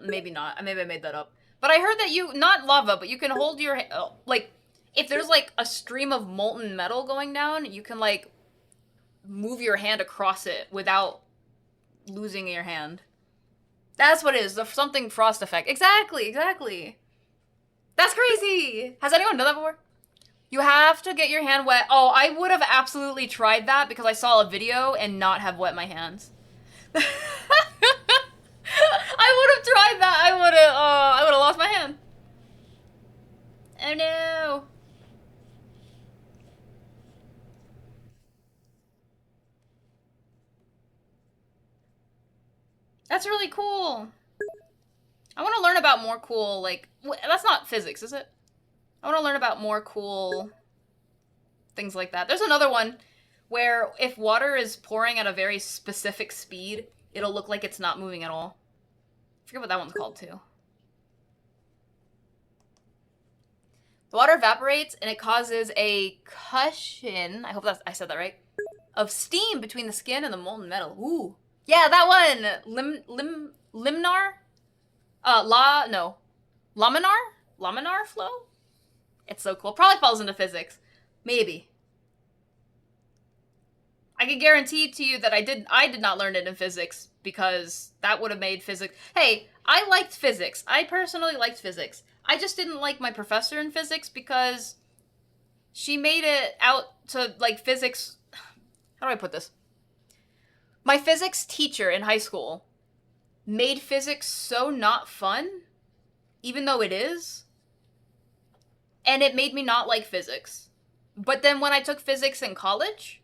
Maybe not. Maybe I made that up. But I heard that not lava, but you can hold your, like, if there's like a stream of molten metal going down, you can like move your hand across it without losing your hand. That's what it is. The something frost effect. Exactly, exactly. That's crazy. Has anyone done that before? You have to get your hand wet. Oh, I would have absolutely tried that because I saw a video and not have wet my hands. I would have tried that. I would have lost my hand. Oh no. That's really cool. I want to learn about more cool, like, that's not physics, is it? I want to learn about more cool things like that. There's another one where if water is pouring at a very specific speed, it'll look like it's not moving at all. I forget what that one's called, too. The water evaporates, and it causes a cushion, I hope I said that right, of steam between the skin and the molten metal. Ooh. Yeah, that one! Laminar? Laminar flow? It's so cool. Probably falls into physics. Maybe. I can guarantee to you that I did not learn it in physics because that would have made physics. Hey, I liked physics. I personally liked physics. I just didn't like my professor in physics because she made it out to like physics. How do I put this? My physics teacher in high school made physics so not fun, even though it is. And it made me not like physics. But then when I took physics in college,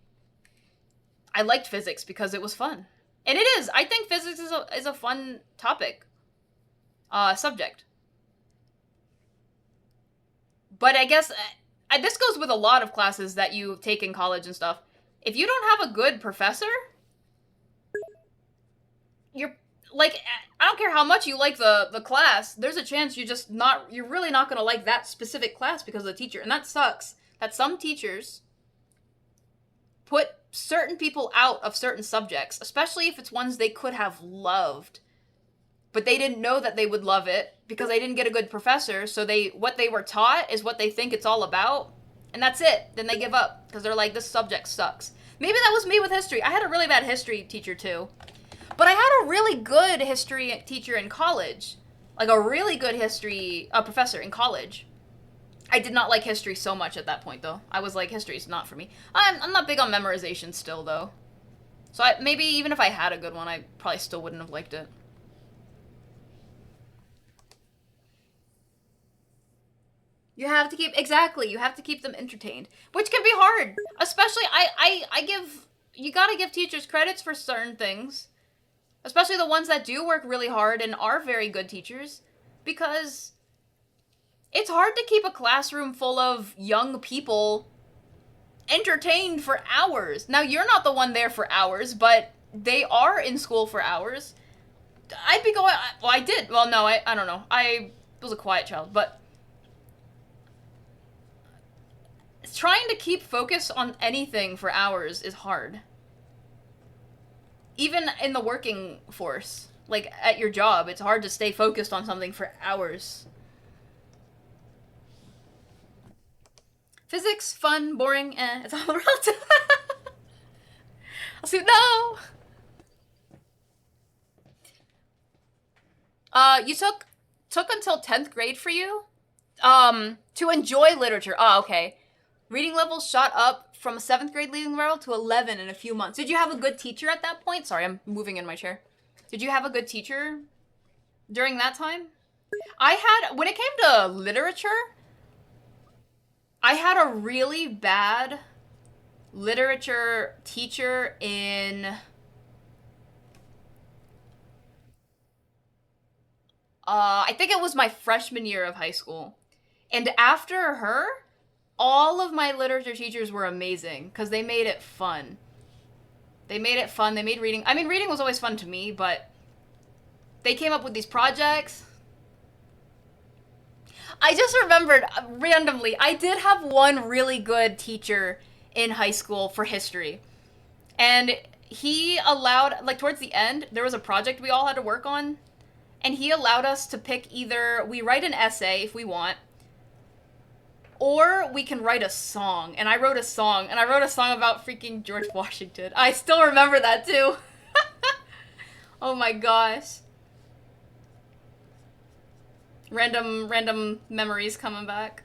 I liked physics because it was fun. And it is. I think physics is a fun topic. Subject. But I guess this goes with a lot of classes that you take in college and stuff. If you don't have a good professor, you're like, I don't care how much you like the class, there's a chance you're really not going to like that specific class because of the teacher. And that sucks. That some teachers put certain people out of certain subjects, especially if it's ones they could have loved, but they didn't know that they would love it because they didn't get a good professor. So what they were taught is what they think it's all about, and that's it. Then they give up because they're like, this subject sucks. Maybe that was me with history. I had a really bad history teacher too, but I had a really good history teacher in college, like a really good history professor in college. I did not like history so much at that point, though. I was like, history's not for me. I'm not big on memorization still, though. So maybe even if I had a good one, I probably still wouldn't have liked it. You have to keep, exactly, you have to keep them entertained, which can be hard. Especially, you gotta give teachers credits for certain things. Especially the ones that do work really hard and are very good teachers. Because it's hard to keep a classroom full of young people entertained for hours. Now, you're not the one there for hours, but they are in school for hours. I'd be going, well, I did. Well, no, I don't know. I was a quiet child, but trying to keep focus on anything for hours is hard. Even in the working force, like at your job, it's hard to stay focused on something for hours. Physics, fun, boring, it's all relative. I'll see, no! You took until 10th grade for you? To enjoy literature. Oh, okay. Reading levels shot up from a 7th grade reading level to 11 in a few months. Did you have a good teacher at that point? Sorry, I'm moving in my chair. Did you have a good teacher during that time? When it came to literature, I had a really bad literature teacher in I think it was my freshman year of high school. And after her, all of my literature teachers were amazing because they made it fun. They made it fun. They made reading. I mean, reading was always fun to me, but they came up with these projects. I just remembered randomly, I did have one really good teacher in high school for history. And he allowed, like towards the end, there was a project we all had to work on. And he allowed us to pick either, we write an essay if we want, or we can write a song. And I wrote a song about freaking George Washington. I still remember that too. Oh my gosh. Random memories coming back.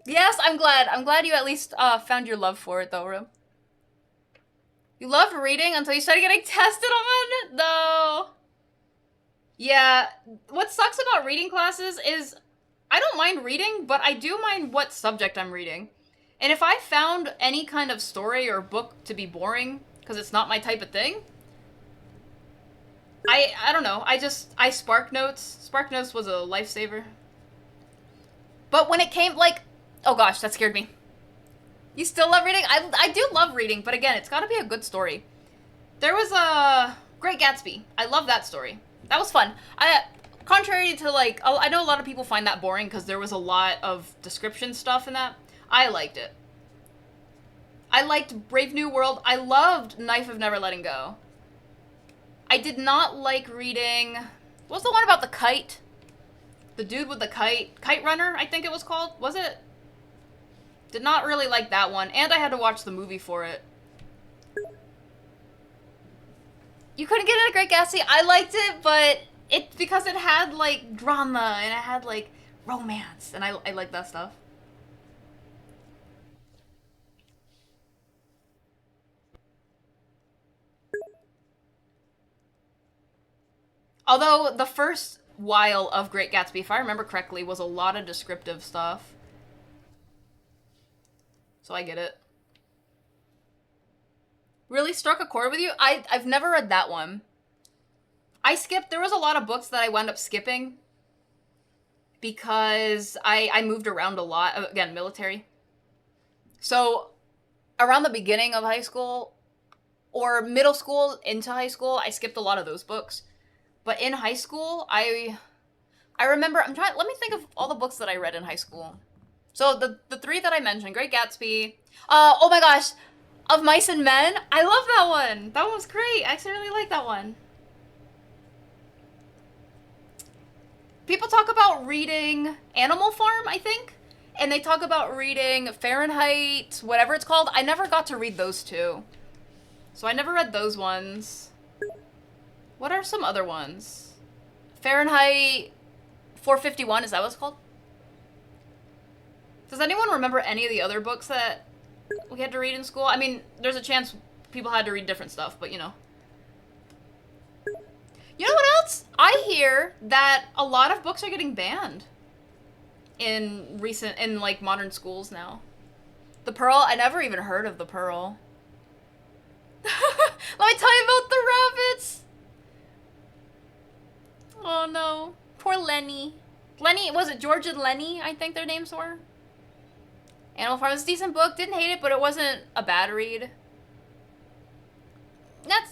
Yes, I'm glad. I'm glad you at least found your love for it though, Ru. You loved reading until you started getting tested on it? No. Yeah, what sucks about reading classes is I don't mind reading, but I do mind what subject I'm reading. And if I found any kind of story or book to be boring, because it's not my type of thing, I don't know, I Spark Notes. Spark Notes was a lifesaver. But when it came, like, oh gosh, that scared me. You still love reading? I do love reading, but again, it's gotta be a good story. There was a Great Gatsby. I love that story. That was fun. Contrary to, like, I know a lot of people find that boring because there was a lot of description stuff in that. I liked it. I liked Brave New World. I loved Knife of Never Letting Go. I did not like reading... What was the one about the kite? The dude with the kite? Kite Runner, I think it was called. Was it? Did not really like that one. And I had to watch the movie for it. You couldn't get into Great Gatsby? I liked it, but it's because it had, like, drama and it had, like, romance. And I like that stuff. Although the first while of Great Gatsby, if I remember correctly, was a lot of descriptive stuff. So I get it. Really struck a chord with you? I've never read that one. There was a lot of books that I wound up skipping because I moved around a lot. Again, military. So around the beginning of high school or middle school into high school, I skipped a lot of those books. But in high school, I remember, let me think of all the books that I read in high school. So the three that I mentioned, Great Gatsby. Oh my gosh, Of Mice and Men. I love that one. That one was great. I actually really like that one. People talk about reading Animal Farm, I think, and they talk about reading Fahrenheit, whatever it's called. I never got to read those two, so I never read those ones. What are some other ones? Fahrenheit 451, is that what it's called? Does anyone remember any of the other books that we had to read in school? I mean, there's a chance people had to read different stuff, but you know. You know what else? I hear that a lot of books are getting banned in like modern schools now. The Pearl, I never even heard of The Pearl. Let me tell you about the rabbits. Oh no. Poor Lenny. Lenny, was it George and Lenny, I think their names were? Animal Farm was a decent book. Didn't hate it, but it wasn't a bad read.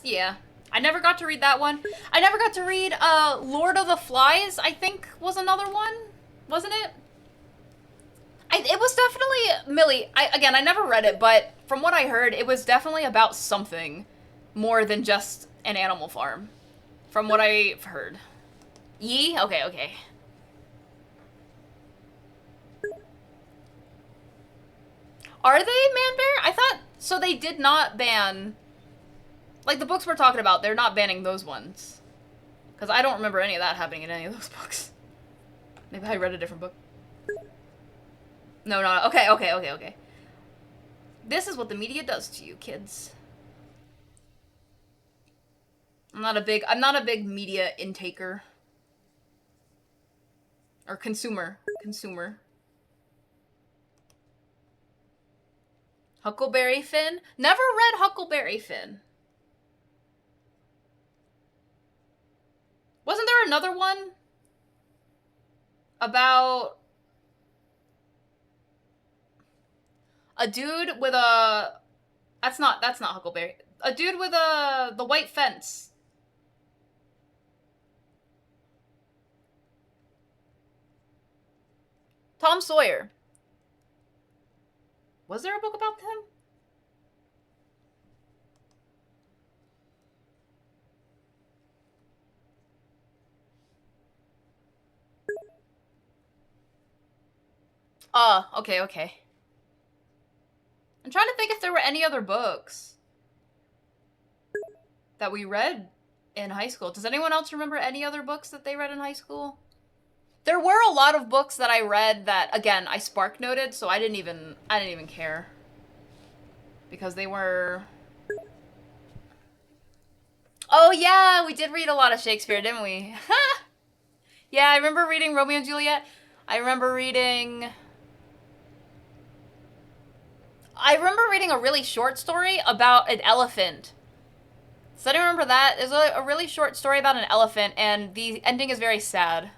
Yeah. I never got to read that one. I never got to read Lord of the Flies, I think was another one. Wasn't it? It was definitely, Millie, again, I never read it, but from what I heard, it was definitely about something more than just an animal farm. From what I've heard. Yee? Okay, okay. Are they Man Bear? I thought, so they did not ban, like the books we're talking about, they're not banning those ones. Because I don't remember any of that happening in any of those books. Maybe I read a different book. No. Okay. This is what the media does to you, kids. I'm not a big media intaker. Or consumer. Huckleberry Finn? Never read Huckleberry Finn. Wasn't there another one? About a dude with a... That's not Huckleberry. A dude with the white fence. Tom Sawyer. Was there a book about him? Okay. I'm trying to think if there were any other books that we read in high school. Does anyone else remember any other books that they read in high school? There were a lot of books that I read that, again, I spark noted, so I didn't even care. Because they were... Oh yeah, we did read a lot of Shakespeare, didn't we? Yeah, I remember reading Romeo and Juliet. I remember reading a really short story about an elephant. Does anyone remember that? There's a really short story about an elephant, and the ending is very sad.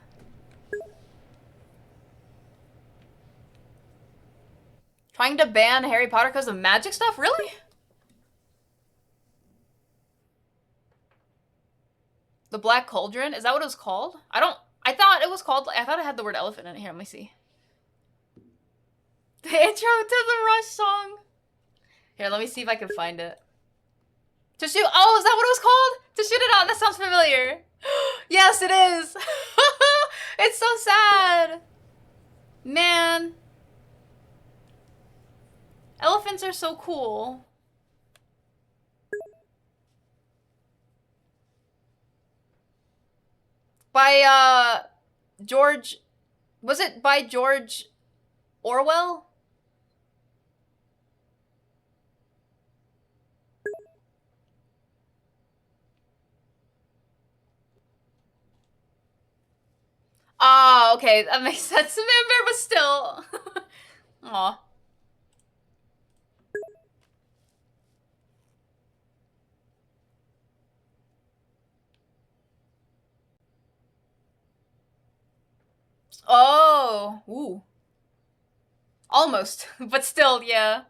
Trying to ban Harry Potter because of magic stuff? Really? The Black Cauldron? Is that what it was called? I thought it was called... I thought it had the word elephant in it. Here, let me see. The intro to the Rush song. Here, let me see if I can find it. To shoot... Oh, is that what it was called? To shoot it out. That sounds familiar. Yes, it is. It's so sad. Man. Elephants are so cool. By, George... Was it by George Orwell? Ah, okay, that makes sense. Man Bear, but still. Aw. Oh, ooh. Almost, but still, yeah.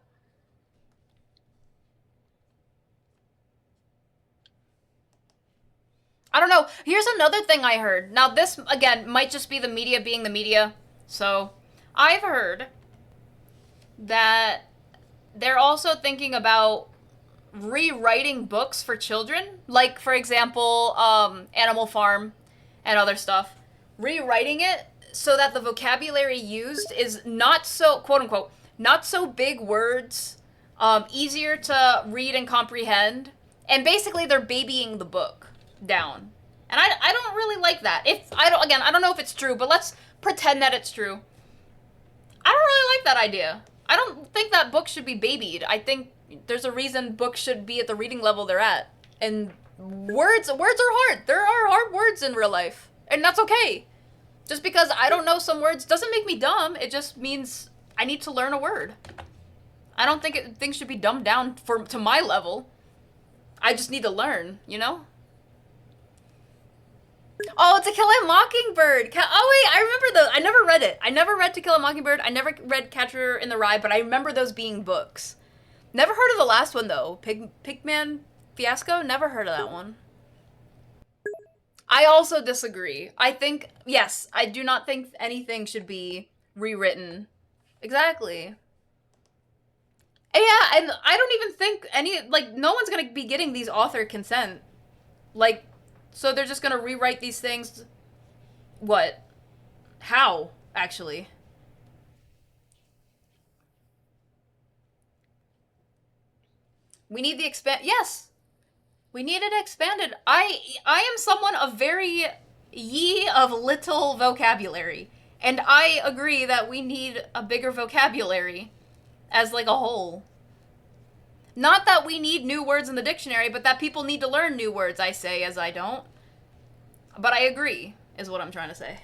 I don't know. Here's another thing I heard. Now this, again, might just be the media being the media. So, I've heard that they're also thinking about rewriting books for children. Like, for example, Animal Farm and other stuff. Rewriting it so that the vocabulary used is not so, quote unquote, not so big words, easier to read and comprehend. And basically they're babying the book down. And I don't really like that. I don't know if it's true, but let's pretend that it's true. I don't really like that idea. I don't think that books should be babied. I think there's a reason books should be at the reading level they're at. And words are hard. There are hard words in real life. And that's okay. Just because I don't know some words doesn't make me dumb. It just means I need to learn a word. I don't think things should be dumbed down to my level. I just need to learn, you know? Oh, To Kill a Mockingbird. Oh, wait, I remember those. I never read it. I never read To Kill a Mockingbird. I never read Catcher in the Rye, but I remember those being books. Never heard of the last one, though. Pigman Fiasco? Never heard of that one. I also disagree. I think, yes, I do not think anything should be rewritten. Exactly. Yeah, and I don't even think no one's gonna be getting these author consent. Like, so they're just gonna rewrite these things. What? How, actually? We need the yes! We need it expanded. I am someone of very ye of little vocabulary. And I agree that we need a bigger vocabulary as like a whole. Not that we need new words in the dictionary, but that people need to learn new words, I say, as I don't. But I agree, is what I'm trying to say.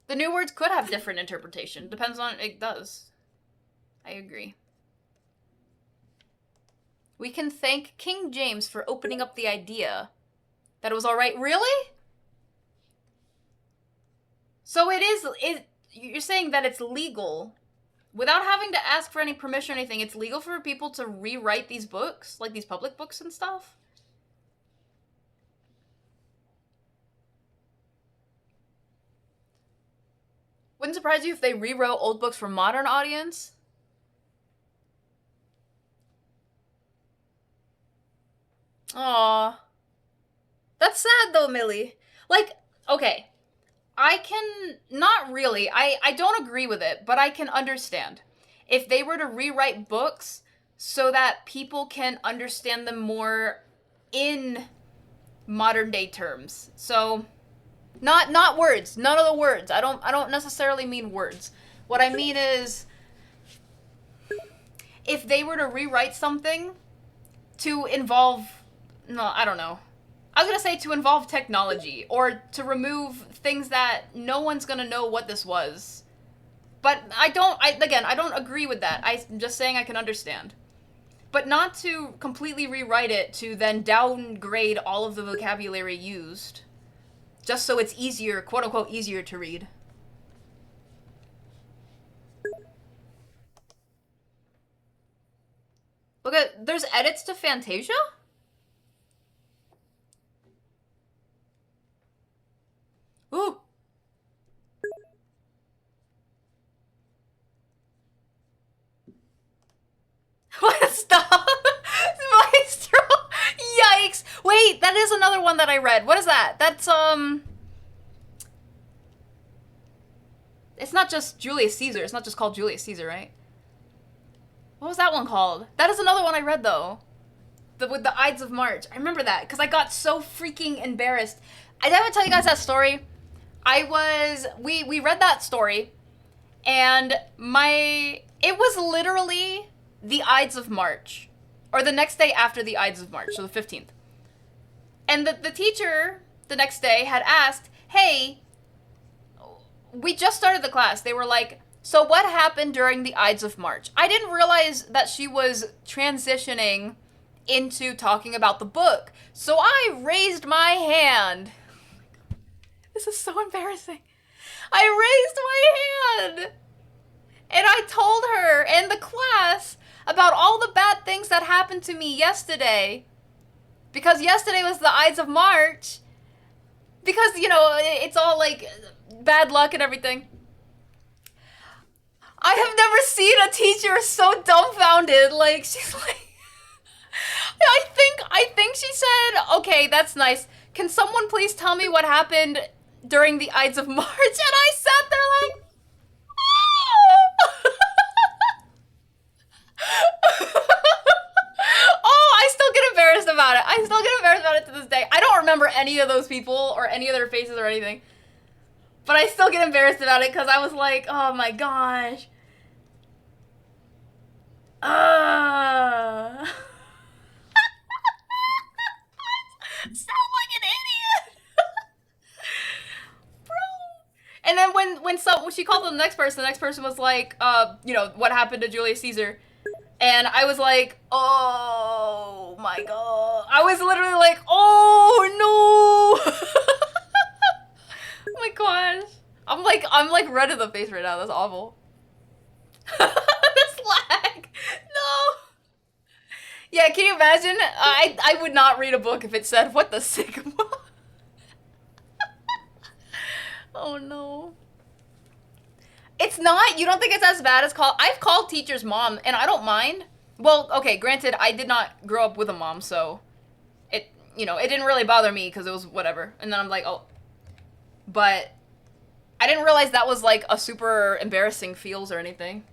The new words could have different interpretation. Depends on, it does. I agree. We can thank King James for opening up the idea that it was alright. Really? So you're saying that it's legal, without having to ask for any permission or anything, it's legal for people to rewrite these books? Like these public books and stuff? Wouldn't surprise you if they rewrote old books for modern audience? Aw. That's sad though, Millie. Like, okay. I can, not really, I don't agree with it, but I can understand. If they were to rewrite books so that people can understand them more in modern day terms. So, not words, none of the words. I don't necessarily mean words. What I mean is, if they were to rewrite something to involve, no, I don't know. I was gonna say to involve technology, or to remove things that no one's gonna know what this was. But I don't agree with that. I'm just saying I can understand. But not to completely rewrite it to then downgrade all of the vocabulary used. Just so it's easier, quote unquote, easier to read. Look at, there's edits to Fantasia? Ooh. What? Stop. Maestro. Yikes. Wait, that is another one that I read. What is that? That's, it's not just Julius Caesar. It's not just called Julius Caesar, right? What was that one called? That is another one I read, though. With the Ides of March. I remember that, because I got so freaking embarrassed. I didn't tell you guys that story. We read that story, and it was literally the Ides of March, or the next day after the Ides of March, so the 15th. And the teacher the next day had asked, hey, we just started the class. They were like, so what happened during the Ides of March? I didn't realize that she was transitioning into talking about the book, so I raised my hand. This is so embarrassing. I raised my hand. And I told her and the class about all the bad things that happened to me yesterday. Because yesterday was the Ides of March. because, you know, it's all like bad luck and everything. I have never seen a teacher so dumbfounded. Like, she's like, I think she said, okay, that's nice. Can someone please tell me what happened during the Ides of March? And I sat there like, oh, I still get embarrassed about it. I still get embarrassed about it to this day. I don't remember any of those people or any of their faces or anything. But I still get embarrassed about it because I was like, oh my gosh. Sound like an idiot. Bro. And then when she called the next person was like, you know, what happened to Julius Caesar? And I was like, oh my god. I was literally like, oh no. Oh my gosh. I'm like red in the face right now. That's awful. This lag. No. Yeah, can you imagine? I would not read a book if it said, what the Sigma? Oh no. It's not, you don't think it's as bad as I've called teachers mom, and I don't mind. Well, okay, granted, I did not grow up with a mom, so it, you know, it didn't really bother me because it was whatever. And then I'm like, oh. But I didn't realize that was like a super embarrassing feels or anything.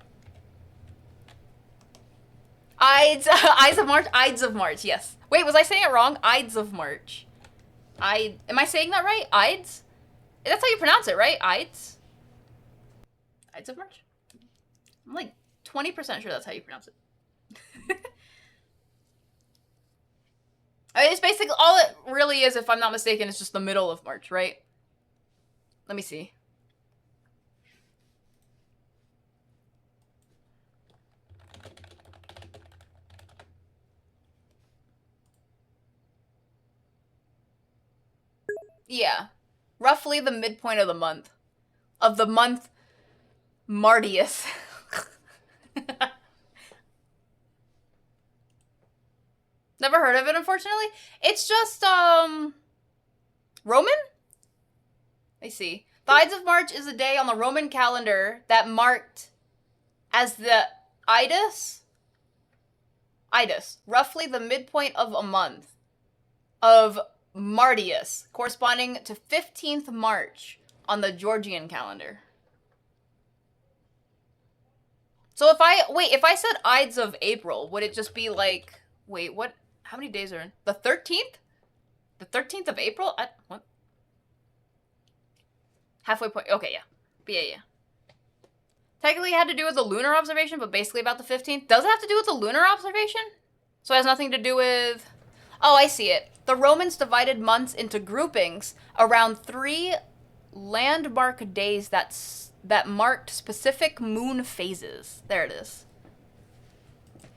Ides of March, yes. Wait, was I saying it wrong? Ides of March. Am I saying that right? Ides? That's how you pronounce it, right? Ides? Ides of March? I'm like 20% sure that's how you pronounce it. I mean, it's basically, all it really is, if I'm not mistaken, is just the middle of March, right? Let me see. Yeah. Roughly the midpoint of the month. Of the month Martius. Never heard of it, unfortunately. It's just, Roman? I see. The Ides of March is a day on the Roman calendar that marked as the Idus, roughly the midpoint of a month of Martius, corresponding to 15th March on the Georgian calendar. So if I said Ides of April, would it just be like, wait, what? How many days are in? The 13th? The 13th of April? What? Halfway point. Okay, yeah. But yeah. Technically it had to do with the lunar observation, but basically about the 15th. Does it have to do with the lunar observation? So it has nothing to do with... Oh, I see it. The Romans divided months into groupings around 3 landmark days that marked specific moon phases. There it is.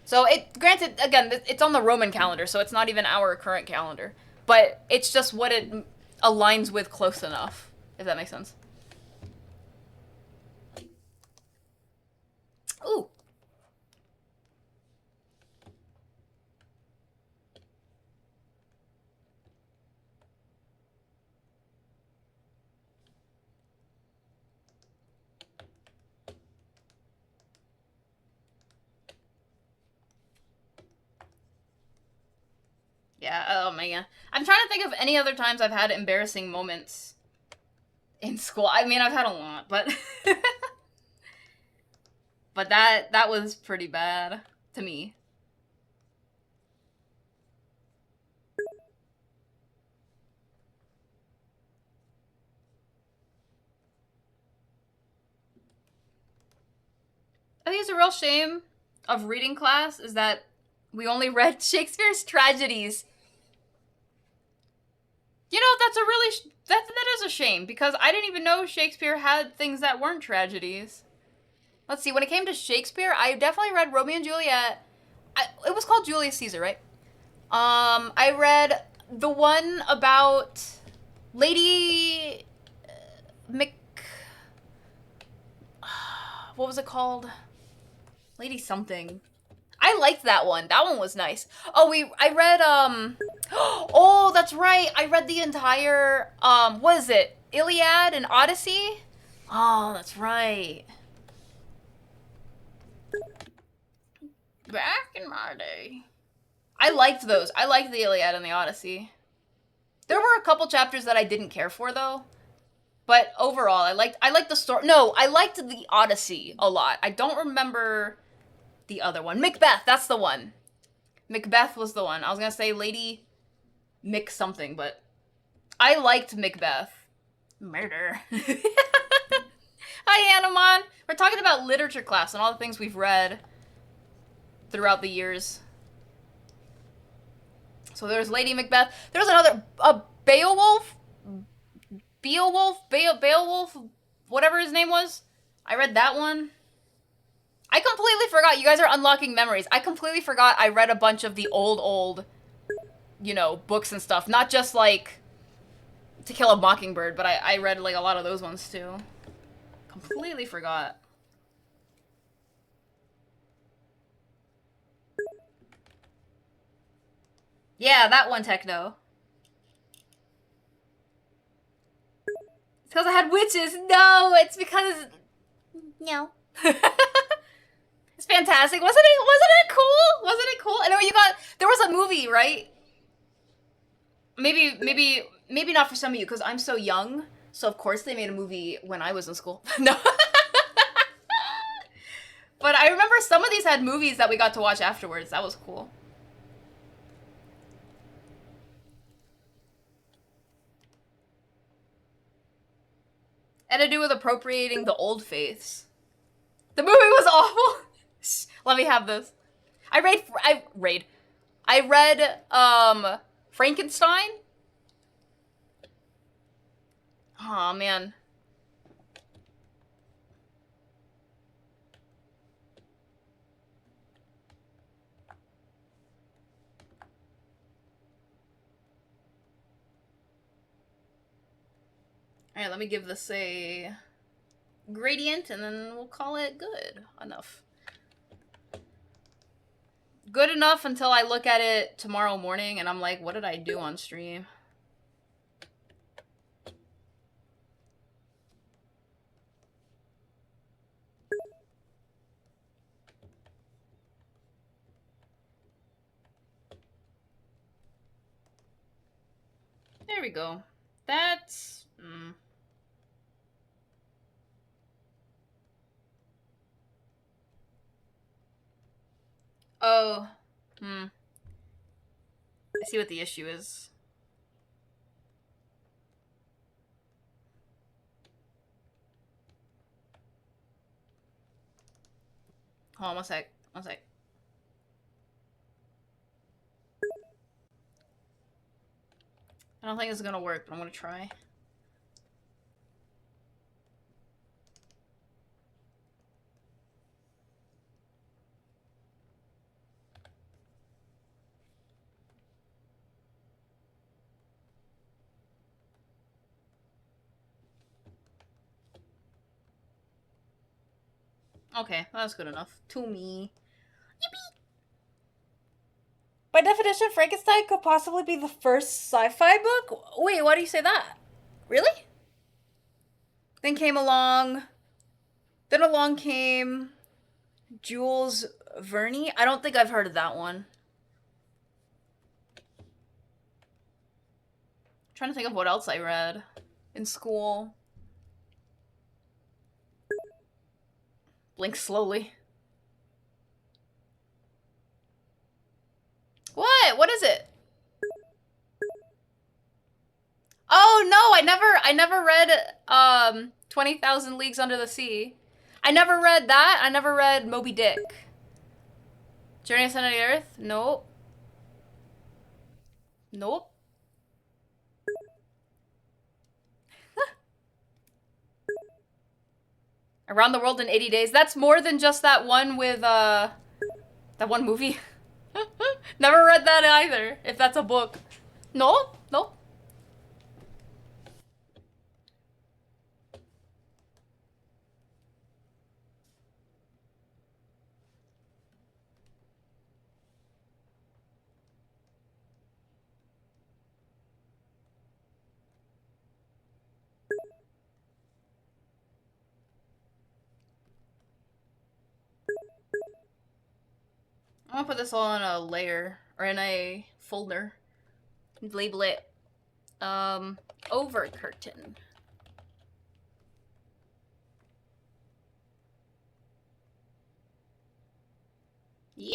So granted, again, it's on the Roman calendar, so it's not even our current calendar. But it's just what it aligns with close enough, if that makes sense. Ooh. Yeah, oh my god. I'm trying to think of any other times I've had embarrassing moments in school. I mean, I've had a lot, but... but that was pretty bad to me. I think it's a real shame of reading class is that we only read Shakespeare's tragedies. You know, that's a really, that is a shame, because I didn't even know Shakespeare had things that weren't tragedies. Let's see, when it came to Shakespeare, I definitely read Romeo and Juliet. It was called Julius Caesar, right? I read the one about Lady what was it called? Lady something. I liked that one. That one was nice. Oh, I read, oh, that's right. I read the entire, what is it? Iliad and Odyssey? Oh, that's right. Back in my day. I liked those. I liked the Iliad and the Odyssey. There were a couple chapters that I didn't care for, though. But overall, I liked the story. No, I liked the Odyssey a lot. I don't remember the other one. Macbeth, that's the one. Macbeth was the one. I was gonna say Lady Mick something, but I liked Macbeth. Murder. Hi, Anamon. We're talking about literature class and all the things we've read throughout the years. So there's Lady Macbeth. There's another, Beowulf? Beowulf? Whatever his name was. I read that one. I completely forgot. You guys are unlocking memories. I completely forgot I read a bunch of the old, you know, books and stuff. Not just, like, To Kill a Mockingbird, but I read, like, a lot of those ones, too. Completely forgot. Yeah, that one, Techno. It's because I had witches. No, it's because... No. It's fantastic. Wasn't it cool? Wasn't it cool? I know you got... There was a movie, right? Maybe not for some of you, because I'm so young. So, of course, they made a movie when I was in school. No. But I remember some of these had movies that we got to watch afterwards. That was cool. Had to do with appropriating the old faiths. The movie was awful. Let me have this. I read Frankenstein. Oh man. Alright, let me give this a gradient and then we'll call it good enough. Good enough until I look at it tomorrow morning and I'm like, what did I do on stream? There we go. That's... Oh. I see what the issue is. Hold on, one sec. One sec. I don't think it's gonna work, but I'm gonna try. Okay, that's good enough. To me. Yippee! By definition, Frankenstein could possibly be the first sci-fi book? Wait, why do you say that? Really? Then along came Jules Verne. I don't think I've heard of that one. I'm trying to think of what else I read in school. Blink slowly. What? What is it? Oh no, I never read 20,000 Leagues Under the Sea. I never read that. I never read Moby Dick. Journey to the Center of the Earth? Nope. Nope. Around the World in 80 Days. That's more than just that one with that one movie. Never read that either, if that's a book. Nope. Nope. I'm gonna put this all in a layer or in a folder. Label it over curtain. Yippee!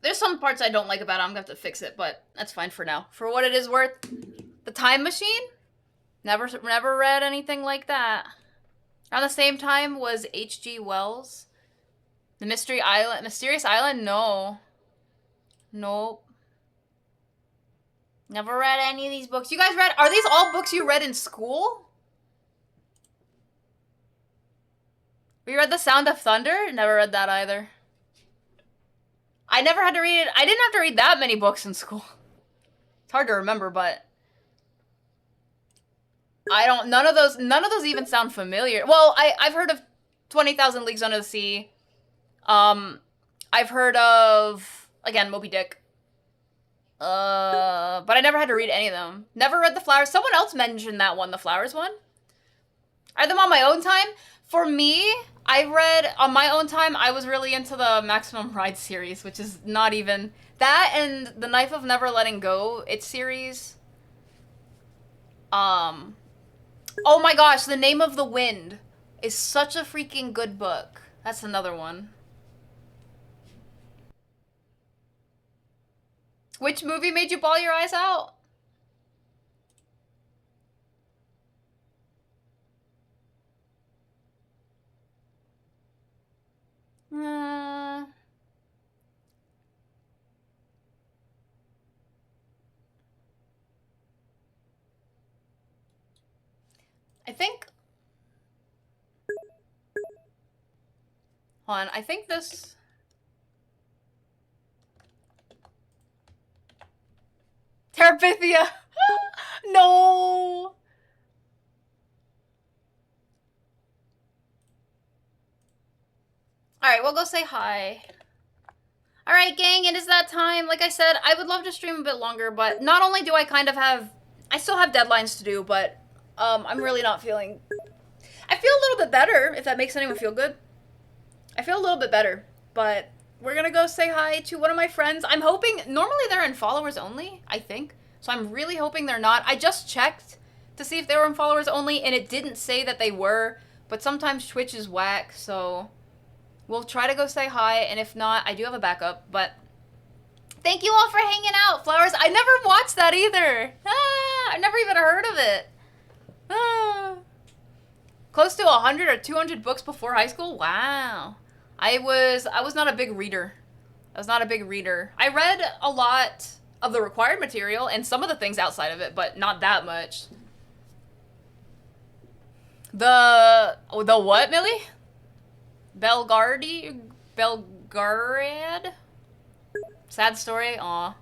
There's some parts I don't like about it. I'm gonna have to fix it, but that's fine for now. For what it is worth, The Time Machine? Never read anything like that. Around the same time was H.G. Wells. The Mysterious Island? No. Nope. Never read any of these books. You guys read? Are these all books you read in school? We read The Sound of Thunder? Never read that either. I never had to read it. I didn't have to read that many books in school. It's hard to remember, but I don't. None of those even sound familiar. Well, I've heard of 20,000 Leagues Under the Sea. I've heard of, again, Moby Dick. But I never had to read any of them. Never read The Flowers. Someone else mentioned that one, the Flowers one. I read them on my own time. For me, I read on my own time. I was really into the Maximum Ride series, which is not even that, and The Knife of Never Letting Go. Its series. Oh my gosh, The Name of the Wind is such a freaking good book. That's another one. Which movie made you bawl your eyes out? I think... Hold on, I think this... Terabithia! No! Alright, we'll go say hi. Alright, gang, it is that time. Like I said, I would love to stream a bit longer, but not only do I kind of have... I still have deadlines to do, but I'm really not feeling... I feel a little bit better, if that makes anyone feel good. I feel a little bit better, but we're gonna go say hi to one of my friends. I'm hoping... Normally they're in followers only, I think. So I'm really hoping they're not. I just checked to see if they were in followers only, and it didn't say that they were, but sometimes Twitch is whack, so... We'll try to go say hi, and if not, I do have a backup, but... Thank you all for hanging out, Flowers. I never watched that either. I've never even heard of it. Close to 100 or 200 books before high school? Wow. I was not a big reader. I was not a big reader. I read a lot of the required material and some of the things outside of it, but not that much. The what, Millie? Belgariad? Sad story? Aw.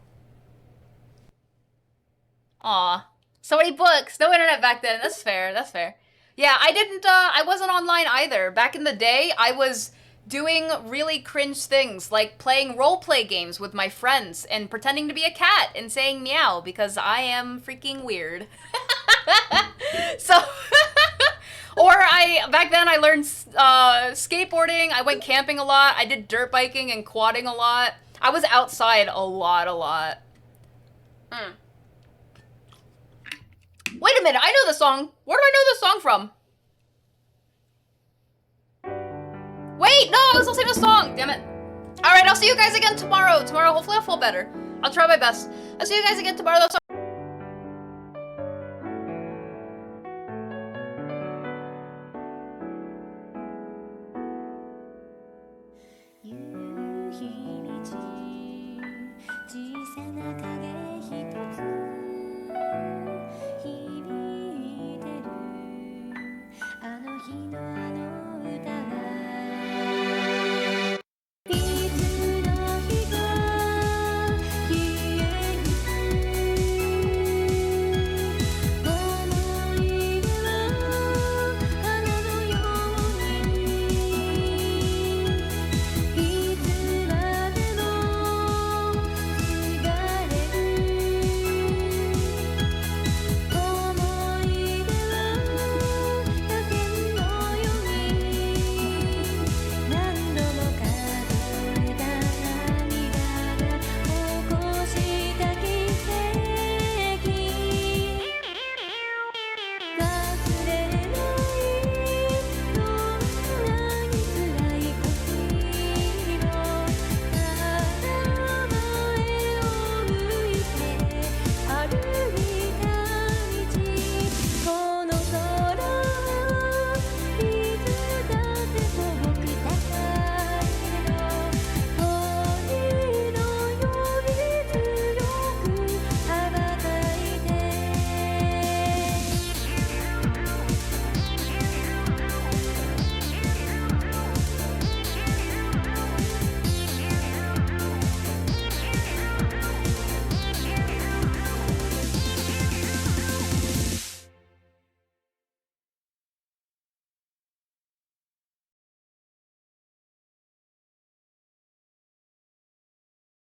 Aw. So many books. No internet back then. That's fair. That's fair. Yeah, I wasn't online either. Back in the day, I was doing really cringe things, like playing roleplay games with my friends and pretending to be a cat and saying meow because I am freaking weird. So... Or back then I learned skateboarding, I went camping a lot, I did dirt biking and quadding a lot. I was outside a lot. Wait a minute, I know the song. Where do I know this song from? Wait, no, I was listening to a song, damn it. All right, I'll see you guys again tomorrow. Tomorrow, hopefully I'll feel better. I'll try my best. I'll see you guys again tomorrow.